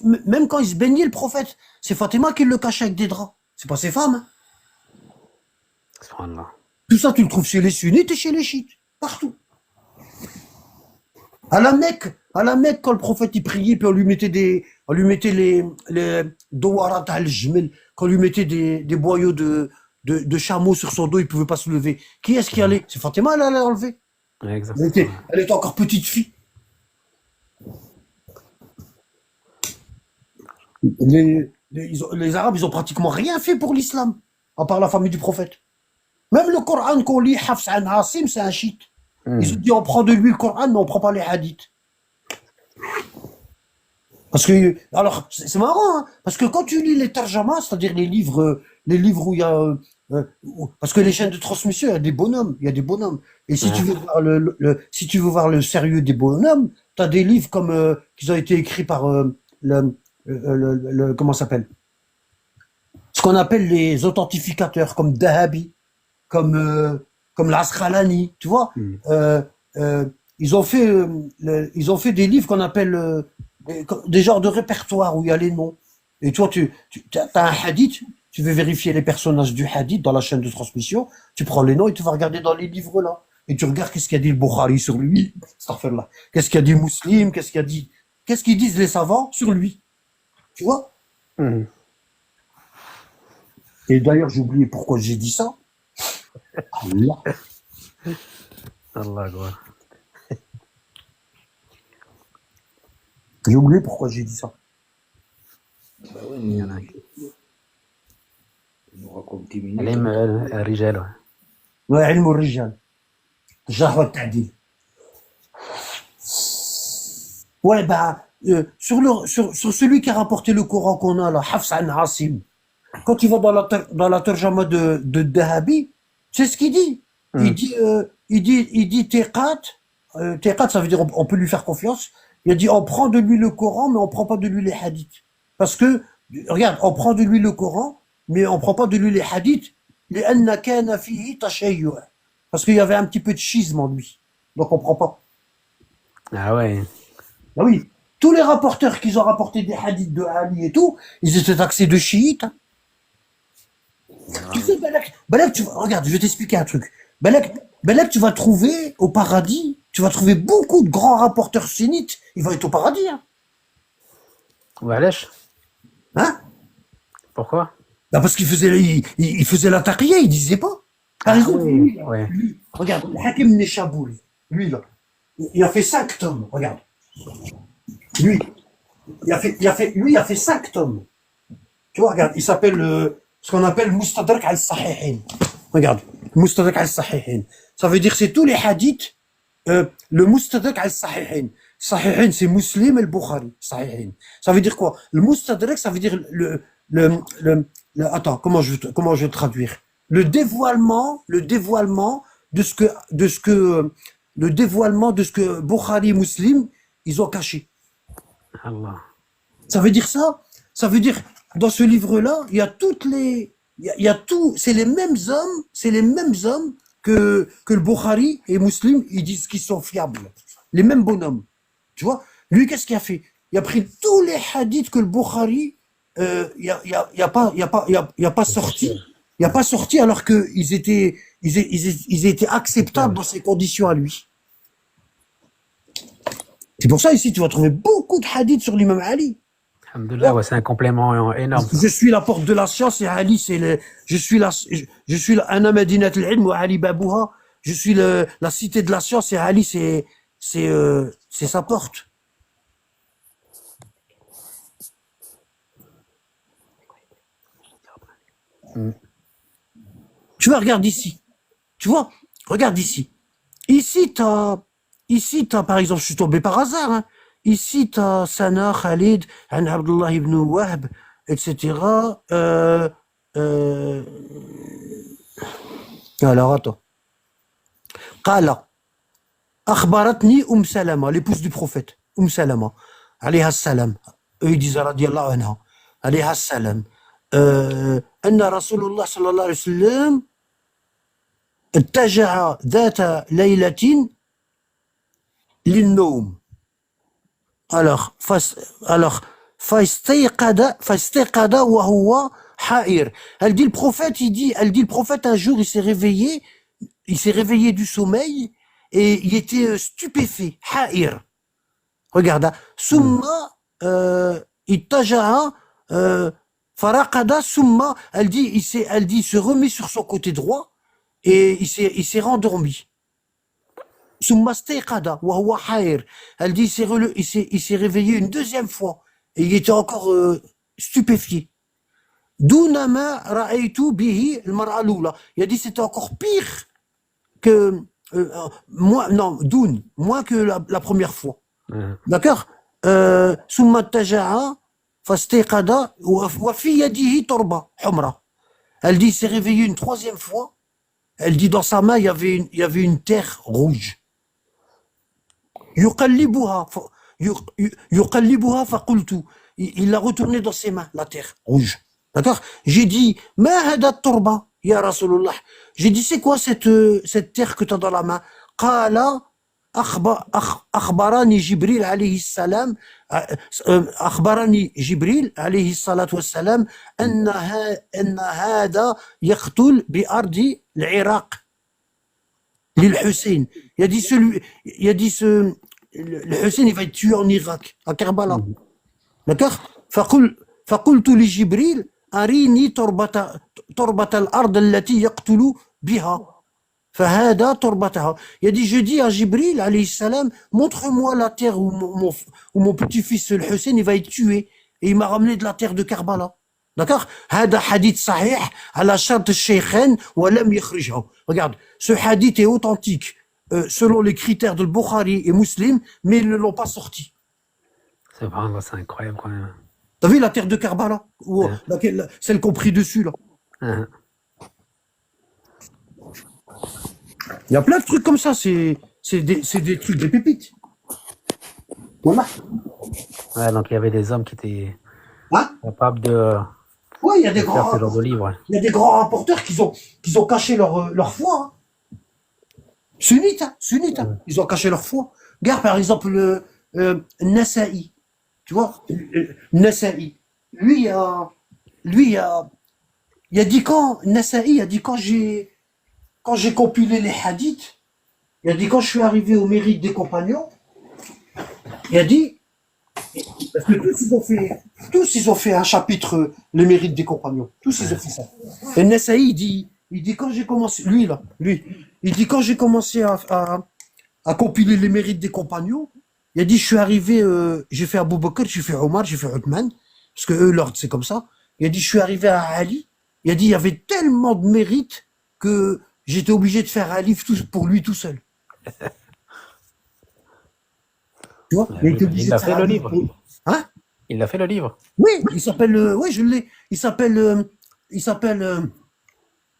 se baignait, le prophète, c'est Fatima qui le cachait avec des draps. C'est pas ses femmes. Hein? Subhanallah. Tout ça, tu le trouves chez les sunnites et chez les chiites. Partout. À la Mecque, À la Mecque, quand le prophète il priait, puis on lui mettait les Dawarat al-Jmel, qu'on lui mettait des boyaux de chameau sur son dos, il pouvait pas se lever. Qui est-ce qui allait? C'est Fatima, elle allait enlever. Exactement. Elle était encore petite fille. Les Arabes, ils ont pratiquement rien fait pour l'islam, à part la famille du prophète. Même le Coran qu'on lit, Hafs an Asim, c'est un chiite. Ils ont dit on prend de lui le Coran, mais on prend pas les hadiths. Parce que, alors, c'est marrant, hein, parce que quand tu lis les tarjamas, c'est-à-dire les livres où il y a, parce que les chaînes de transmission, il y a des bonhommes. Et si tu veux voir si tu veux voir le sérieux des bonhommes, t'as des livres comme, qui ont été écrits par, comment ça s'appelle? Ce qu'on appelle les authentificateurs, comme Dahabi, comme l'Asqalani, tu vois. Ils ont fait des livres qu'on appelle des genres de répertoires où il y a les noms. Et toi, tu as un hadith, tu veux vérifier les personnages du hadith dans la chaîne de transmission, tu prends les noms et tu vas regarder dans les livres là. Et tu regardes qu'est-ce qu'il a dit le Bukhari sur lui, là. Qu'est-ce qu'il a dit Muslim, qu'est-ce qu'ils disent les savants sur lui. Tu vois? Et d'ailleurs, j'ai oublié pourquoi j'ai dit ça. Allah. Allah Akbar. J'ai oublié pourquoi j'ai dit ça. Bah ouais, Il y en a qui. il nous raconte 10 minutes. Alim al-Rijal, ouais. Ouais, ilm al-rijal. Jarh al-ta'dil. Ouais, bah, sur celui qui a rapporté le Coran qu'on a là, Hafs an Asim, quand tu vas dans la tarjama de Dahabi, c'est ce qu'il dit. Il dit Teqat, Teqat, ça veut dire on peut lui faire confiance. Il a dit on prend de lui le Coran, mais on prend pas de lui les hadiths. Parce que, regarde, on prend de lui le Coran, mais on prend pas de lui les hadiths. لأن كان فيه تشيع. Parce qu'il y avait un petit peu de schisme en lui. Donc on prend pas. Ah ouais. Ah oui, tous les rapporteurs qui ont rapporté des hadiths de Ali et tout, ils étaient taxés de chiites. Hein. Tu sais, Balak, regarde, je vais t'expliquer un truc. Balak, tu vas trouver au paradis, tu vas trouver beaucoup de grands rapporteurs sunnites, ils vont être au paradis. Hein? Wesh. Hein? Pourquoi? Bah parce qu'il faisait la taqiyya, il disait pas. Par exemple, oui, lui, regarde, le Hakim Neshabouri, lui là, il a fait 5 tomes, regarde. Lui, il a fait 5 tomes. Tu vois, regarde, il s'appelle ce qu'on appelle Mustadrak al-Sahihin. Regarde, Mustadrak al-Sahihin. Ça veut dire c'est tous les hadiths, le Mustadrak al-Sahihin. Sahihin, c'est Muslim et le Bukhari. Sahihin. Ça veut dire quoi? Le Mustadrak, ça veut dire attends, comment je vais traduire? Le dévoilement de ce que Bukhari et Muslim, ils ont caché. Allah. Ça veut dire ça? Ça veut dire, dans ce livre-là, il y a tout, c'est les mêmes hommes que le Bukhari et Muslim, ils disent qu'ils sont fiables. Les mêmes bonhommes. Tu vois? Lui, qu'est-ce qu'il a fait? Il a pris tous les hadiths que le Bukhari, il a pas sorti alors qu'ils étaient acceptables dans ses conditions à lui. C'est pour ça ici tu vas trouver beaucoup de hadiths sur l'imam Ali. Alhamdoulilah, ouais, c'est un complément énorme. Je suis la porte de la science et Ali je suis Ana Madinat al-Ilm wa Ali Babouha. Je suis la cité de la science et Ali c'est sa porte. Tu vois, regarde ici. Tu vois, regarde ici. Ici, par exemple, je suis tombé par hasard. Hein. Ici, t'as Sana, Khalid, Abdullah ibn Wahb, etc. Alors, attends. Qala. Akhbaratni Salama, l'épouse du prophète. Salama. Alayha salam. Eux, ils disent, radiyallahu anha. Alayha salam. أن رسول الله صلى الله عليه وسلم اتجع ذات ليلة للنوم. Alors فاستيقظ وهو حائر. Elle dit le prophète un jour il s'est réveillé du sommeil et il était stupéfait, حائر. regarde, hein. Summa ittaja'a faraqada summa, elle dit, il se remet sur son côté droit et il s'est rendormi. Summa stayqada wa huwa hayr. Elle dit, il s'est réveillé une deuxième fois et il était encore stupéfié. Duna ma ra'aytu bihi al-mar'a al-ula. Il a dit, c'était encore pire que moins que la première fois. D'accord. ثم اتجع فاستيقظ وفي يده تربة حمراء. Elle dit, il s'est réveillé une troisième fois. Elle dit, dans sa main, il y avait une terre rouge. يقلبها يقلبها فقلت. Il l'a retourné dans ses mains, la terre rouge. D'accord. J'ai dit, ما هذا التربة يا رسول الله. J'ai dit, c'est quoi cette terre que tu as dans la main? قال أخبرني جبريل عليه السلام أخبرني جبريل عليه الصلاة والسلام أن هذا يقتل بأرض العراق للحسين. Il a dit le Hussein il va être tué en Irak, à Karbala. D'accord. فقلت لجبريل أريني تربة الأرض التي يقتل بها. فهذا تربتها. Il a dit, je dis à Jibril, alayhi salam, montre-moi la terre où mon petit-fils, le Hussein, il va être tué. Et il m'a ramené de la terre de Karbala. D'accord. هذا حديث صحيح على شرط الشيخين ولم يخرجه. Regarde, ce hadith est authentique selon les critères de Bukhari et Muslim, mais ils ne l'ont pas sorti. C'est vraiment, c'est incroyable quand même. T'as vu la terre de Karbala, celle qu'on prie dessus là. Il y a plein de trucs comme ça, c'est des trucs, des pépites. Voilà. Ouais, donc il y avait des hommes qui étaient capables Ouais, il y a de faire ce genre de livre. Il y a des grands rapporteurs qui ont caché leur foi. Hein. Sunnites, ils ont caché leur foi. Regarde par exemple le Nasa'i, tu vois, Nasa'i. Lui, il a dit quand j'ai compilé les hadiths, il a dit quand je suis arrivé au mérite des compagnons, il a dit, parce que tous ils ont fait un chapitre, le mérite des compagnons. Tous ils ont fait ça. Et Nasa'i, il dit quand j'ai commencé, il dit quand j'ai commencé à compiler les mérites des compagnons, il a dit je suis arrivé, j'ai fait Abu Bakr, j'ai fait Omar, j'ai fait Uthman, parce que eux l'ordre c'est comme ça. Il a dit je suis arrivé à Ali, il a dit il y avait tellement de mérites que j'étais obligé de faire un livre pour lui tout seul. Tu vois, il a fait le livre. Hein? Il a fait le livre. Oui, il s'appelle, oui, je l'ai. Il s'appelle,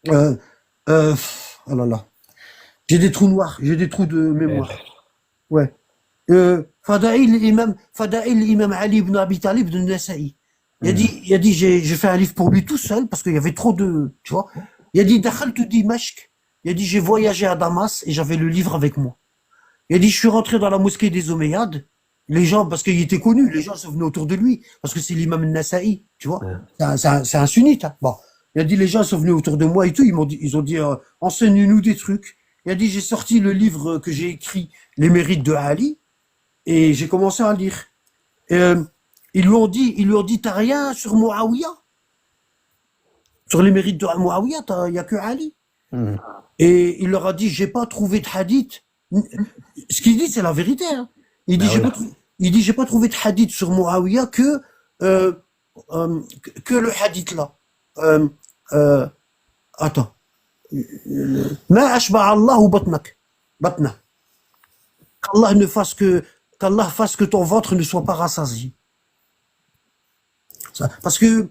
oh là là. J'ai des trous noirs, j'ai des trous de mémoire. Ouais. Fada'il Imam Ali ibn Abi Talib de Nasa'i. Il a dit, j'ai fait un livre pour lui tout seul parce qu'il y avait trop de, tu vois. Il a dit, Dakhaltu Dimashq. Il a dit, j'ai voyagé à Damas et j'avais le livre avec moi. Il a dit, je suis rentré dans la mosquée des Omeyyades. Les gens, parce qu'il était connu, les gens se venaient autour de lui, parce que c'est l'imam Nasa'i, tu vois. C'est un sunnite. Hein. Bon. Il a dit, les gens sont venus autour de moi et tout, ils ont dit, enseigne-nous des trucs. Il a dit, j'ai sorti le livre que j'ai écrit, Les mérites de Ali, et j'ai commencé à lire. Ils lui ont dit, t'as rien sur Muawiyah? Sur les mérites de Muawiyah, il y a que Ali. Et il leur a dit, j'ai pas trouvé de hadith. Ce qu'il dit, c'est la vérité. Hein. Il dit, j'ai pas trouvé de hadith sur Muawiyah que le hadith là. Attends. Ma ashba'a Allahu batna. Qu'Allah fasse que ton ventre ne soit pas rassasié. Parce que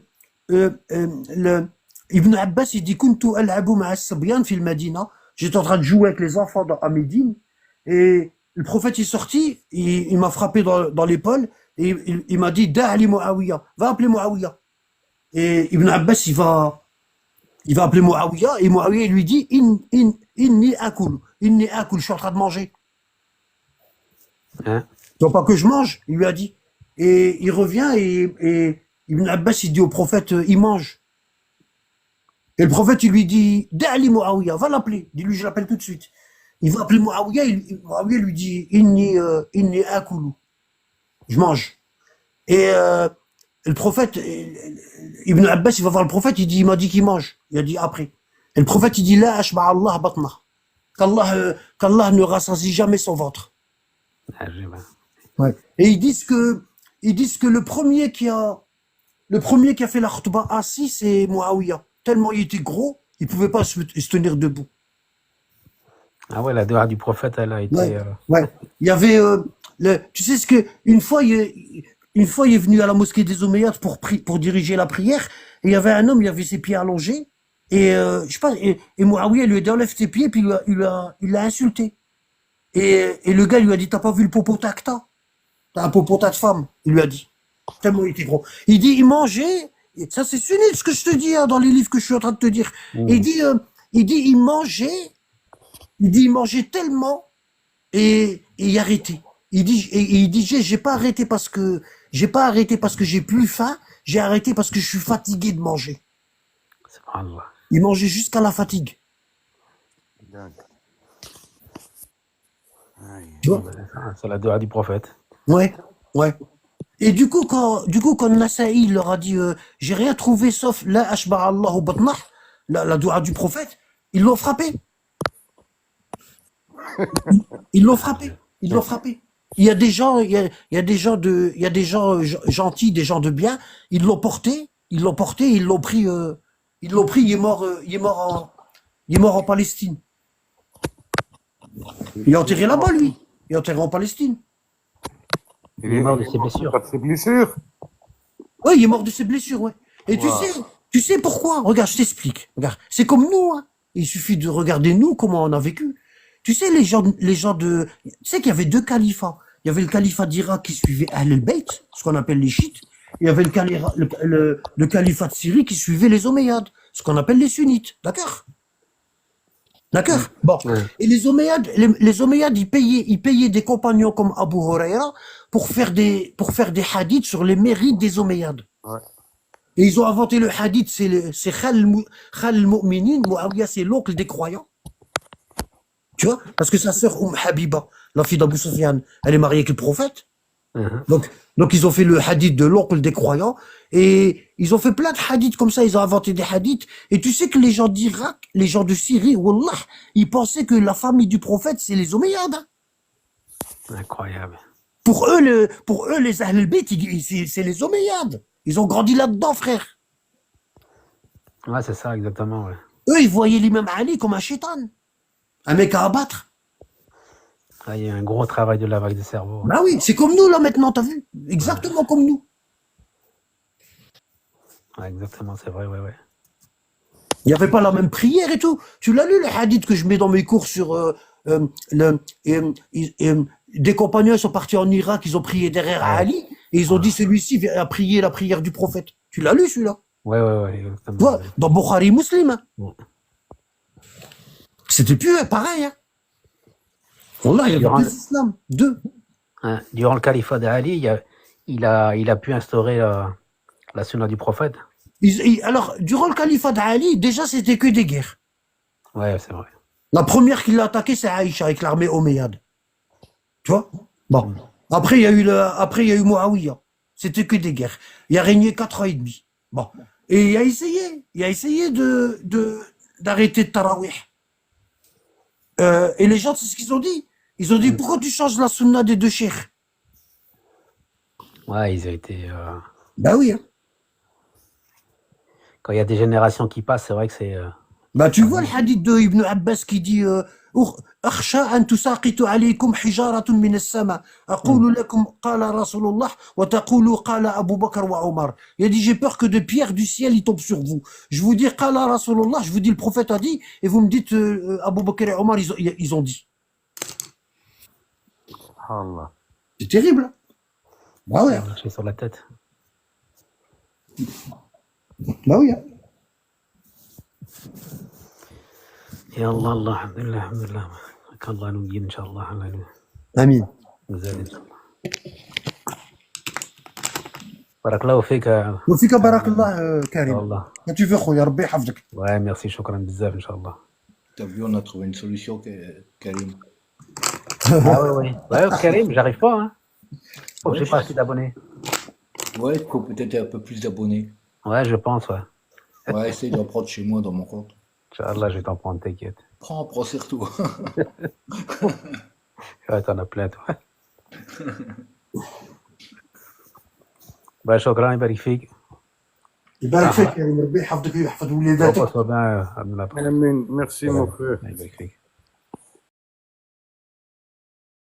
Ibn Abbas, il dit, kuntu al'abu ma'a sabyan fil Madina. J'étais en train de jouer avec les enfants à Médine. Et le prophète est sorti, il m'a frappé dans l'épaule, et il m'a dit, da'ali Muawiyah, va appeler Muawiyah. Et Ibn Abbas, il va appeler Muawiyah, et Muawiyah, il lui dit, inni akul, je suis en train de manger. Hein? Donc pas que je mange, il lui a dit. Et il revient, et Ibn Abbas, il dit au prophète, il mange. Et le prophète, il lui dit, da'ali Muawiyah, va l'appeler. Dis-lui, je l'appelle tout de suite. Il va appeler Muawiyah, Muawiyah lui dit, inni akulu. je mange. Et le prophète, Ibn Abbas, il va voir le prophète, il m'a dit qu'il mange. Il a dit après. Et le prophète, il dit, la ashba Allah batna. Qu'Allah ne rassasie jamais son ventre. Ah, j'ai- ouais. Ouais. Et ils disent que le premier qui a fait la khutba assis, c'est Muawiyah. Tellement il était gros, il pouvait pas se tenir debout. Ah ouais, la doua du prophète, elle a été. Ouais, ouais. Il y avait tu sais ce que une fois il est venu à la mosquée des Omeyyades pour diriger la prière et il y avait un homme, il avait ses pieds allongés et je sais pas et Muawiyah lui a dit enlève tes pieds puis il l'a insulté et le gars lui a dit t'as pas vu le popotin que t'as un popotin de femme, il lui a dit tellement il était gros. Il dit il mangeait et ça c'est sunnite ce que je te dis hein, dans les livres que je suis en train de te dire. Mhm. Et il dit il mangeait tellement et il arrêtait. Il dit j'ai pas arrêté parce que j'ai plus faim, j'ai arrêté parce que je suis fatigué de manger. Subhanallah. Il mangeait jusqu'à la fatigue. Tu vois? C'est la doua du prophète. Ouais, ouais. Et du coup quand Nasaï leur a dit j'ai rien trouvé sauf la ashba Allahu batnah, la doua du prophète, ils l'ont frappé. Ils l'ont frappé. Ils l'ont frappé. Il y a des gens, il y a des gens gentils, des gens de bien. Ils l'ont porté, ils l'ont pris, il est mort, il est mort en Palestine. Il est enterré là-bas, lui. Il est enterré en Palestine. Il est mort de ses blessures. Pas de ses blessures. Ouais, il est mort de ses blessures, ouais. Et Wow. tu sais pourquoi? Regarde, je t'explique. Regarde, c'est comme nous, hein. Il suffit de regarder nous, comment on a vécu. Tu sais, les gens tu sais qu'il y avait deux califats. Il y avait le califat d'Irak qui suivait Ahl al-Bayt, ce qu'on appelle les chiites. Et il y avait le califat de Syrie qui suivait les Omeyyades, ce qu'on appelle les sunnites. D'accord? D'accord? Bon. Ouais. Et les Omeyyades, ils payaient des compagnons comme Abu Huraira pour faire des hadiths sur les mérites des Omeyyades. Ouais. Et ils ont inventé le hadith, c'est Khal al-Mu'minin, Muawiyah, c'est l'oncle des croyants. Tu vois? Parce que sa sœur Habiba, la fille d'Abu Sufyan, elle est mariée avec le prophète. Mhm. Donc ils ont fait le hadith de l'oncle des croyants et ils ont fait plein de hadiths comme ça, ils ont inventé des hadiths. Et tu sais que les gens d'Irak, les gens de Syrie, wallah, ils pensaient que la famille du prophète, c'est les Omeyyades. Hein. Incroyable. Pour eux, les Ahl al-Bayt, c'est les Omeyyades. Ils ont grandi là-dedans, frère. Ouais, c'est ça, exactement. Ouais. Eux, ils voyaient l'imam Ali comme un shaitan. Un mec à abattre. Ah, il y a un gros travail de lavage de cerveau. Bah oui, c'est comme nous là maintenant, t'as vu? Exactement comme nous. Ouais, exactement, c'est vrai, ouais, ouais. Il n'y avait pas la même prière et tout. Tu l'as lu, le hadith que je mets dans mes cours sur des compagnons sont partis en Irak, ils ont prié derrière Ali et ils ont dit celui-ci a prié la prière du prophète. Tu l'as lu celui-là? Ouais, ouais, ouais, exactement. Tu vois, dans Bukhari Muslim. Hein. Ouais. C'était plus pareil. Hein. Wallah, il y avait deux islams. Deux. Hein, durant le califat d'Ali, il a pu instaurer la sunna du prophète. Alors, durant le califat d'Ali, déjà, c'était que des guerres. Ouais, c'est vrai. La première qui l'a attaqué, c'est Aïcha avec l'armée omeyyade. Tu vois? Bon. Après, il y a eu Muawiyah. C'était que des guerres. Il a régné 4 ans et demi. Bon. Et il a essayé d'arrêter de Tarawih. Et les gens, c'est ce qu'ils ont dit. Ils ont dit, pourquoi tu changes la sunna des deux cheikhs? Ouais, ils ont été. Bah oui. Hein. Quand il y a des générations qui passent, c'est vrai que c'est. Bah tu vois le hadith de Ibn Abbas qui dit أخشى أن تساقط عليكم حجارة من السماء أقول لكم قال رسول الله وتقولوا قال أبو بكر وعمر. Il a dit j'ai peur que des pierres du ciel ils tombent sur vous. Je vous dis قال رسول الله, je vous dis le prophète a dit et vous me dites Abu Bakr et Omar ils ont dit. Allah. C'est terrible. Hein. Bah ouais. marché sur la tête. Bah oui. Hein. يا الله الله الحمد لله الحمد لله الله نجيب ان شاء الله الله آمين. نزال ان شاء الله بارك الله فيك وفيك بارك الله كريم. والله ما tu veux خويا ربي يحفظك. ouais merci شكرا بزاف ان شاء الله. T'as vu, on a trouvé une solution, Karim. Ah ouais ouais Karim, j'arrive pas hein. Oh, Ouais, j'ai pas assez d'abonnés. ouais, il faut peut-être un peu plus d'abonnés. Ouais, je pense, ouais. Ouais, essaye d'en prendre chez moi dans mon compte. Inch'Allah, je vais t'en prendre, t'inquiète. Prends surtout. Ouais, t'en as plein, toi. Bah, shukran, يبارك فيك. يبارك فيك يا ربي يحفظك ويحفظ ولاداتك. Repose-toi bien, Abdullah. Amen. Merci, mon frère. يبارك فيك.